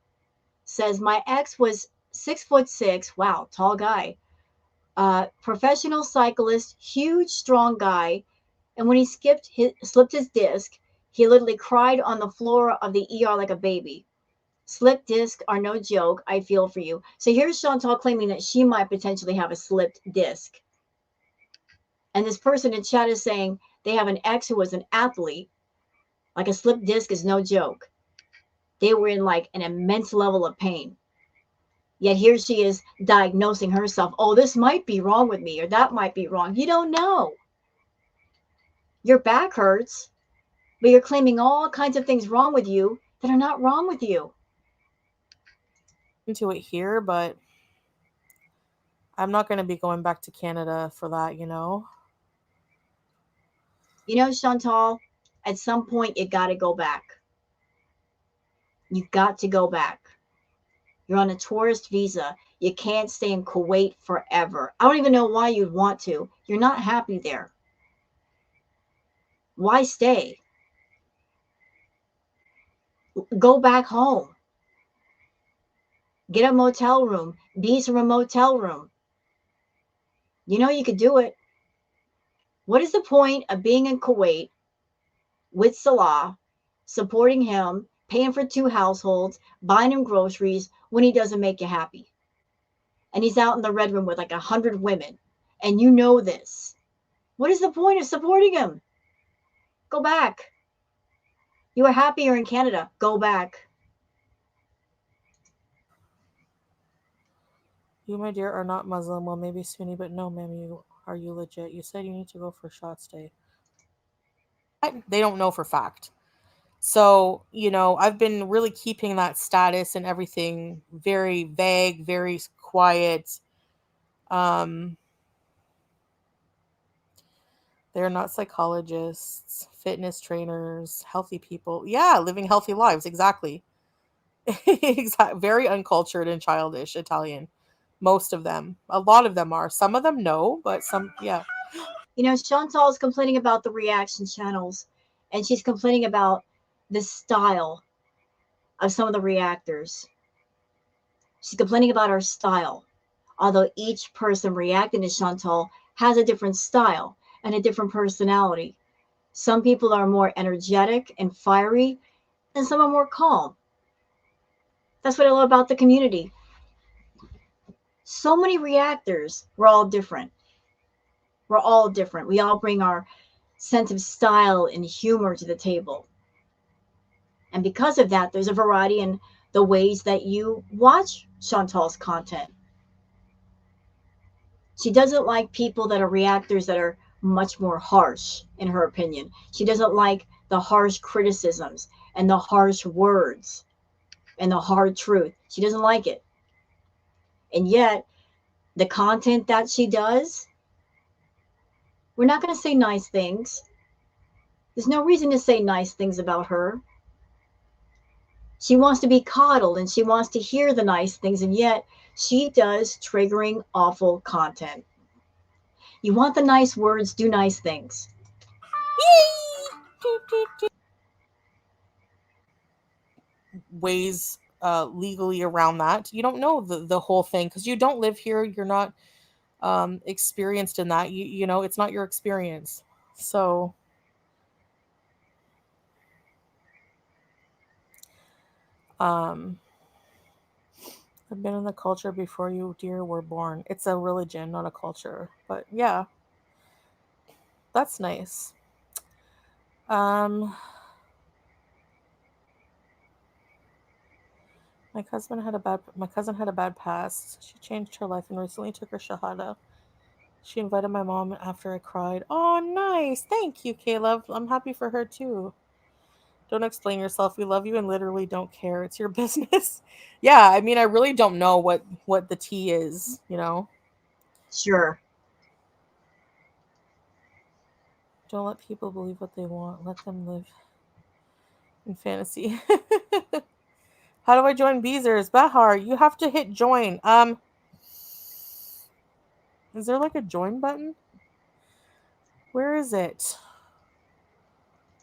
says my ex was 6'6". Wow, tall guy. Professional cyclist, huge, strong guy. And when he slipped his disc, he literally cried on the floor of the ER like a baby. Slipped disc are no joke. I feel for you. So here's Chantal claiming that she might potentially have a slipped disc. And this person in chat is saying they have an ex who was an athlete. Like a slipped disc is no joke. They were in like an immense level of pain. Yet here she is diagnosing herself. Oh, this might be wrong with me, or that might be wrong. You don't know. Your back hurts, but you're claiming all kinds of things wrong with you that are not wrong with you. Into it here, but I'm not going to be going back to Canada for that, you know? You know, Chantal, at some point you got to go back. You got to go back. You're on a tourist visa. You can't stay in Kuwait forever. I don't even know why you'd want to. You're not happy there. Why stay? Go back home. Get a motel room. Bees from a motel room. You know you could do it. What is the point of being in Kuwait with Salah, supporting him, paying for 2 households, buying him groceries when he doesn't make you happy? And he's out in the red room with like 100 women, and you know this. What is the point of supporting him? Go back. You are happier in Canada. Go back. You, my dear, are not Muslim. Well, maybe Sunni, but no, ma'am, you legit? You said you need to go for shots day. They don't know for fact. So, I've been really keeping that status and everything very vague, very quiet. Um, they're not psychologists, fitness trainers, healthy people. Yeah, living healthy lives. Exactly. Very uncultured and childish Italian. Most of them. A lot of them are. Some of them no, but some, yeah. Chantal is complaining about the reaction channels, and she's complaining about the style of some of the reactors. She's complaining about our style, although each person reacting to Chantal has a different style and a different personality. Some people are more energetic and fiery, and some are more calm. That's what I love about the community. So many reactors. We're all different. We're all different. We all bring our sense of style and humor to the table. And because of that, there's a variety in the ways that you watch Chantal's content. She doesn't like people that are reactors that are much more harsh, in her opinion. She doesn't like the harsh criticisms and the harsh words and the hard truth. She doesn't like it. And yet, the content that she does, we're not going to say nice things. There's no reason to say nice things about her. She wants to be coddled and she wants to hear the nice things, and yet she does triggering, awful content. You want the nice words, do nice things. Ways legally around that. You don't know the whole thing because you don't live here. You're not experienced in that. It's not your experience. So I've been in the culture before you, dear, were born. It's a religion, not a culture. But yeah, that's nice. My cousin had a bad past. She changed her life and recently took her shahada. She invited my mom after I cried. Oh, nice. Thank you, Caleb. I'm happy for her too. Don't explain yourself. We love you and literally don't care. It's your business. Yeah, I mean, I really don't know what the tea is, Sure. Don't let people believe what they want. Let them live in fantasy. How do I join Beezers? Bahar, you have to hit join. Is there like a join button? Where is it?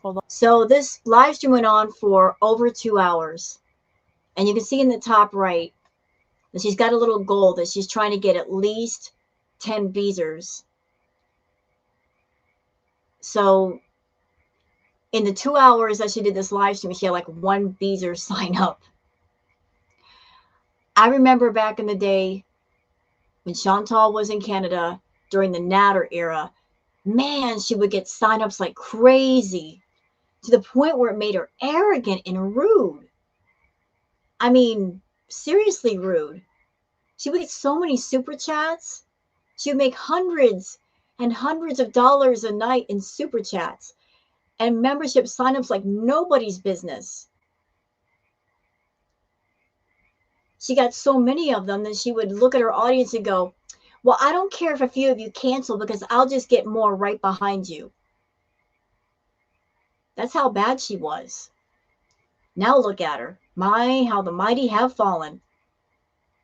Hold on. So this live stream went on for over 2 hours. And you can see in the top right that she's got a little goal that she's trying to get at least 10 Beezers. So in the 2 hours that she did this live stream, she had like one Beezer sign up. I remember back in the day when Chantal was in Canada during the Natter era, man, she would get signups like crazy to the point where it made her arrogant and rude. I mean, seriously rude. She would get so many super chats. She would make hundreds and hundreds of dollars a night in super chats and membership signups like nobody's business. She got so many of them that she would look at her audience and go, well, I don't care if a few of you cancel because I'll just get more right behind you. That's how bad she was. Now look at her. My, how the mighty have fallen.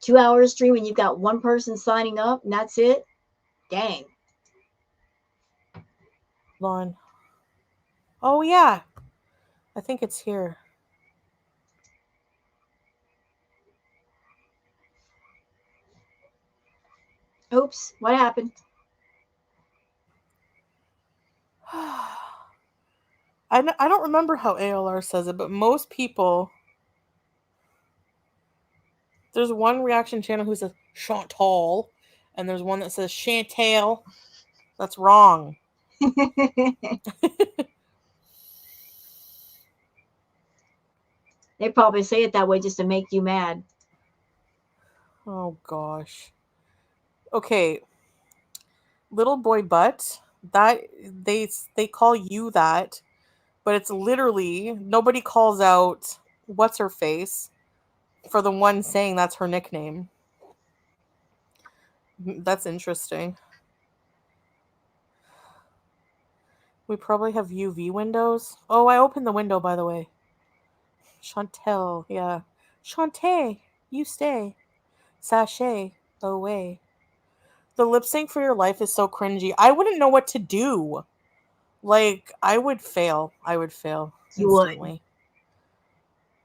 2 hours stream and you've got one person signing up and that's it? Dang. Hold on. Oh, yeah. I think it's here. Oops, what happened? I don't remember how ALR says it, but most people, there's one reaction channel who says Chantal, and there's one that says Chantal. That's wrong. They probably say it that way just to make you mad. Oh gosh. Okay, little boy butt. That they call you that, but it's literally nobody calls out what's her face for the one saying that's her nickname. That's interesting. We probably have UV windows. Oh, I opened the window by the way. Chantel, yeah. Shantae, you stay. Sachet, away. The lip sync for your life is so cringy. I wouldn't know what to do. Like, I would fail. I would fail You would. instantly.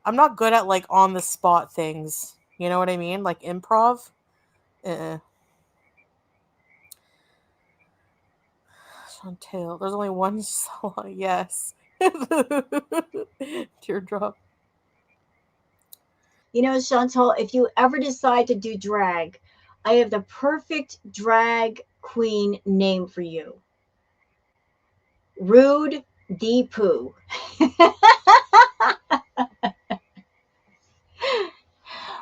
I'm not good at like on the spot things. You know what I mean? Like improv. Uh-uh. Chantel. There's only one Salah. Yes. Teardrop. You know, Chantal, if you ever decide to do drag, I have the perfect drag queen name for you. Rude Deepoo.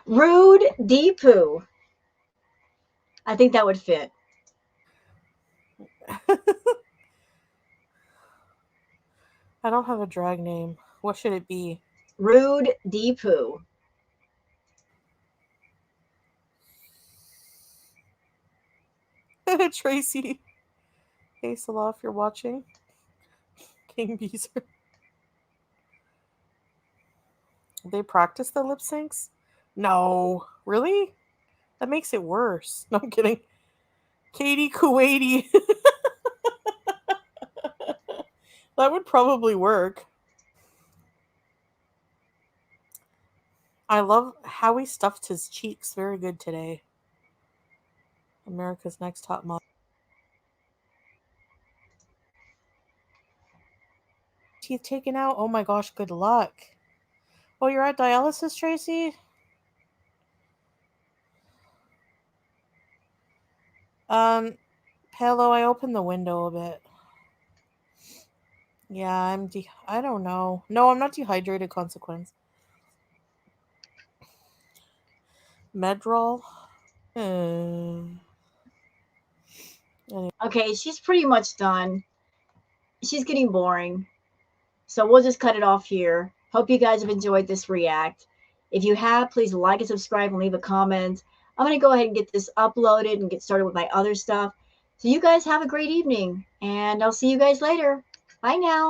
Rude Deepoo. I think that would fit. I don't have a drag name. What should it be? Rude Deepoo. Tracy. Hey, Salah, if you're watching. King Beezer. They practice the lip syncs? No. Really? That makes it worse. No, I'm kidding. Katie Kuwaiti. That would probably work. I love how he stuffed his cheeks. Very good today. America's Next Top Model. Teeth taken out? Oh my gosh, good luck. Oh, you're at dialysis, Tracy? Um, Hello, I opened the window a bit. Yeah, I don't know. No, I'm not dehydrated, consequence. Medrol? Hmm. Okay, she's pretty much done. She's getting boring. So we'll just cut it off here. Hope you guys have enjoyed this react. If you have, please like and subscribe and leave a comment. I'm going to go ahead and get this uploaded and get started with my other stuff. So you guys have a great evening, and I'll see you guys later. Bye now.